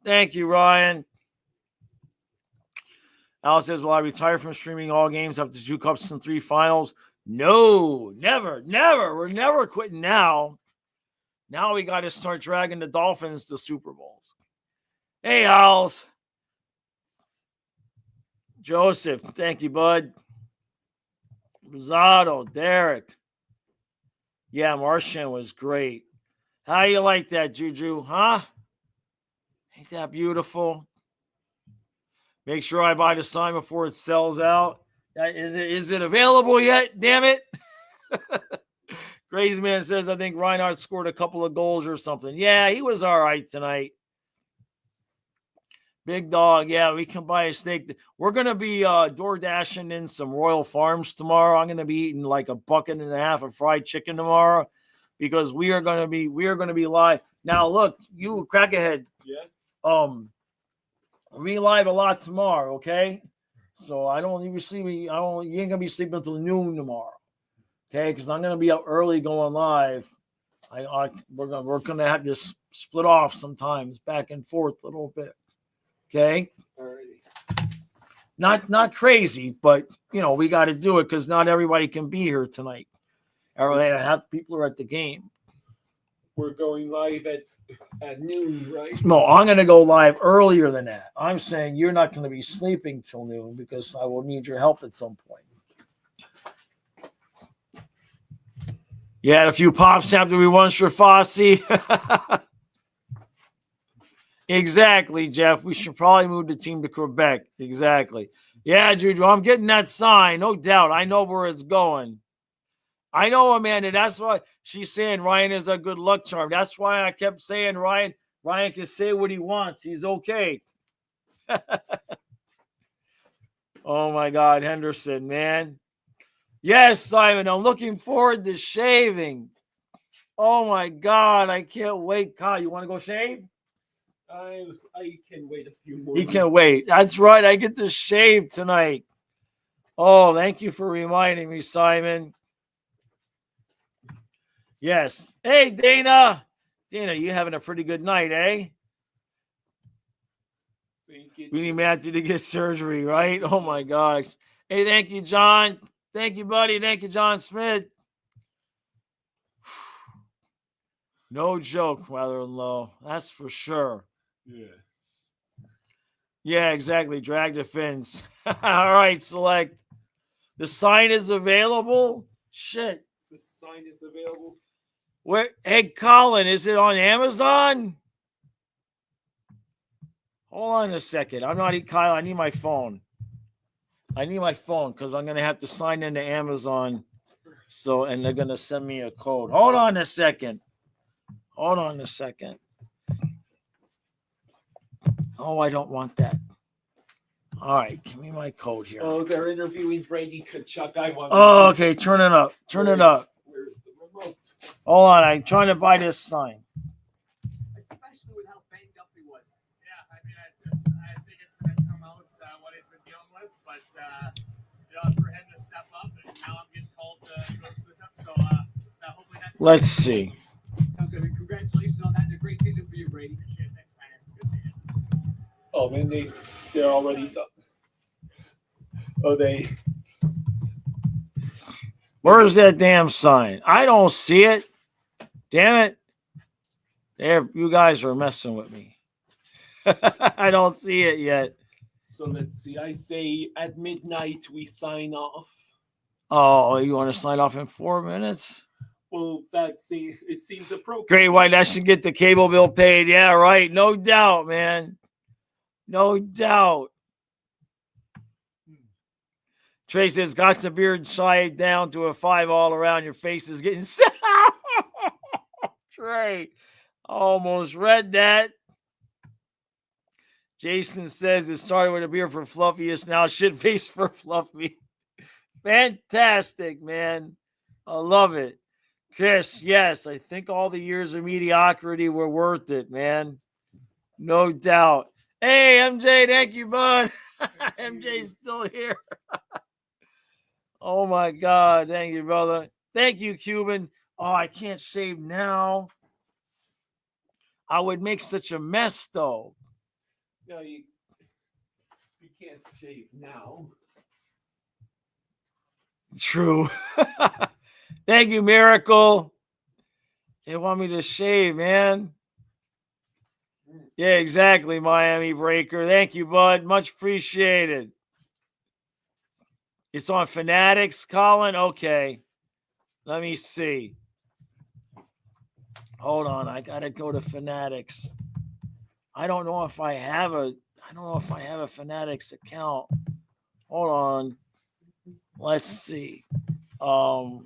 Thank you, Ryan. Alice says, will I retire from streaming all games after 2 cups and 3 finals? No, never. We're never quitting now. Now we got to start dragging the Dolphins to Super Bowls. Hey, Owls. Joseph, thank you, bud. Rosado, Derek. Yeah, Martian was great. How you like that, Juju? Huh? Ain't that beautiful? Make sure I buy the sign before it sells out. Is it available yet? Damn it. Crazy Man says, I think Reinhardt scored a couple of goals or something. Yeah, he was all right tonight. Big Dog, yeah, we can buy a steak. We're going to be door dashing in some Royal Farms tomorrow. I'm going to be eating like 1.5 buckets of fried chicken tomorrow because we are going to be live. Now, look, you crackhead. Yeah. We live a lot tomorrow, okay? So you ain't going to be sleeping until noon tomorrow. Okay? Because I'm going to be up early going live. We're going to have to split off sometimes back and forth a little bit. Okay. Alrighty. Not crazy, but we got to do it because not everybody can be here tonight. Or half the people are at the game. We're going live at noon, right? No, I'm going to go live earlier than that. I'm saying you're not going to be sleeping till noon because I will need your help at some point. Yeah, a few pops after we won Fosse. Exactly, Jeff. We should probably move the team to Quebec. Exactly. Yeah, Juju, I'm getting that sign. No doubt. I know where it's going. I know, Amanda. That's why she's saying Ryan is a good luck charm. That's why I kept saying Ryan can say what he wants. He's okay. Oh, my God. Henderson, man. Yes, Simon. I'm looking forward to shaving. Oh, my God. I can't wait. Kyle, you want to go shave? I can wait a few more. He can wait. That's right. I get to shave tonight. Oh, thank you for reminding me, Simon. Yes. Hey, Dana. Dana, you having a pretty good night, eh? We need Matthew to get surgery, right? Oh, my gosh. Hey, thank you, John. Thank you, buddy. Thank you, John Smith. No joke, mother-in-law. That's for sure. Yes. Yeah, exactly. Drag the fins. All right, Select. The sign is available? Shit. The sign is available. Where? Hey, Colin, is it on Amazon? Hold on a second. Kyle. I need my phone. I need my phone because I'm going to have to sign into Amazon. And they're going to send me a code. Hold on a second. Oh, I don't want that. All right, give me my code here. Oh, they're interviewing Brady Kachuk. Oh, okay, turn it up. Turn it up. Where's the remote? Hold on, I'm trying to buy this sign. Especially with how banged up he was. Yeah, I mean, I think it's going to come out what he's been dealing with, but for him to step up, and now I'm getting called to go to the cup. So hopefully that's. Let's see. Sounds good. Congratulations on that. A great season for you, Brady. Thanks, man. Good season. Oh man, they're already done. Oh, Where's that damn sign? I don't see it. Damn it. There, you guys are messing with me. I don't see it yet. So let's see. I say at midnight we sign off. Oh, you want to sign off in 4 minutes? Well, it seems appropriate. Great White, that should get the cable bill paid. Yeah, right. No doubt, man. No doubt. Trey says, got the beard side down to a 5 all around. Your face is getting set. Trey, almost read that. Jason says, it started with a beer for Fluffiest, now shit face for Fluffy. Fantastic, man. I love it. Chris, yes, I think all the years of mediocrity were worth it, man. No doubt. Hey, MJ, thank you, bud. MJ's still here. Oh, my God. Thank you, brother. Thank you, Cuban. Oh, I can't shave now. I would make such a mess, though. No, you can't shave now. True. Thank you, Miracle. They want me to shave, man. Yeah, exactly, Miami Breaker. Thank you, bud. Much appreciated. It's on Fanatics, Colin? Okay. Let me see. Hold on. I got to go to Fanatics. I don't know if I have a Fanatics account. Hold on. Let's see. Florida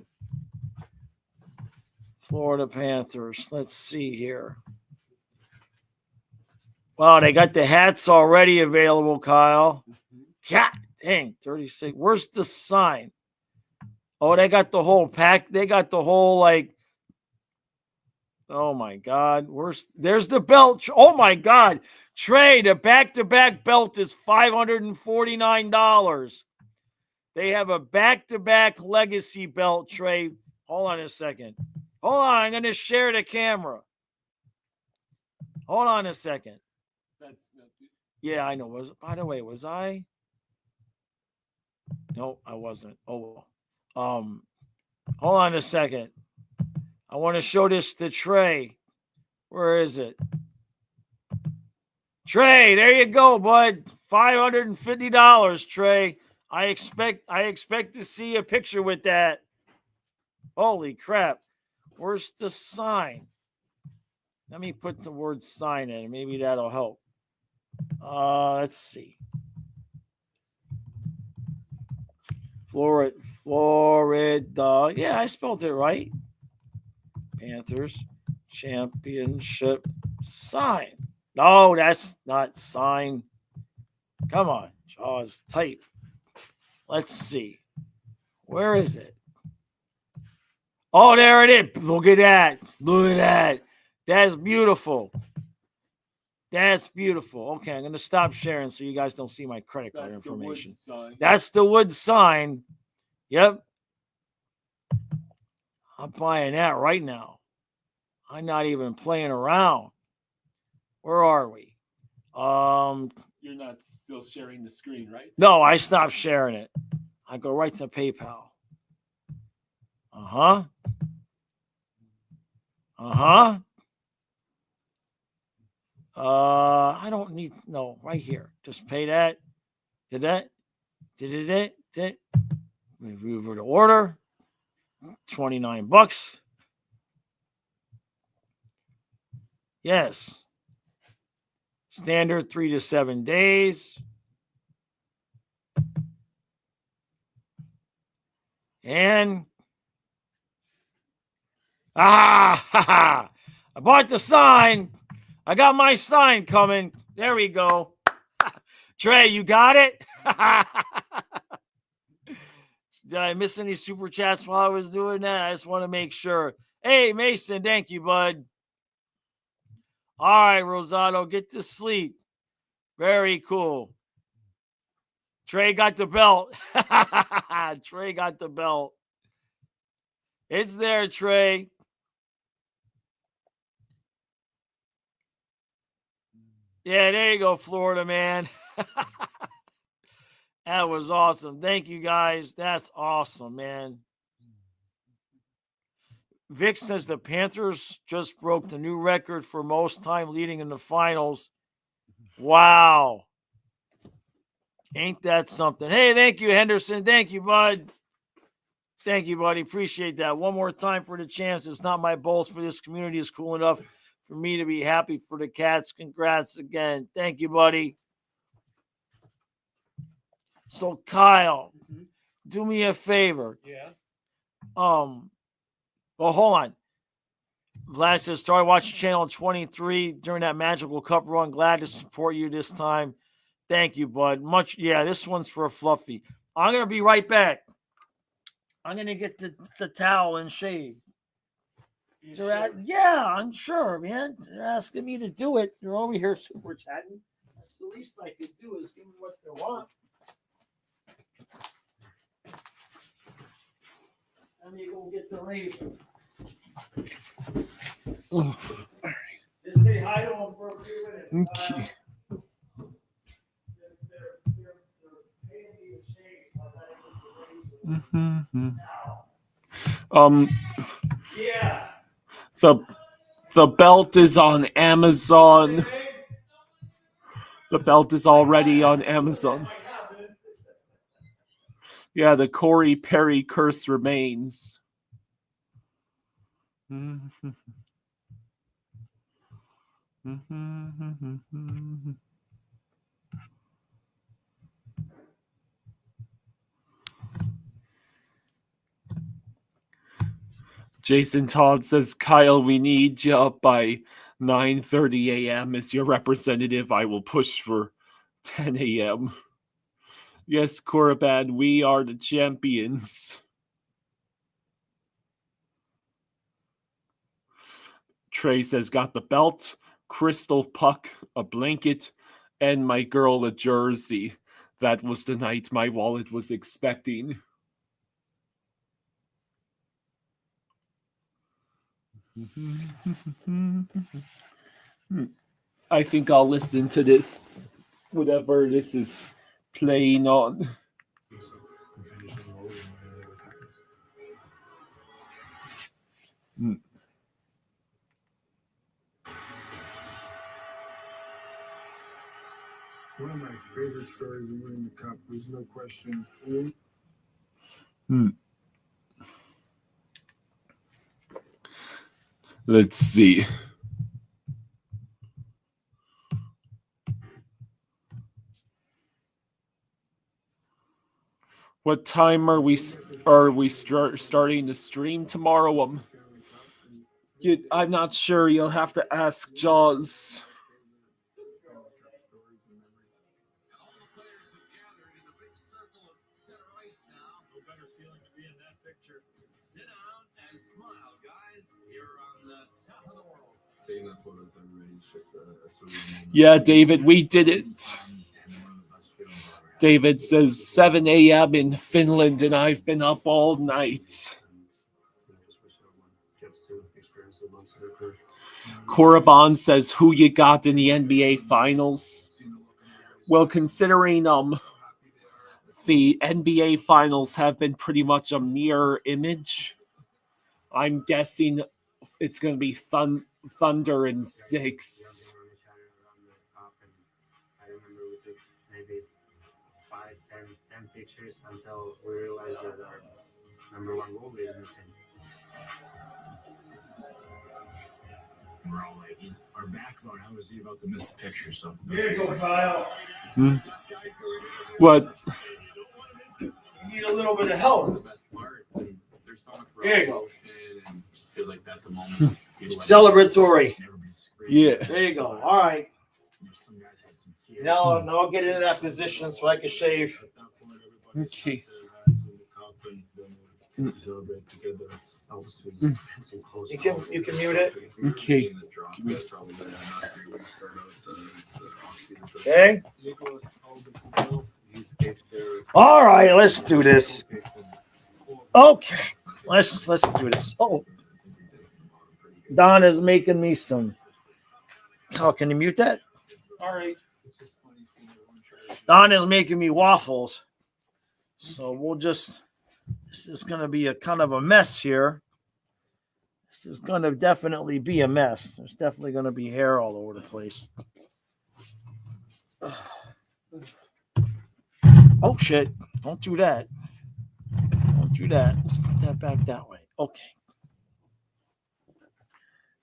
Panthers. Let's see here. Wow, they got the hats already available, Kyle. God dang, 36. Where's the sign? Oh, they got the whole pack. They got the whole, like, oh my God. There's the belt. Oh my God. Trey, the back-to-back belt is $549. They have a back-to-back legacy belt, Trey. Hold on a second. Hold on. I'm going to share the camera. Hold on a second. Yeah, I know. By the way, was I? No, I wasn't. Oh, hold on a second. I want to show this to Trey. Where is it? Trey, there you go, bud. $550, Trey. I expect to see a picture with that. Holy crap. Where's the sign? Let me put the word sign in. Maybe that'll help. Let's see. Florida. Yeah, I spelled it right. Panthers championship sign. No, that's not sign. Come on. Jaws type. Let's see. Where is it? Oh, there it is. Look at that. Look at that. That's beautiful. That's beautiful. Okay, I'm going to stop sharing so you guys don't see my credit card information. That's the wood sign. Yep. I'm buying that right now. I'm not even playing around. Where are we? You're not still sharing the screen, right? No, I stopped sharing it. I go right to PayPal. Uh-huh. I don't need, no, right here. Just pay that. Did move over to order. $29. Yes. Standard 3 to 7 days. And I bought the sign. I got my sign coming. There we go. Trey, you got it? Did I miss any super chats while I was doing that? I just want to make sure. Hey, Mason, thank you, bud. All right, Rosado, get to sleep. Very cool. Trey got the belt. Trey got the belt. It's there, Trey. Yeah, there you go, Florida, man. That was awesome. Thank you, guys. That's awesome, man. Vic says the Panthers just broke the new record for most time leading in the finals. Wow. Ain't that something? Hey, thank you, Henderson. Thank you, bud. Thank you, buddy. Appreciate that. One more time for the chance. It's not my bolts, but this community is cool enough for me to be happy for the Cats. Congrats again. Thank you, buddy. So, Kyle, do me a favor. Yeah. Well, hold on. Vlad says, started watching Channel 23 during that magical cup run. Glad to support you this time. Thank you, bud. This one's for a Fluffy. I'm going to be right back. I'm going to get the towel and shave. Yeah, I'm sure, man. They're asking me to do it. They're over here super chatting. That's the least I could do is give them what they want. Let me go get the razor. Just say hi to them for a few minutes. Okay. Yeah. The belt is on Amazon. The belt is already on Amazon. Yeah, the Corey Perry curse remains. Jason Todd says, Kyle, we need you up by 9:30 a.m. as your representative. I will push for 10 a.m. Yes, Korabad, we are the champions. Trey says, got the belt, crystal puck, a blanket, and my girl a jersey. That was the night my wallet was expecting. I think I'll listen to this, whatever this is playing on. One of my favorite stories of winning the cup, there's no question. Let's see. What time are we starting to stream tomorrow? I'm not sure. You'll have to ask Jaws. Sit down and smile, guys. You're on the top of the world. Taking that photo with everybody is just a sort of Yeah, David, we did it. David says 7 a.m. in Finland, and I've been up all night. Korriban says, who you got in the NBA Finals? Well, considering the NBA Finals have been pretty much a mirror image, I'm guessing it's going to be Thunder in 6. I remember we took maybe 5, 10 pictures until we realized that our number one goal is missing. We're all like, he's our backbone. How is he about to miss the picture? So Here you go, Kyle. What? You need a little bit of help. the best parts, and there's so much Here you go. motion, and it just feels like that's a moment. Celebratory. Yeah. There you go. All right. Now I'll get into that position so I can shave. Okay. You can mute it. Okay. Okay. All right, let's do this. Okay, let's do this. Oh, Don is making me some. Oh, can you mute that? All right. Donna's making me waffles. So we'll just, this is going to be a kind of a mess here. This is going to definitely be a mess. There's definitely going to be hair all over the place. Oh, shit. Don't do that. Don't do that. Let's put that back that way. Okay.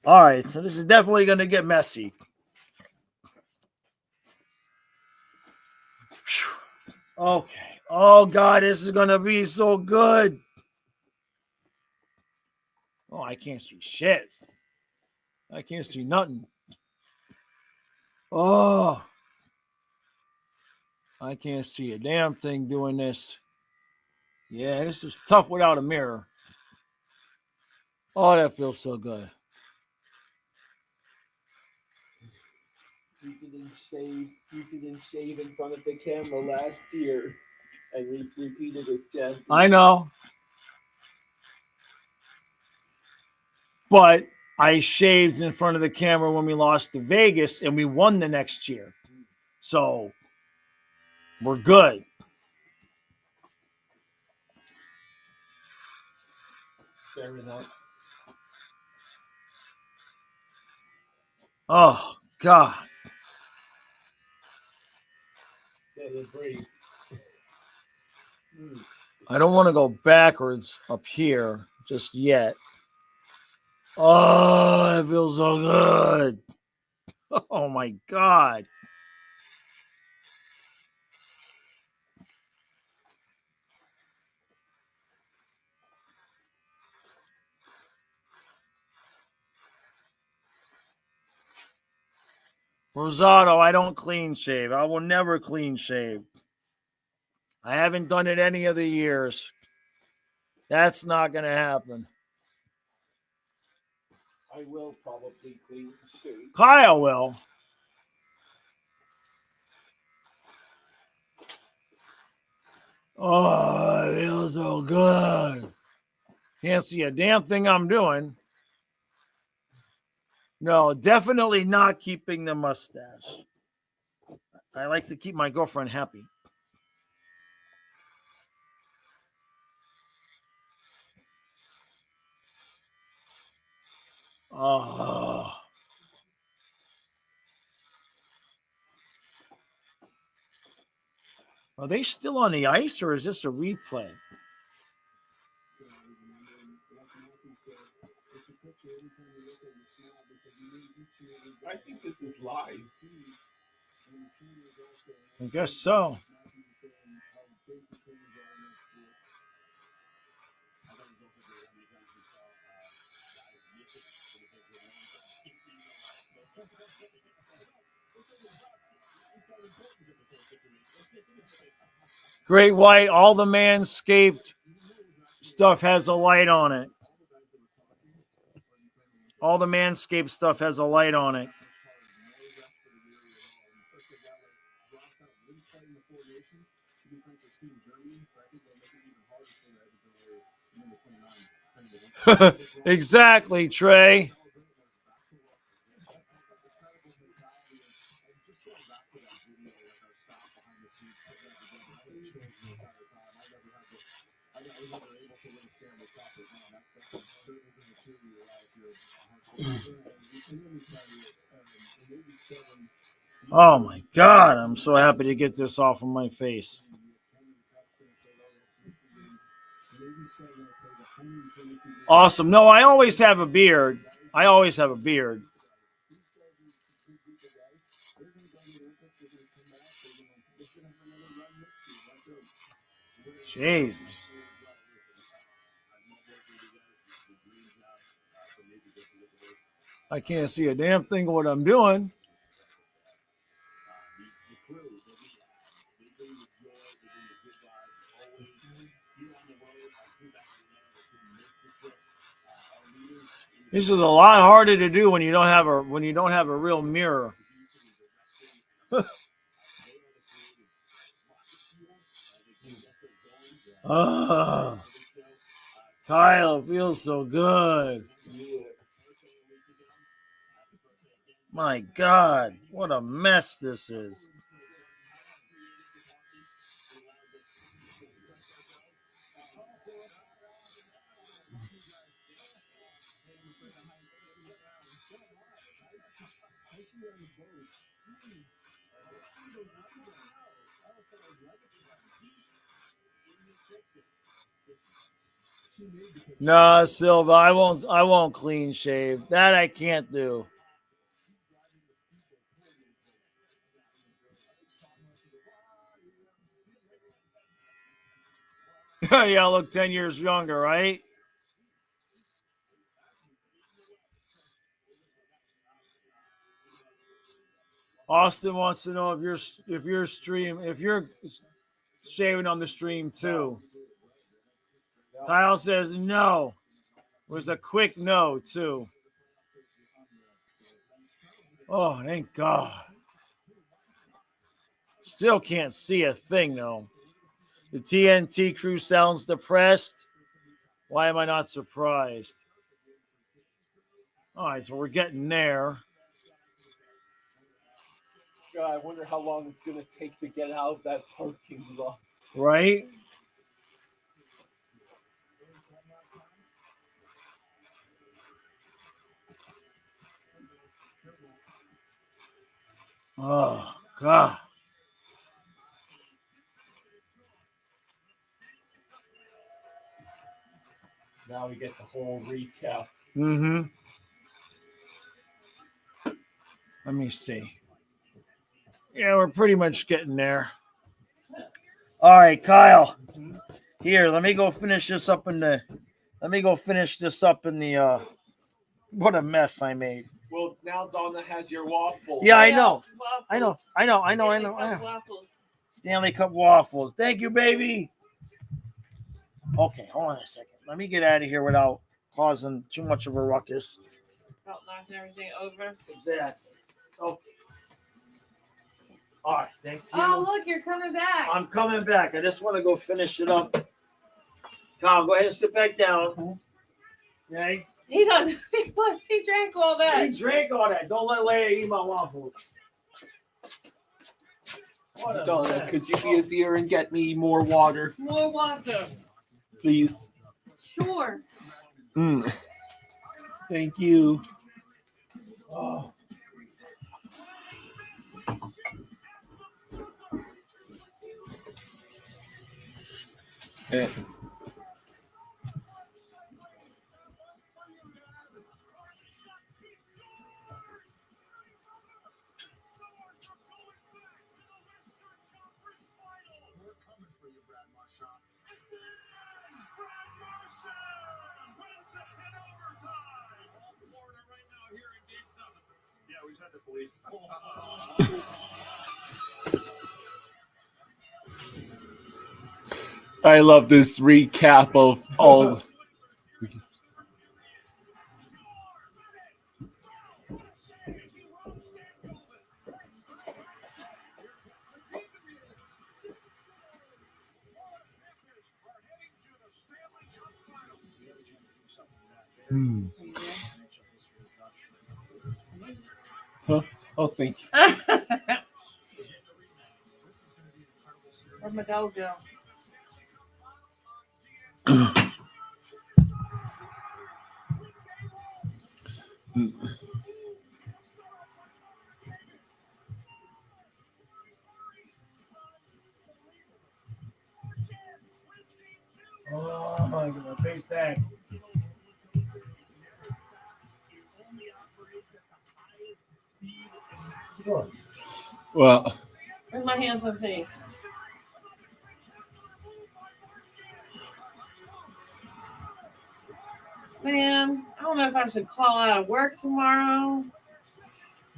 All right. So this is definitely going to get messy. Okay. Oh, God. This is going to be so good. Oh, I can't see shit. I can't see nothing. Oh. I can't see a damn thing doing this. Yeah, this is tough without a mirror. Oh, that feels so good. You didn't shave in front of the camera last year, and we repeated this gently. I know. But I shaved in front of the camera when we lost to Vegas, and we won the next year. So we're good. Fair enough. Oh, God. Celebrate. I don't want to go backwards up here just yet. Oh, it feels so good. Oh, my God. Rosado, I don't clean shave. I will never clean shave. I haven't done it any of the years. That's not going to happen. I will probably clean shave. Kyle will. Oh, it feels so good. Can't see a damn thing I'm doing. No, definitely not keeping the mustache. I like to keep my girlfriend happy. Oh. Are they still on the ice, or is this a replay? I think this is live. I guess so. Great White, all the Manscaped stuff has a light on it. All the Manscaped stuff has a light on it. Exactly, Trey. Oh my God, I'm so happy to get this off of my face. Awesome. No, I always have a beard. I always have a beard. Jesus. I can't see a damn thing of what I'm doing. This is a lot harder to do when you don't have a real mirror. Oh, Kyle, it feels so good. My God, what a mess this is. No, Silva, I won't clean shave. That I can't do. Yeah, I look 10 years younger, right? Austin wants to know if you're shaving on the stream too. Kyle says no. It was a quick no too. Oh, thank God. Still can't see a thing though. The TNT crew sounds depressed. Why am I not surprised? All right, so we're getting there. God, I wonder how long it's going to take to get out of that parking lot. Right? Oh, God. Now we get the whole recap. Mm-hmm. Let me see. Yeah, we're pretty much getting there. All right, Kyle. Here, let me go finish this up in the. What a mess I made. Well, now Donna has your waffle. Yeah, I know. Waffles. I know. Stanley Cup waffles. Stanley Cup waffles. Thank you, baby. Okay, hold on a second. Let me get out of here without causing too much of a ruckus. About knocking everything over. Exactly. Oh. All right, thank you. Oh, look, you're coming back. I'm coming back. I just want to go finish it up. Kyle, go ahead and sit back down. Okay? He doesn't. He drank all that. He drank all that. Don't let Leia eat my waffles. Donna, could you be a dear and get me more water? More water. Please. Sure. Thank you. Oh. I love this recap of all. Huh? Oh, thank you. Where'd my dog go? Oh, my God. Face back. Well, Where's my hands and face? Man, I don't know if I should call out of work tomorrow.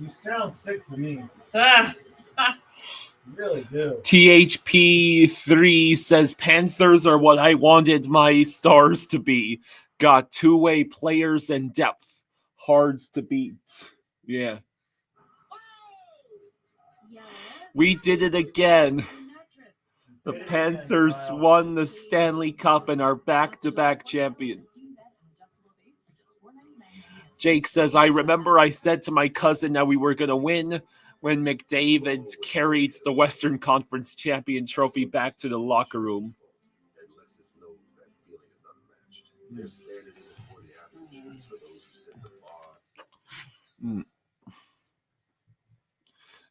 You sound sick to me. Ah. You really do. THP3 says Panthers are what I wanted my stars to be. Got two-way players and depth. Hard to beat. Yeah. We did it again. The Panthers won the Stanley Cup and are back-to-back champions. Jake says, I remember I said to my cousin that we were going to win when McDavid carried the Western Conference champion trophy back to the locker room.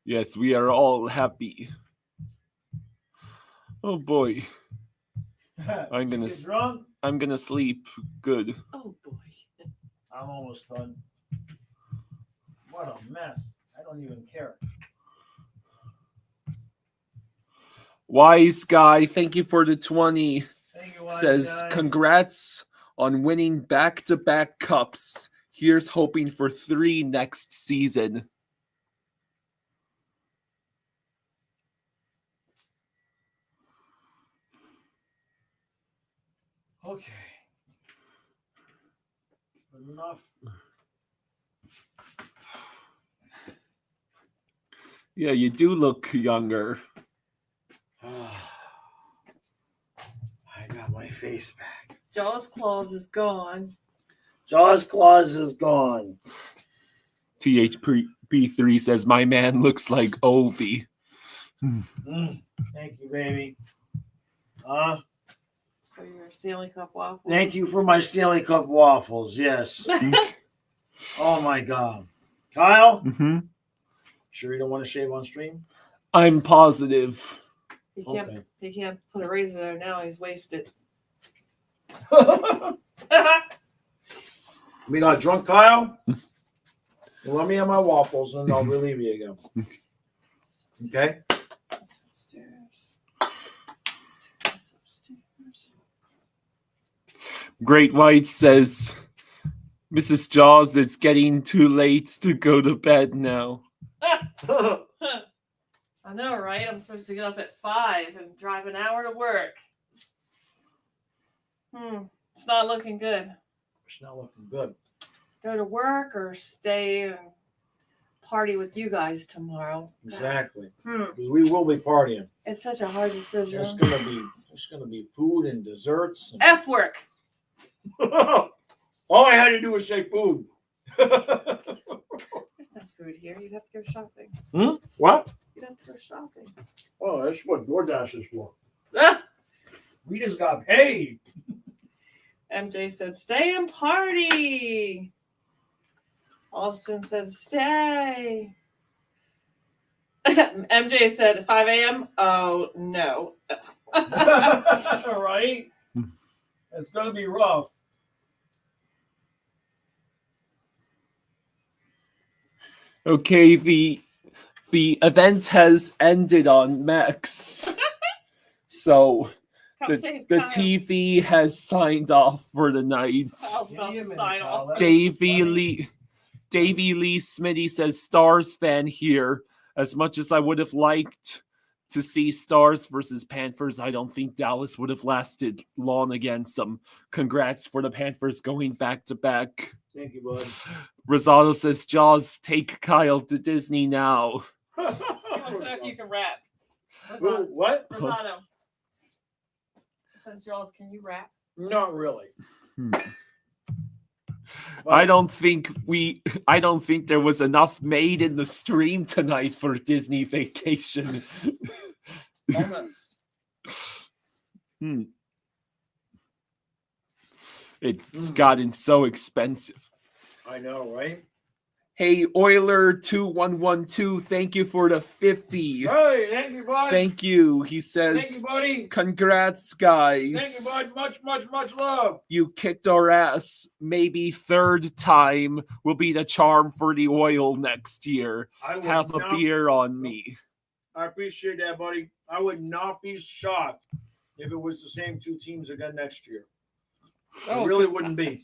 Yes, we are all happy. Oh boy. I'm gonna sleep good. Oh boy. I'm almost done. What a mess. I don't even care. Wise guy, thank you for the 20. Thank you, Wise Says, guy. congrats on winning back-to-back cups. Here's hoping for 3 next season. Okay. Good enough. Yeah, you do look younger. I got my face back. Jaws claws is gone. THP3 says, my man looks like Ovi. Thank you, baby. For your Stanley Cup waffles. Thank you for my Stanley Cup waffles. Yes. Oh my God. Kyle? Mm-hmm. Sure you don't want to shave on stream? I'm positive. He can't put a razor there now. He's wasted. We got drunk Kyle? Let me have my waffles and I'll relieve you again. Okay? Great White says, Mrs. Jaws, it's getting too late to go to bed now. I know, right? I'm supposed to get up at 5 and drive an hour to work. It's not looking good. It's not looking good. Go to work or stay and party with you guys tomorrow. Exactly. Because we will be partying. It's such a hard decision. There's gonna be food and desserts. And... F work. All I had to do was say food. There's no food here. You'd have to go shopping. What? You'd have to go shopping. Oh, that's what DoorDash is for. Ah! We just got paid. MJ said, stay and party. Austin said, stay. MJ said, 5 a.m. Oh, no. Right? It's going to be rough. Okay, the event has ended on Max. So the TV has signed off for the night. Kyle's about to sign off. Davey Lee Smitty says, Stars fan here. As much as I would have liked to see Stars versus Panthers, I don't think Dallas would have lasted long against them. Congrats for the Panthers going back to back. Thank you, bud. Oh, Rosado says, Jaws, take Kyle to Disney now. He wants to know if you can rap. What? Rosado. Says, Jaws, can you rap? Not really. I don't think there was enough made in the stream tonight for Disney Vacation. It's gotten so expensive. I know, right? Hey, Oiler2112, thank you for the 50. Hey, thank you, bud. Thank you. He says, thank you, buddy. Congrats, guys. Thank you, bud. Much, much, much love. You kicked our ass. Maybe third time will be the charm for the Oil next year. Have a beer on me. I appreciate that, buddy. I would not be shocked if it was the same two teams again next year. I really wouldn't be.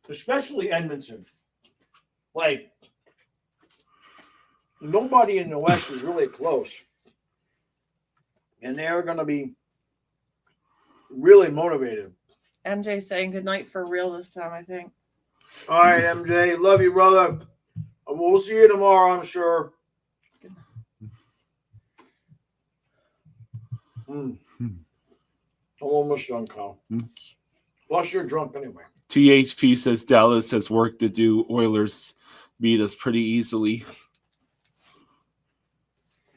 Especially Edmonton. Like, nobody in the West is really close. And they're going to be really motivated. MJ saying goodnight for real this time, I think. All right, MJ. Love you, brother. We'll see you tomorrow, I'm sure. I'm almost done, Kyle. Plus, you're drunk anyway. THP says Dallas has work to do. Oilers beat us pretty easily.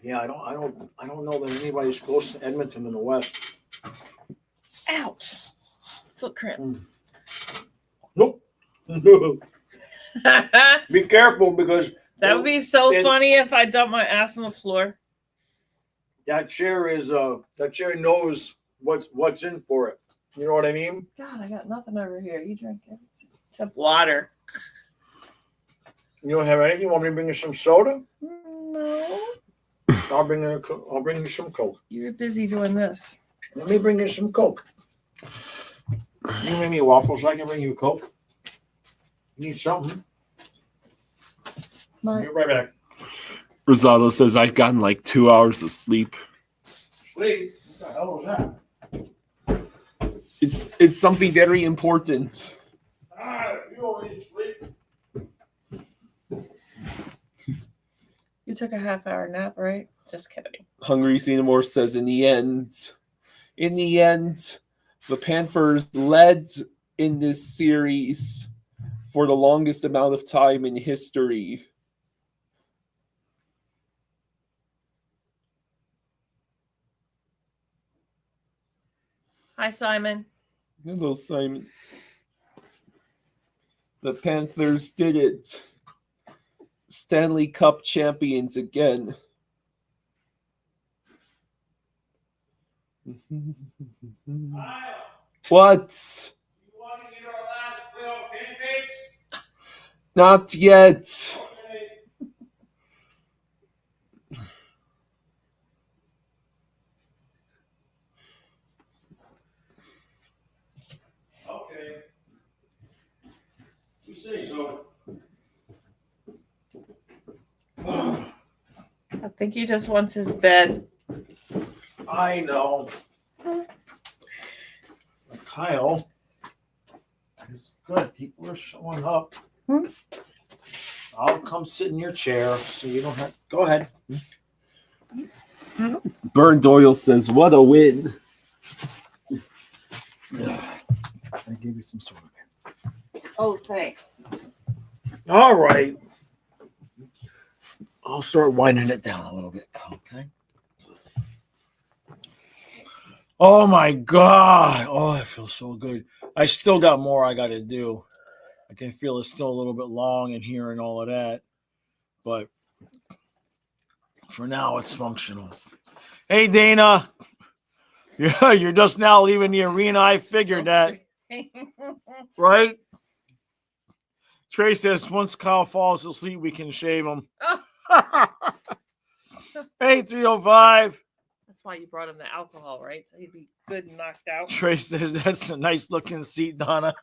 Yeah, I don't know that anybody's close to Edmonton in the West. Ouch. Foot cramp. Nope. Be careful because That would be so funny if I dumped my ass on the floor. that chair knows what's in for it. You know what I mean? God, I got nothing over here. You drink it. Except water. You don't have anything? Want me to bring you some soda? No. I'll bring you some Coke. You're busy doing this. Let me bring you some Coke. You make me waffles, I can bring you Coke. You need something? Be right back. Rosado says I've gotten like 2 hours of sleep. Sleep? What the hell was that? It's something very important. You don't need to sleep. You took a half-hour nap, right? Just kidding. Hungry Xenomorph says in the end, the Panthers led in this series for the longest amount of time in history. Hi, Simon. Hello, Simon. The Panthers did it. Stanley Cup champions again. What? You want to get our last playoff pancakes? Not yet. Okay. You say so. I think he just wants his bed. I know. Kyle, it's good. People are showing up. I'll come sit in your chair so you don't have. Go ahead. Burn Doyle says, "What a win!" I gave you some soda. Oh, thanks. All right. I'll start winding it down a little bit. Okay. Oh my God. Oh, I feel so good. I still got more I got to do. I can feel it's still a little bit long in here and all of that. But for now, it's functional. Hey, Dana. Yeah, you're just now leaving the arena. I figured that. Right? Trey says once Kyle falls asleep, we can shave him. Hey, 305. That's why you brought him the alcohol, right? So he'd be good and knocked out. Trey says that's a nice looking seat, Donna.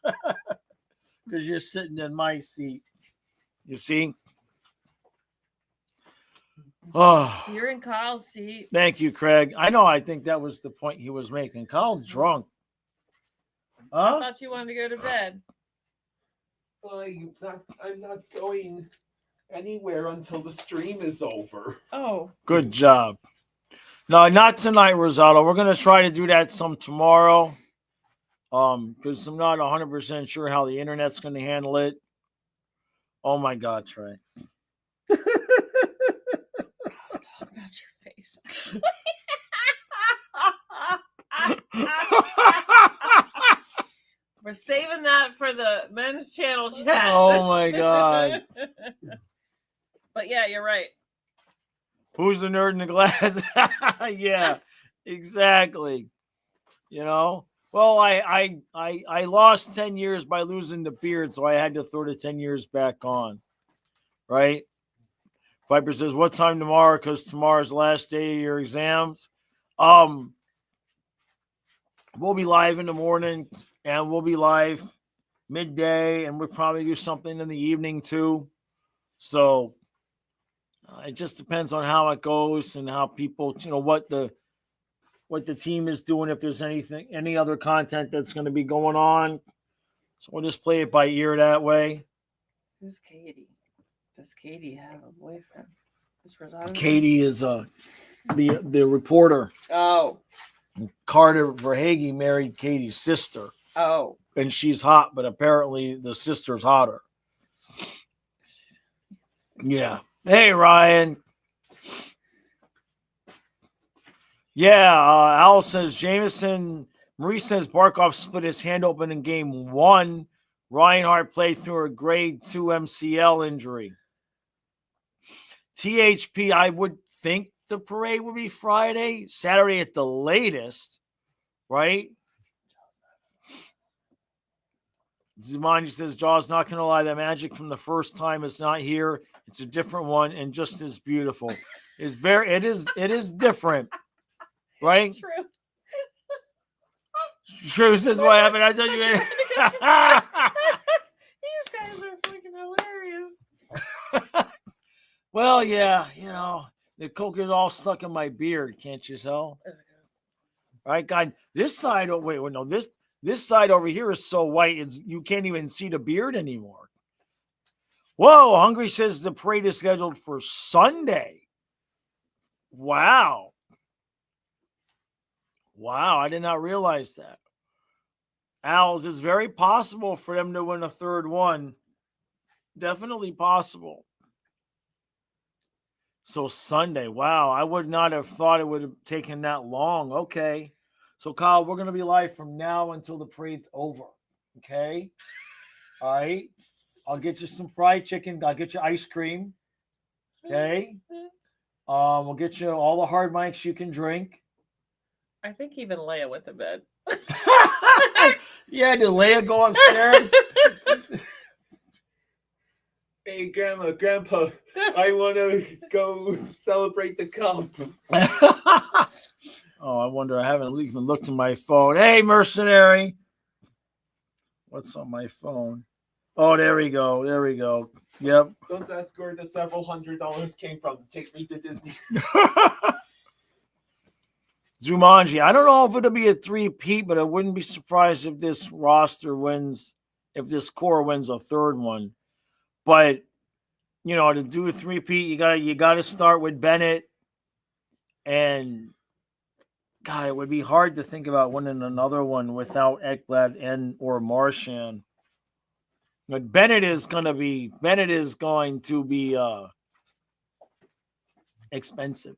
Because you're sitting in my seat. You see? Oh, You're in Kyle's seat. thank you, Craig. I know. I think that was the point he was making. Kyle's drunk. I Huh? thought you wanted to go to bed. I'm not going anywhere until the stream is over. Oh. Good job. No, not tonight, Rosado. We're going to try to do that some tomorrow. Because I'm not 100% sure how the internet's going to handle it. Oh my God, Trey. Talk about your face. We're saving that for the men's channel chat. Oh my God. But yeah, you're right. Who's the nerd in the glass? Yeah, exactly. You know? Well, I lost 10 years by losing the beard, so I had to throw the 10 years back on. Right? Viper says, what time tomorrow? Because tomorrow's the last day of your exams. We'll be live in the morning, and we'll be live midday, and we'll probably do something in the evening too. So it just depends on how it goes and how people, what the team is doing, if there's any other content that's going to be going on. So we'll just play it by ear that way. Who's Katie? Does Katie have a boyfriend? Is Rosado? Katie is the reporter. Oh. Carter Verhage married Katie's sister. Oh. and she's hot, but apparently the sister's hotter. Yeah. Hey, Ryan. Yeah, Al says Jameson. Marie says Barkov split his hand open in game 1. Reinhardt played through a grade 2 MCL injury. THP, I would think the parade would be Friday, Saturday at the latest, right? Zumanji says, Jaw's not going to lie. The magic from the first time is not here. It's a different one and just as beautiful. It is different, right? True. True says what happened. I thought you These guys are freaking hilarious. Well, yeah, the coke is all stuck in my beard, can't you tell? All right, God, this side. Oh, wait, no, this side over here is so white, you can't even see the beard anymore. Whoa, Hungry says the parade is scheduled for Sunday. Wow, I did not realize that. Owls, it's very possible for them to win a third one. Definitely possible. So Sunday, wow, I would not have thought it would have taken that long. Okay. So, Kyle, we're going to be live from now until the parade's over. Okay? All right? I'll get you some fried chicken. I'll get you ice cream. Okay? We'll get you all the hard mics you can drink. I think even Leia went to bed. Yeah, did Leia go upstairs? Hey, Grandma, Grandpa, I want to go celebrate the cup. Oh, I wonder. I haven't even looked at my phone. Hey, mercenary. What's on my phone? Oh, there we go. Yep. Don't ask where the several $100 came from. Take me to Disney. Zumanji. I don't know if it'll be a 3-peat, but I wouldn't be surprised if this roster wins, if this core wins a third one. But, to do a 3-peat, you gotta start with Bennett. And God, it would be hard to think about winning another one without Ekblad and or Marchand. But Bennett is going to be expensive.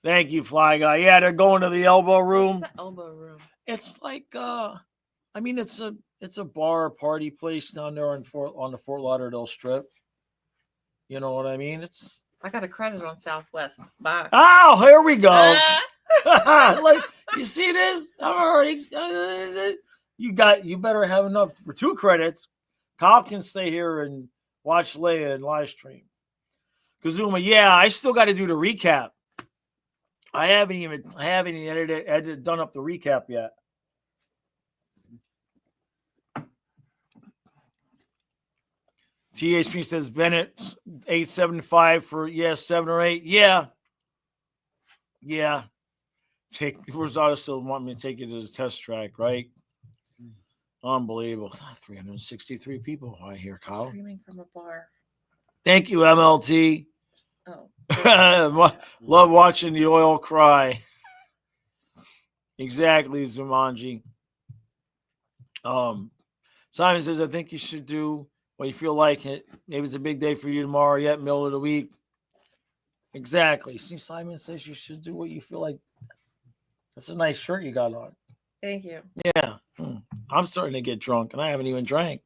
Thank you, Fly Guy. Yeah, they're going to the elbow room. What's the elbow room? It's like it's a bar party place down there on the Fort Lauderdale Strip. You know what I mean? I got a credit on Southwest. Bye. Oh, here we go. Like, you see this? I'm already. You better have enough for 2 credits. Kyle can stay here and watch Leia and live stream. Kazuma, yeah, I still got to do the recap. I haven't even done up the recap yet. THP says Bennett 875 for 7 or 8. Yeah. Rosado still want me to take it as a test track, right? Unbelievable. 363 people right here, Kyle. Streaming from a bar. Thank you, MLT. Oh. Love watching the oil cry. Exactly, Zumanji. Simon says, I think you should do what you feel like it. Maybe it's a big day for you tomorrow, yet middle of the week. Exactly. See, Simon says you should do what you feel like. That's a nice shirt you got on. Thank you. Yeah. I'm starting to get drunk, and I haven't even drank.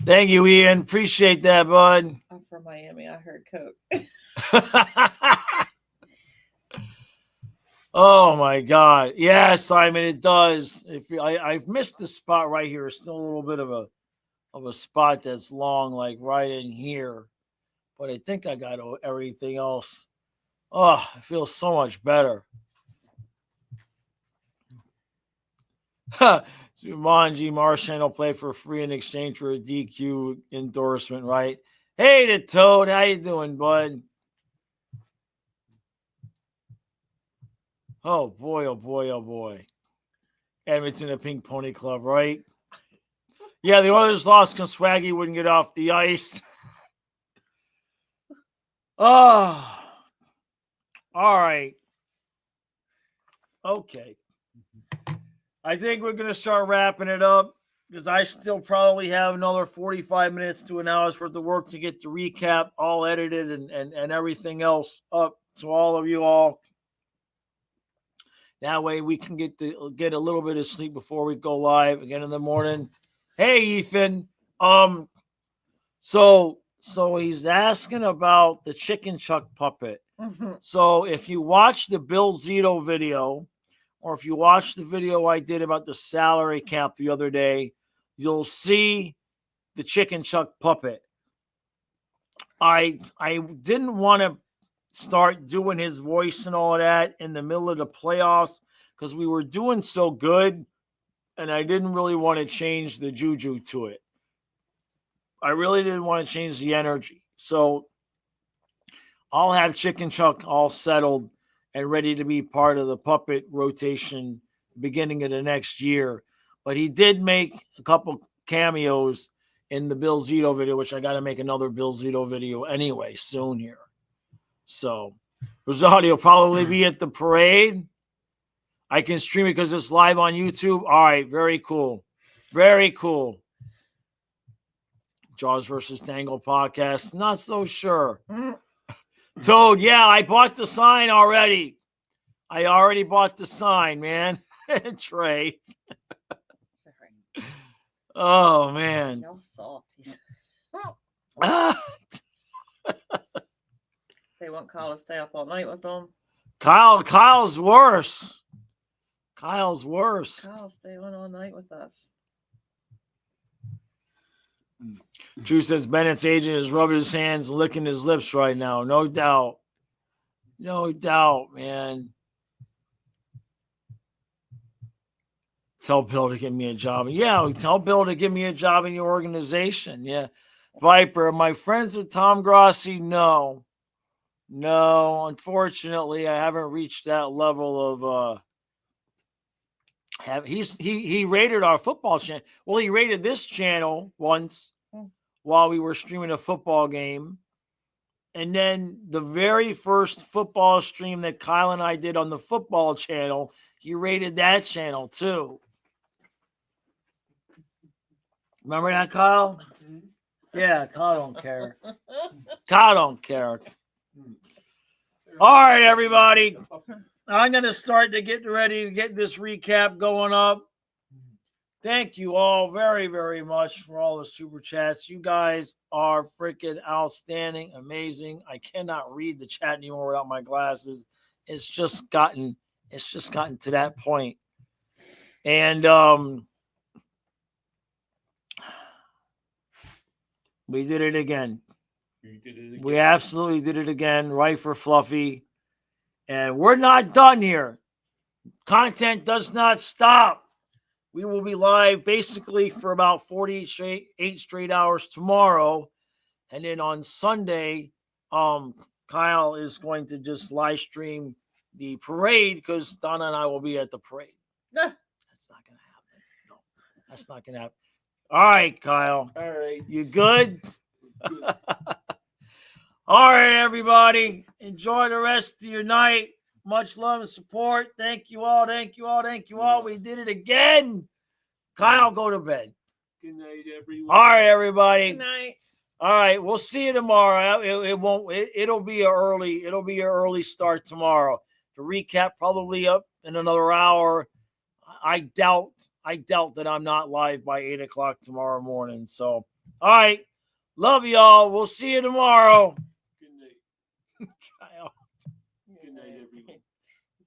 Thank you, Ian. Appreciate that, bud. I'm from Miami. I heard Coke. Oh my God! Yeah, Simon, it does. I've missed the spot right here. It's still a little bit of a spot that's long, like right in here, but I think I got everything else. Oh, I feel so much better. Jumanji Marchand will play for free in exchange for a DQ endorsement, right? Hey, the Toad, how you doing, bud? Oh boy, oh boy, oh boy. Edmonton, a Pink Pony Club, right? Yeah, the Oilers lost because Swaggy wouldn't get off the ice. Oh, all right. Okay. I think we're going to start wrapping it up because I still probably have another 45 minutes to an hour's worth of work to get the recap all edited and everything else up to all of you all. That way we can get a little bit of sleep before we go live again in the morning. Hey, Ethan. So he's asking about the chicken chuck puppet. Mm-hmm. So if you watch the Bill Zito video, or if you watch the video I did about the salary cap the other day, you'll see the chicken chuck puppet. I didn't want to start doing his voice and all of that in the middle of the playoffs because we were doing so good, and I didn't really want to change the juju to it. I really didn't want to change the energy. So I'll have Chicken Chuck all settled and ready to be part of the puppet rotation beginning of the next year. But he did make a couple cameos in the Bill Zito video, which I got to make another Bill Zito video anyway soon here. So Rosario will probably be at the parade. I can stream it because it's live on YouTube. All right, very cool. Very cool. Jaws versus Tango podcast. Not so sure. Toad, yeah, I bought the sign already. I already bought the sign, man. Trey. Oh, man. Y'all softies. They want Kyle to stay up all night with them. Kyle's worse. Kyle's worse. Kyle's staying all night with us. Drew says Bennett's agent is rubbing his hands, licking his lips right now. No doubt. No doubt, man. Tell Bill to give me a job. Yeah, tell Bill to give me a job in your organization. Yeah. Viper, my friends at Tom Grossi, no. No, unfortunately, I haven't reached that level of he rated our football channel. Well, he rated this channel once while we were streaming a football game. And then the very first football stream that Kyle and I did on the football channel, he rated that channel too. Remember that, Kyle? Yeah, Kyle don't care. Kyle don't care. All right, everybody. I'm going to start to get ready to get this recap going up. Thank you all very, very much for all the super chats. You guys are freaking outstanding, amazing. I cannot read the chat anymore without my glasses. It's just gotten to that point. And we did it again. We absolutely did it again, right for Fluffy. And we're not done here. Content does not stop. We will be live basically for about 48 straight hours tomorrow. And then on Sunday, Kyle is going to just live stream the parade because Donna and I will be at the parade. That's not going to happen. No, that's not going to happen. All right, Kyle. All right. You good? All right, everybody. Enjoy the rest of your night. Much love and support. Thank you all. Thank you all. Thank you all. We did it again. Kyle, go to bed. Good night, everyone. All right, everybody. Good night. All right, we'll see you tomorrow. It'll be an early start tomorrow. The recap probably up in another hour. I doubt that I'm not live by 8 o'clock tomorrow morning. So, all right. Love y'all. We'll see you tomorrow. Good night.